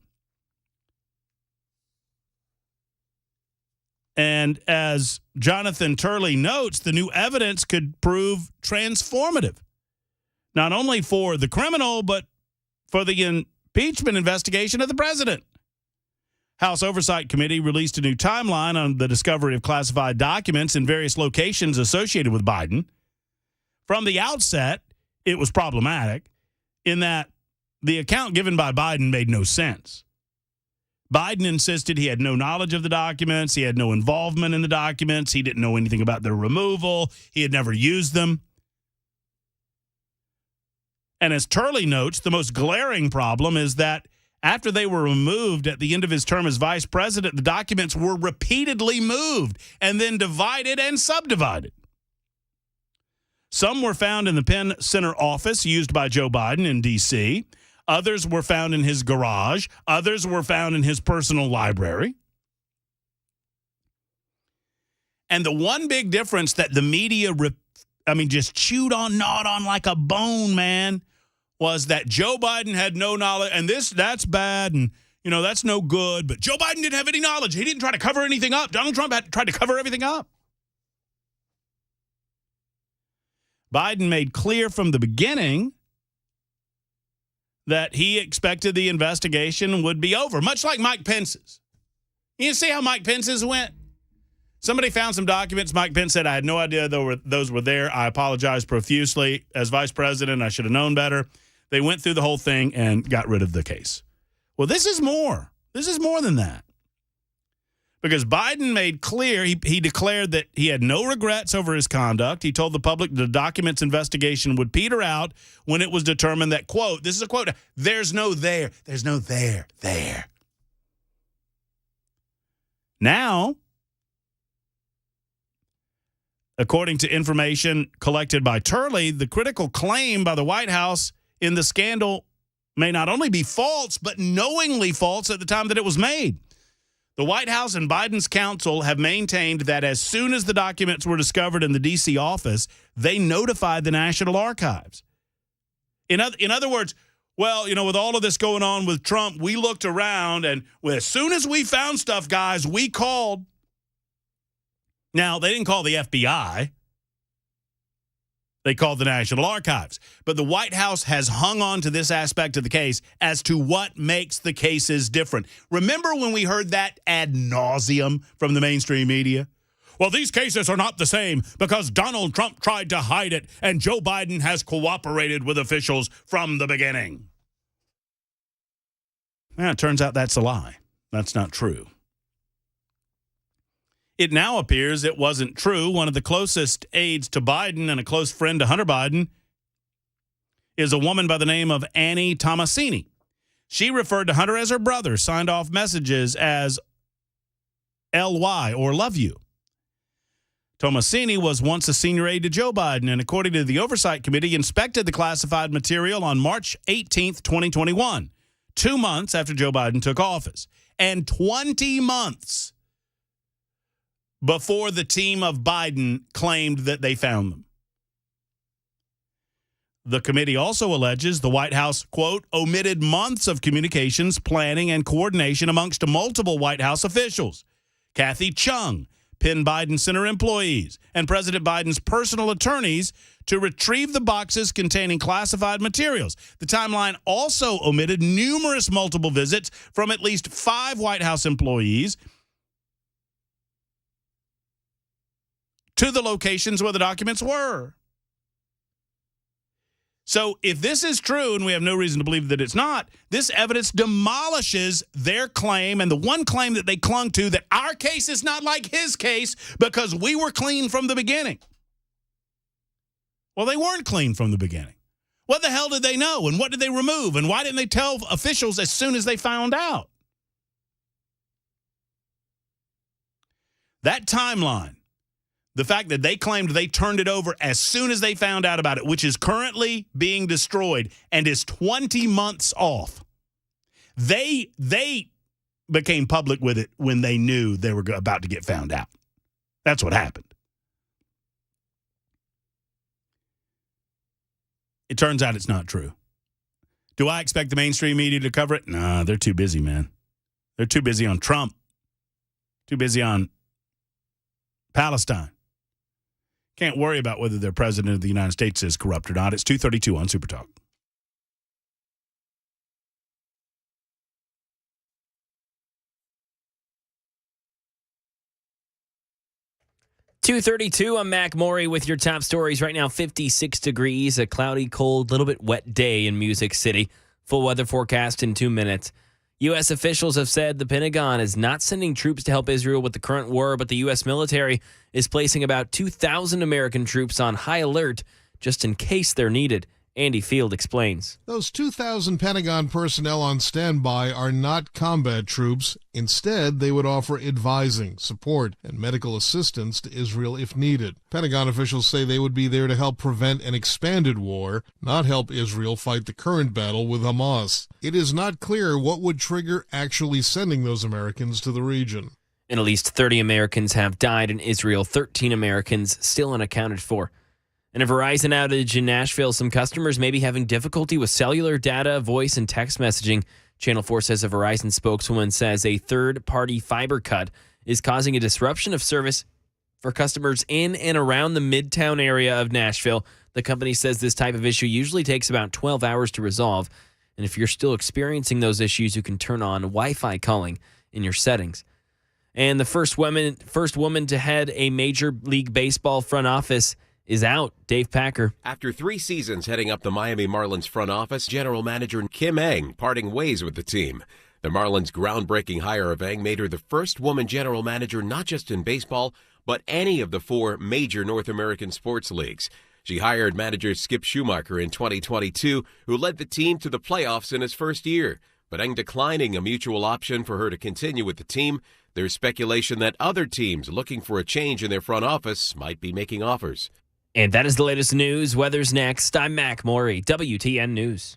And as Jonathan Turley notes, the new evidence could prove transformative, not only for the criminal, but for the impeachment investigation of the president. House Oversight Committee released a new timeline on the discovery of classified documents in various locations associated with Biden. From the outset, it was problematic in that the account given by Biden made no sense. Biden insisted he had no knowledge of the documents. He had no involvement in the documents. He didn't know anything about their removal. He had never used them. And as Turley notes, the most glaring problem is that after they were removed at the end of his term as vice president, the documents were repeatedly moved and then divided and subdivided. Some were found in the Penn Center office used by Joe Biden in D.C., others were found in his garage. Others were found in his personal library. And the one big difference that the media, just chewed on, gnawed on like a bone, man, was that Joe Biden had no knowledge. And that's bad. And, that's no good. But Joe Biden didn't have any knowledge. He didn't try to cover anything up. Donald Trump tried to cover everything up. Biden made clear from the beginning that he expected the investigation would be over, much like Mike Pence's. You see how Mike Pence's went? Somebody found some documents. Mike Pence said, I had no idea those were there. I apologize profusely. As vice president, I should have known better. They went through the whole thing and got rid of the case. Well, this is more. This is more than that. Because Biden made clear, he declared that he had no regrets over his conduct. He told the public the documents investigation would peter out when it was determined that, quote, this is a quote, there's no there. There's no there. Now, according to information collected by Turley, the critical claim by the White House in the scandal may not only be false, but knowingly false at the time that it was made. The White House and Biden's counsel have maintained that as soon as the documents were discovered in the D.C. office, they notified the National Archives. In other words, well, with all of this going on with Trump, we looked around and as soon as we found stuff, guys, we called. Now, they didn't call the FBI. They called the National Archives. But the White House has hung on to this aspect of the case as to what makes the cases different. Remember when we heard that ad nauseum from the mainstream media? well, these cases are not the same because Donald Trump tried to hide it and Joe Biden has cooperated with officials from the beginning. Well, it turns out that's a lie. That's not true. It now appears it wasn't true. One of the closest aides to Biden and a close friend to Hunter Biden is a woman by the name of Annie Tomasini. She referred to Hunter as her brother, signed off messages as LY or love you. Tomasini was once a senior aide to Joe Biden and, according to the Oversight Committee, inspected the classified material on March 18th, 2021, 2 months after Joe Biden took office, and 20 months before the team of Biden claimed that they found them. The committee also alleges the White House, quote, omitted months of communications, planning, and coordination amongst multiple White House officials. Kathy Chung, Penn Biden Center employees, and President Biden's personal attorneys to retrieve the boxes containing classified materials. The timeline also omitted numerous multiple visits from at least 5 White House employees to the locations where the documents were. So if this is true, and we have no reason to believe that it's not, this evidence demolishes their claim and the one claim that they clung to, that our case is not like his case because we were clean from the beginning. Well, they weren't clean from the beginning. What the hell did they know, and what did they remove, and why didn't they tell officials as soon as they found out? That timeline, the fact that they claimed they turned it over as soon as they found out about it, which is currently being destroyed and is 20 months off. They became public with it when they knew they were about to get found out. That's what happened. It turns out it's not true. Do I expect the mainstream media to cover it? Nah, they're too busy, man. They're too busy on Trump. Too busy on Palestine. Can't worry about whether their president of the United States is corrupt or not. It's 2:32 on Super Talk. $2:32. I'm Mac Maury with your top stories right now. 56 degrees, a cloudy, cold, little bit wet day in Music City. Full weather forecast in 2 minutes. U.S. officials have said the Pentagon is not sending troops to help Israel with the current war, but the U.S. military is placing about 2,000 American troops on high alert just in case they're needed. Andy Field explains. Those 2,000 Pentagon personnel on standby are not combat troops. Instead, they would offer advising, support, and medical assistance to Israel if needed. Pentagon officials say they would be there to help prevent an expanded war, not help Israel fight the current battle with Hamas. It is not clear what would trigger actually sending those Americans to the region. And at least 30 Americans have died in Israel, 13 Americans still unaccounted for. In a Verizon outage in Nashville, some customers may be having difficulty with cellular data, voice, and text messaging. Channel 4 says a Verizon spokeswoman says a third-party fiber cut is causing a disruption of service for customers in and around the Midtown area of Nashville. The company says this type of issue usually takes about 12 hours to resolve. And if you're still experiencing those issues, you can turn on Wi-Fi calling in your settings. And the first woman to head a Major League Baseball front office is out. Dave Packer. After 3 seasons heading up the Miami Marlins front office, general manager Kim Eng parting ways with the team. The Marlins' groundbreaking hire of Eng made her the first woman general manager not just in baseball, but any of the 4 major North American sports leagues. She hired manager Skip Schumacher in 2022, who led the team to the playoffs in his first year. But Eng declining a mutual option for her to continue with the team. There's speculation that other teams looking for a change in their front office might be making offers. And that is the latest news. Weather's next. I'm Mac Maury, WTN News.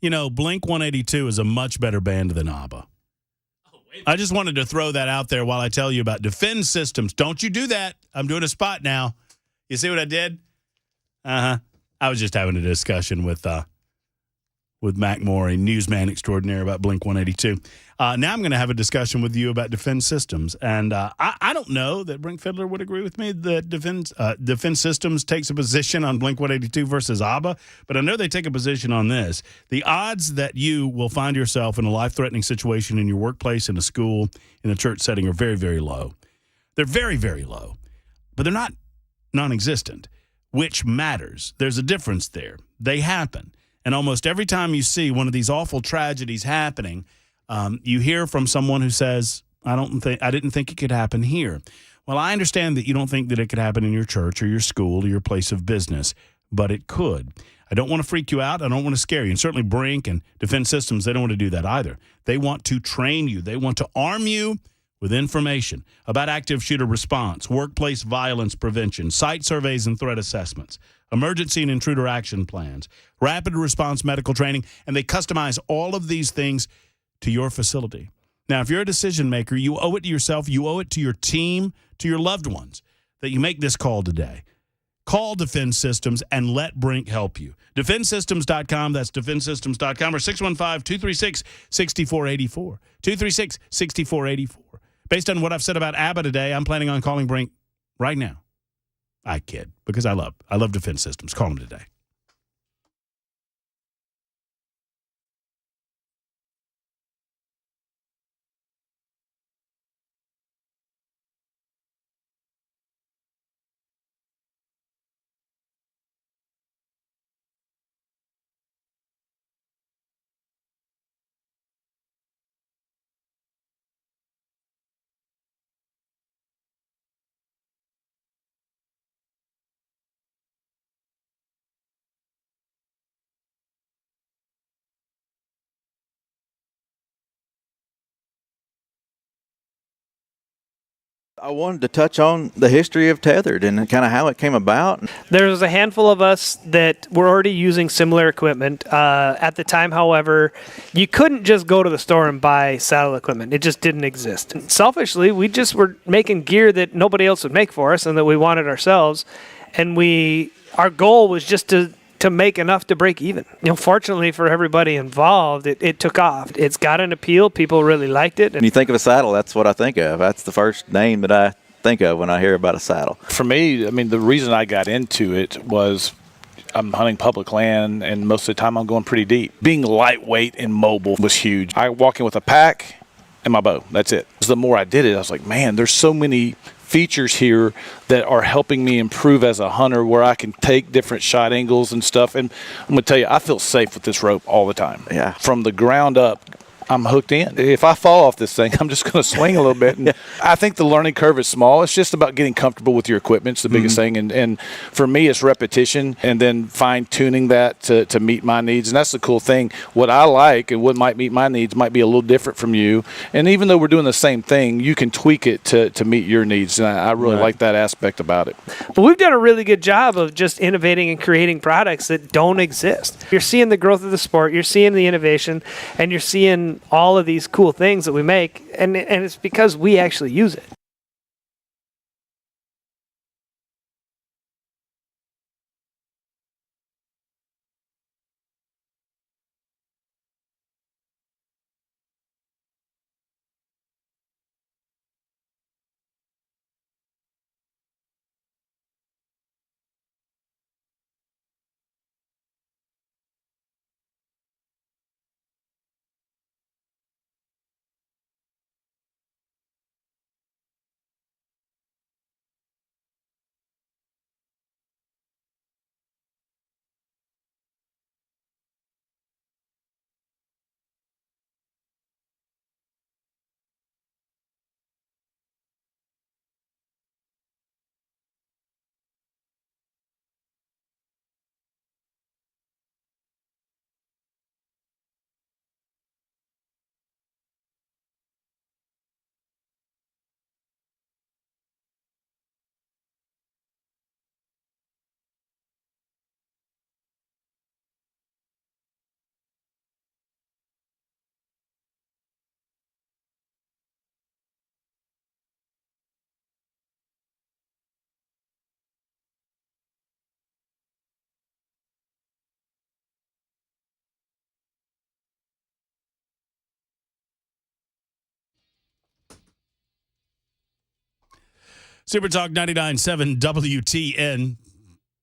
You know, Blink 182 is a much better band than ABBA. I just wanted to throw that out there while I tell you about Defend Systems. Don't you do that. I'm doing a spot now. You see what I did? I was just having a discussion with Mac Morey, newsman extraordinaire, about Blink 182. Now I'm going to have a discussion with you about Defend Systems. And I don't know that Brink Fiddler would agree with me that Defend Systems takes a position on Blink 182 versus ABBA, but I know they take a position on this. The odds that you will find yourself in a life-threatening situation in your workplace, in a school, in a church setting are very, very low. They're very, very low, but they're not non-existent, which matters. There's a difference there. They happen. And almost every time you see one of these awful tragedies happening, you hear from someone who says, I didn't think it could happen here. Well, I understand that you don't think that it could happen in your church or your school or your place of business, but it could. I don't want to freak you out. I don't want to scare you. And certainly Brink and Defense Systems, they don't want to do that either. They want to train you. They want to arm you with information about active shooter response, workplace violence prevention, site surveys and threat assessments, emergency and intruder action plans, rapid response medical training, and they customize all of these things to your facility. Now, if you're a decision maker, you owe it to yourself, you owe it to your team, to your loved ones, that you make this call today. Call Defend Systems and let Brink help you. DefendSystems.com, that's DefendSystems.com, or 615-236-6484. 236-6484. Based on what I've said about ABBA today, I'm planning on calling Brink right now. I kid, because I love Defense Systems. Call them today. I wanted to touch on the history of Tethered and kind of how it came about. There's a handful of us that were already using similar equipment. At the time, however, you couldn't just go to the store and buy saddle equipment. It just didn't exist. And selfishly, we just were making gear that nobody else would make for us and that we wanted ourselves. And our goal was just to make enough to break even. Fortunately for everybody involved, it took off. It's got an appeal. People really liked it. When you think of a saddle, that's what I think of. That's the first name that I think of when I hear about a saddle. For me, the reason I got into it was I'm hunting public land, and most of the time I'm going pretty deep. Being lightweight and mobile was huge. I walk in with a pack and my bow. That's it. The more I did it, I was like, man, there's so many features here that are helping me improve as a hunter, where I can take different shot angles and stuff. And I'm going to tell you, I feel safe with this rope all the time. Yeah. From the ground up, I'm hooked in. If I fall off this thing, I'm just going to swing a little bit. And I think the learning curve is small. It's just about getting comfortable with your equipment. It's the biggest thing. And for me, it's repetition and then fine-tuning that to meet my needs. And that's the cool thing. What I like and what might meet my needs might be a little different from you. And even though we're doing the same thing, you can tweak it to meet your needs. And I really like that aspect about it. But we've done a really good job of just innovating and creating products that don't exist. You're seeing the growth of the sport. You're seeing the innovation. And you're seeing all of these cool things that we make, and it's because we actually use it. Super Talk 99.7 WTN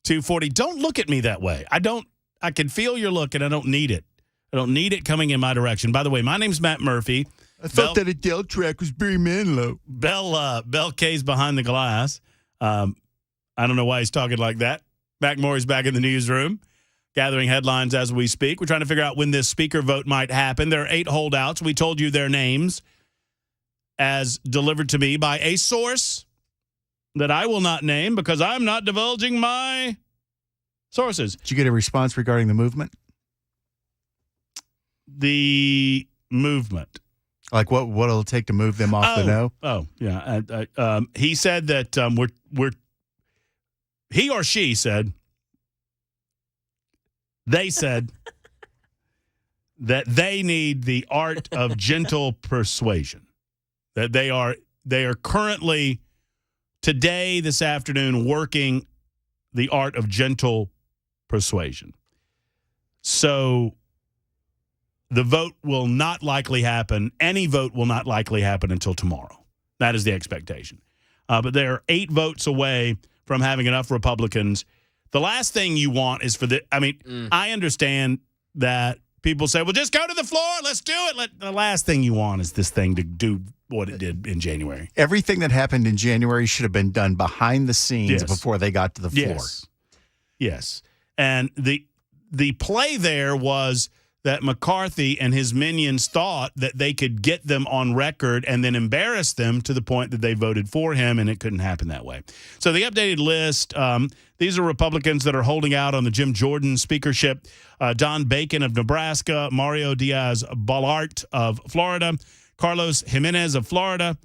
240. Don't look at me that way. I can feel your look, and I don't need it. I don't need it coming in my direction. By the way, my name's Matt Murphy. I thought that Adele track was Barry Manilow. Bell K's behind the glass. I don't know why he's talking like that. Mac Morey's back in the newsroom, gathering headlines as we speak. We're trying to figure out when this speaker vote might happen. There are 8 holdouts. We told you their names as delivered to me by a source that I will not name because I'm not divulging my sources. Did you get a response regarding the movement? The movement. Like what it'll take to move them off the no? Oh, yeah. He said that he or she said, they said that they need the art of gentle persuasion. That they are currently today, this afternoon, working the art of gentle persuasion. So the vote will not likely happen. Any vote will not likely happen until tomorrow. That is the expectation. But they're 8 votes away from having enough Republicans. The last thing you want is for I understand that people say, well, just go to the floor. Let's do it. The last thing you want is this thing to do what it did in January. Everything that happened in January should have been done behind the scenes before they got to the floor. Yes. And the play there was that McCarthy and his minions thought that they could get them on record and then embarrass them to the point that they voted for him, and it couldn't happen that way. So the updated list, these are Republicans that are holding out on the Jim Jordan speakership. Don Bacon of Nebraska, Mario Diaz-Balart of Florida, Carlos Jimenez of Florida.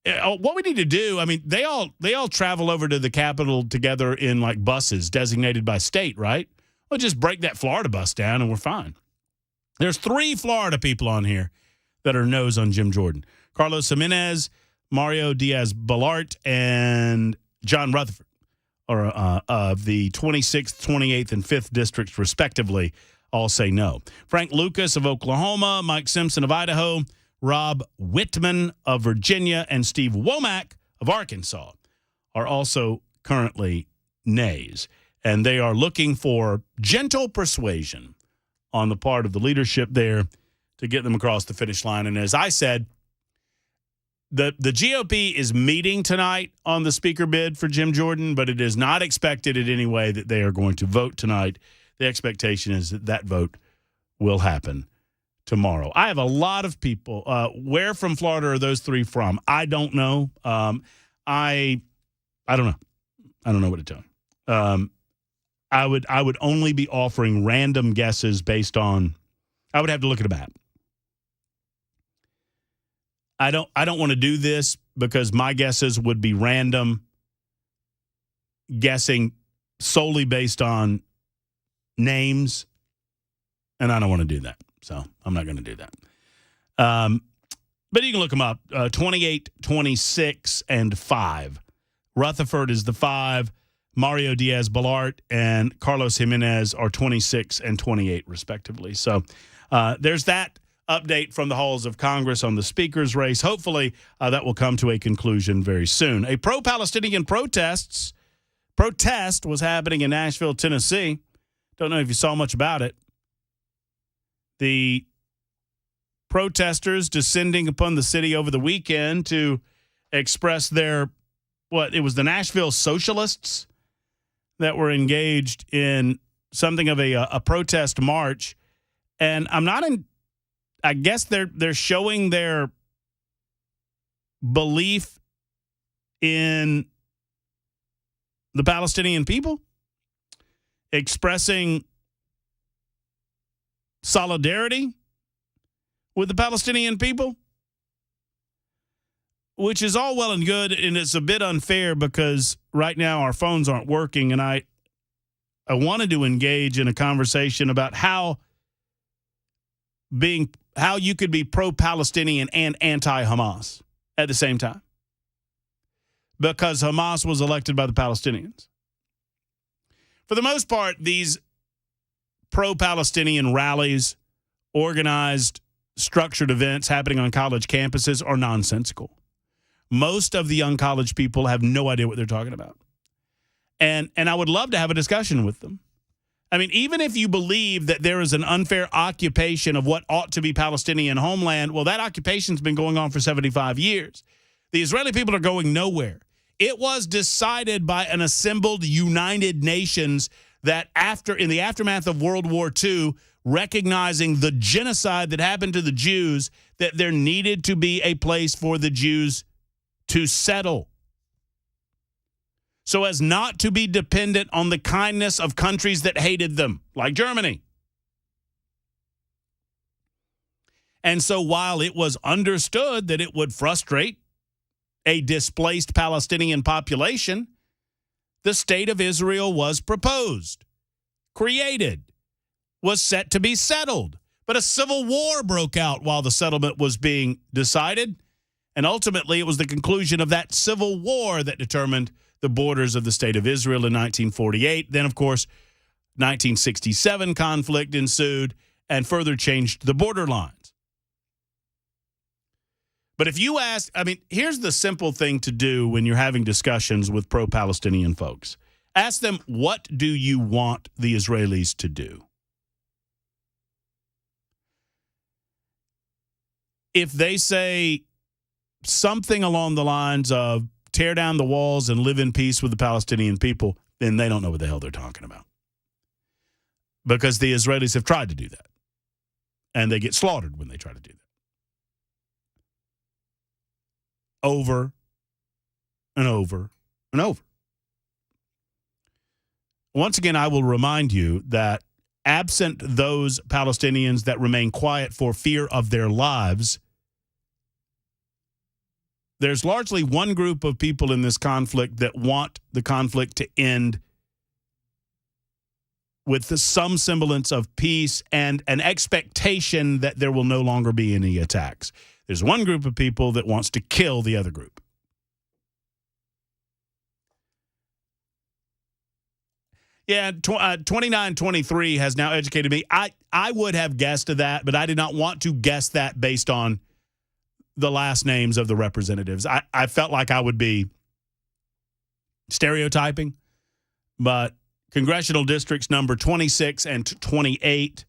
What we need to do, they all travel over to the Capitol together in like buses designated by state, right? We'll just break that Florida bus down and we're fine. There's 3 Florida people on here that are no's on Jim Jordan. Carlos Jimenez, Mario Diaz-Balart, and John Rutherford are of the 26th, 28th, and 5th districts, respectively, all say no. Frank Lucas of Oklahoma, Mike Simpson of Idaho, Rob Whitman of Virginia, and Steve Womack of Arkansas are also currently nays. And they are looking for gentle persuasion on the part of the leadership there to get them across the finish line. And as I said, the GOP is meeting tonight on the speaker bid for Jim Jordan, but it is not expected in any way that they are going to vote tonight. The expectation is that vote will happen tomorrow. I have a lot of people. Where from Florida are those 3 from? I don't know. I don't know. I don't know what to tell you. I would only be offering random guesses based on. I would have to look at a map. I don't want to do this because my guesses would be random, guessing solely based on names, and I don't want to do that. So I'm not going to do that. But you can look them up. 28, 26, and 5. Rutherford is the 5. Mario Diaz-Balart and Carlos Jimenez are 26 and 28, respectively. So there's that update from the halls of Congress on the speaker's race. Hopefully that will come to a conclusion very soon. A pro-Palestinian protest was happening in Nashville, Tennessee. Don't know if you saw much about it. The protesters descending upon the city over the weekend to express their, it was the Nashville Socialists that were engaged in something of a protest march. And I guess they're showing their belief in the Palestinian people, expressing solidarity with the Palestinian people, which is all well and good, and it's a bit unfair because right now our phones aren't working, and I wanted to engage in a conversation about how you could be pro-Palestinian and anti-Hamas at the same time, because Hamas was elected by the Palestinians. For the most part, these pro-Palestinian rallies, organized, structured events happening on college campuses are nonsensical. Most of the young college people have no idea what they're talking about. And I would love to have a discussion with them. I mean, even if you believe that there is an unfair occupation of what ought to be Palestinian homeland, well, that occupation's been going on for 75 years. The Israeli people are going nowhere. It was decided by an assembled United Nations that in the aftermath of World War II, recognizing the genocide that happened to the Jews, that there needed to be a place for the Jews to settle, so as not to be dependent on the kindness of countries that hated them, like Germany. And so while it was understood that it would frustrate a displaced Palestinian population, the state of Israel was proposed, created, was set to be settled. But a civil war broke out while the settlement was being decided. And ultimately, it was the conclusion of that civil war that determined the borders of the state of Israel in 1948. Then, of course, 1967 conflict ensued and further changed the border lines. But if you ask, I mean, here's the simple thing to do when you're having discussions with pro-Palestinian folks. Ask them, what do you want the Israelis to do? If they say something along the lines of tear down the walls and live in peace with the Palestinian people, then they don't know what the hell they're talking about. Because the Israelis have tried to do that. And they get slaughtered when they try to do that. Over and over and over. Once again, I will remind you that absent those Palestinians that remain quiet for fear of their lives, there's largely one group of people in this conflict that want the conflict to end with some semblance of peace and an expectation that there will no longer be any attacks. There's one group of people that wants to kill the other group. Yeah, 2923 has now educated me. I would have guessed that, but I did not want to guess that based on the last names of the representatives. I felt like I would be stereotyping, but congressional districts number 26 and 28,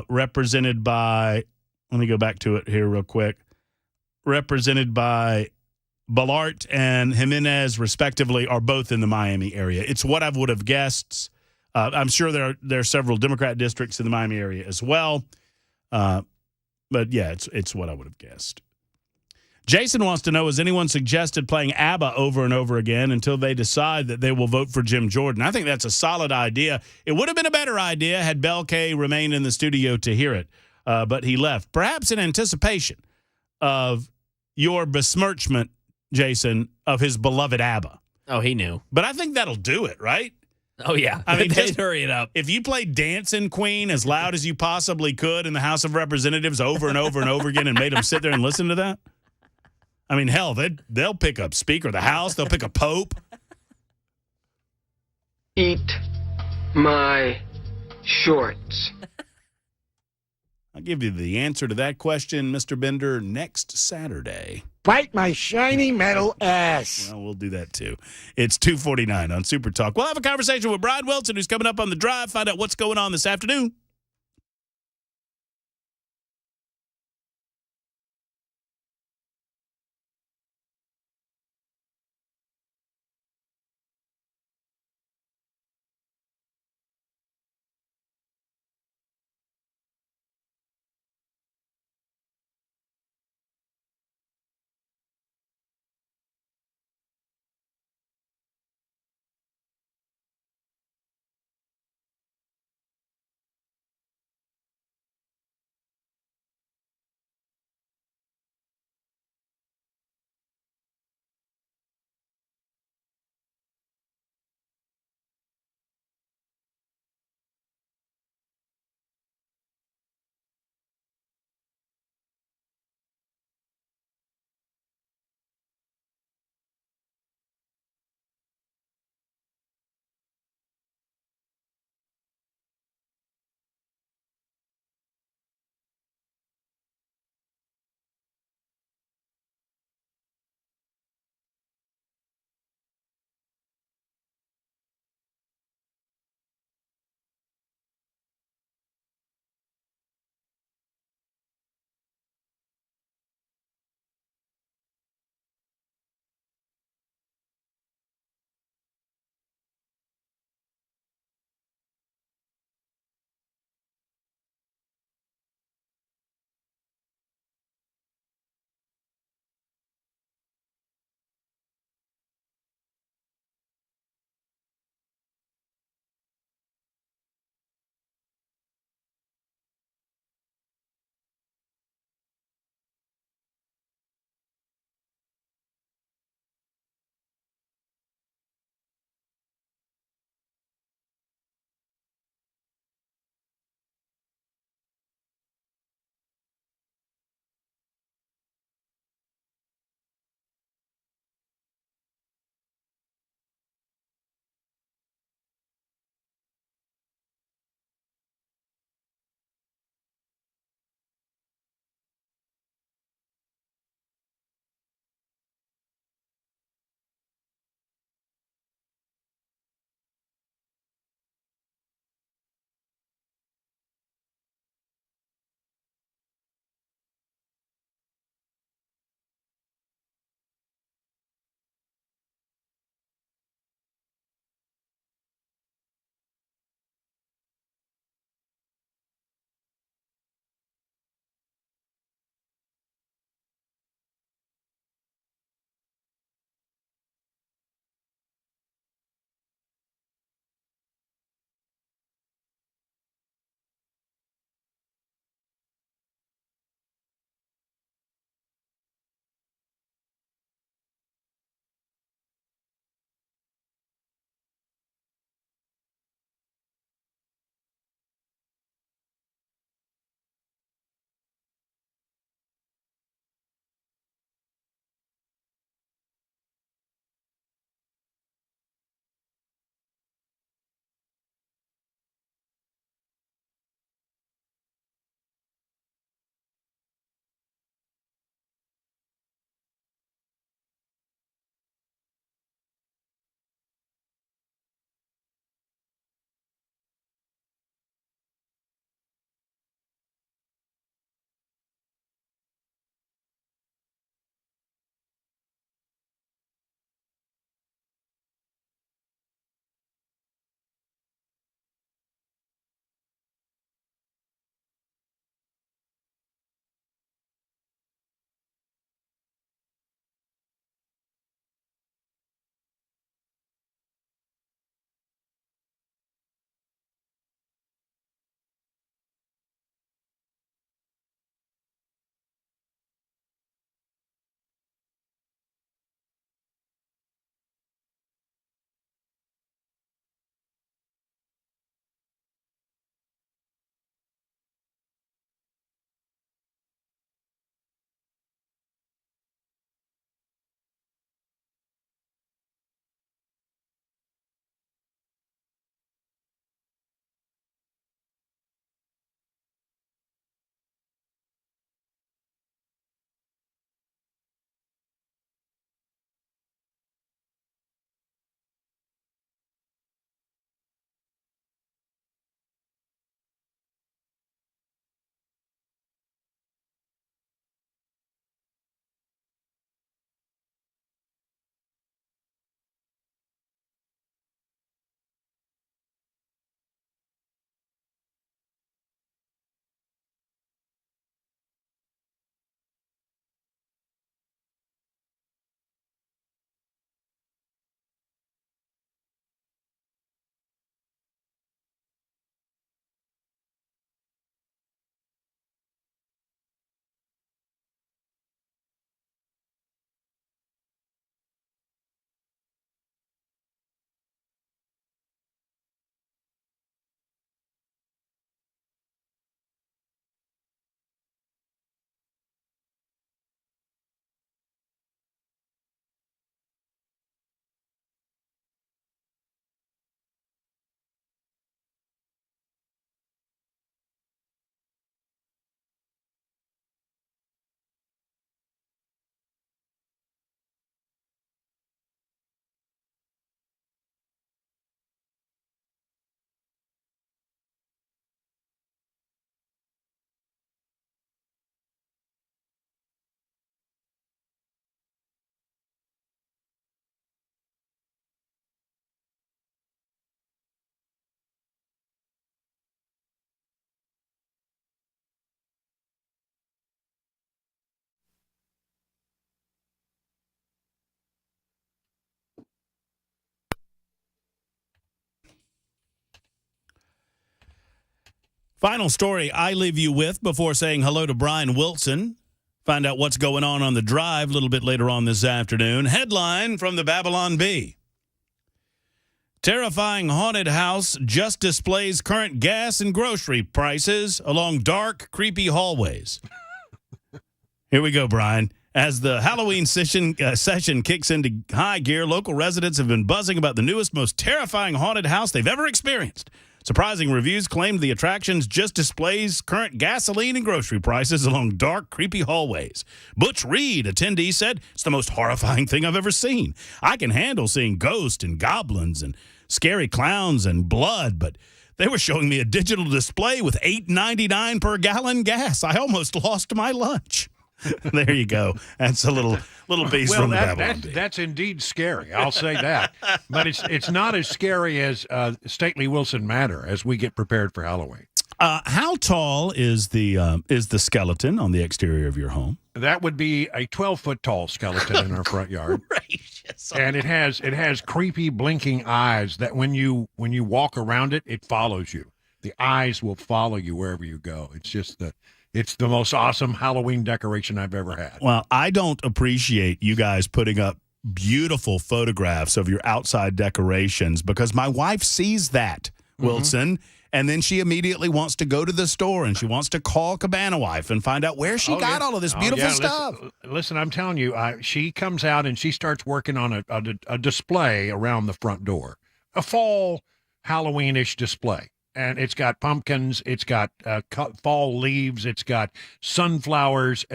represented by, let me go back to it here real quick, represented by Ballart and Jimenez, respectively, are both in the Miami area. It's what I would have guessed. I'm sure there are several Democrat districts in the Miami area as well. But yeah, it's what I would have guessed. Jason wants to know, has anyone suggested playing ABBA over and over again until they decide that they will vote for Jim Jordan? I think that's a solid idea. It would have been a better idea had Bel K remained in the studio to hear it, but he left. Perhaps in anticipation of your besmirchment, Jason, of his beloved ABBA. Oh, he knew. But I think that'll do it, right? Oh, yeah. I mean, just hurry it up. If you played Dancing Queen as loud as you possibly could in the House of Representatives over and over and over again and made them sit there and listen to that, I mean, hell, they'll pick up Speaker of the House. They'll pick a Pope. Eat my shorts. I'll give you the answer to that question, Mr. Bender, next Saturday. Bite my shiny metal ass. Well, we'll do that too. It's 2:49 on Super Talk. We'll have a conversation with Brian Wilson, who's coming up on the drive, find out what's going on this afternoon. Final story I leave you with before saying hello to Brian Wilson. Find out what's going on the drive a little bit later on this afternoon. Headline from the Babylon Bee. Terrifying haunted house just displays current gas and grocery prices along dark, creepy hallways. Here we go, Brian. As the Halloween session kicks into high gear, local residents have been buzzing about the newest, most terrifying haunted house they've ever experienced. Surprising reviews claimed the attractions just displays current gasoline and grocery prices along dark, creepy hallways. Butch Reed, attendee, said, "It's the most horrifying thing I've ever seen. I can handle seeing ghosts and goblins and scary clowns and blood, but they were showing me a digital display with $8.99 per gallon gas. I almost lost my lunch." There you go. That's a little piece from the Babylon Bee. That's indeed scary. I'll say that. But it's not as scary as Stately Wilson Manor as we get prepared for Halloween. How tall is the skeleton on the exterior of your home? That would be a 12-foot tall skeleton in our front yard. Gracious. And it has creepy blinking eyes that when you walk around it, it follows you. The eyes will follow you wherever you go. It's the most awesome Halloween decoration I've ever had. Well, I don't appreciate you guys putting up beautiful photographs of your outside decorations because my wife sees that, Wilson, and then she immediately wants to go to the store and she wants to call Cabana Wife and find out where she got all of this beautiful stuff. Listen, I'm telling you, she comes out and she starts working on a display around the front door, a fall Halloween-ish display. And it's got pumpkins, it's got fall leaves, it's got sunflowers,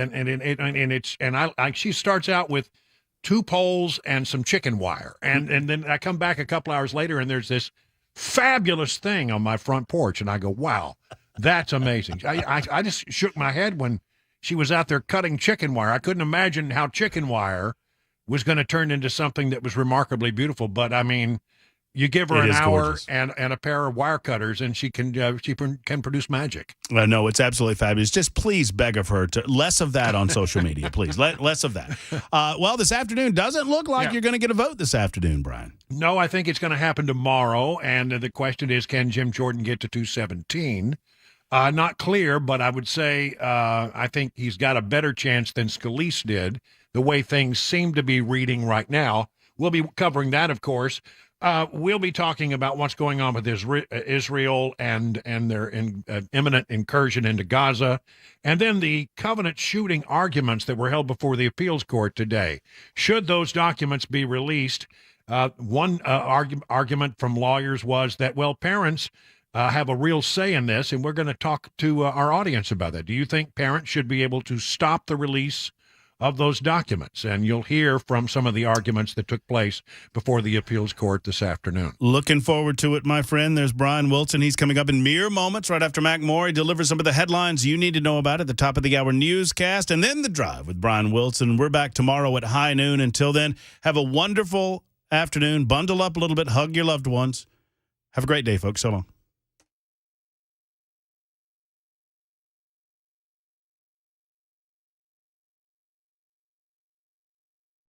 she starts out with 2 poles and some chicken wire, and then I come back a couple hours later and there's this fabulous thing on my front porch, and I go, wow, that's amazing. I just shook my head when she was out there cutting chicken wire. I couldn't imagine how chicken wire was going to turn into something that was remarkably beautiful, but I mean, you give her an hour and a pair of wire cutters, and she can produce magic. No, it's absolutely fabulous. Just please beg of her to less of that on social media, please. Less of that. Well, this afternoon doesn't look like you're going to get a vote this afternoon, Brian. No, I think it's going to happen tomorrow, and the question is, can Jim Jordan get to 217? Not clear, but I would say I think he's got a better chance than Scalise did, the way things seem to be reading right now. We'll be covering that, of course. We'll be talking about what's going on with Israel and their imminent incursion into Gaza, and then the covenant shooting arguments that were held before the appeals court today. Should those documents be released? One argument from lawyers was that, well, parents have a real say in this, and we're going to talk to our audience about that. Do you think parents should be able to stop the release of those documents? And you'll hear from some of the arguments that took place before the appeals court this afternoon. Looking forward to it, my friend. There's Brian Wilson. He's coming up in mere moments right after Mac Moore. He delivers some of the headlines you need to know about at the top of the hour newscast, and then The Drive with Brian Wilson. We're back tomorrow at high noon. Until then, have a wonderful afternoon. Bundle up a little bit. Hug your loved ones. Have a great day, folks. So long.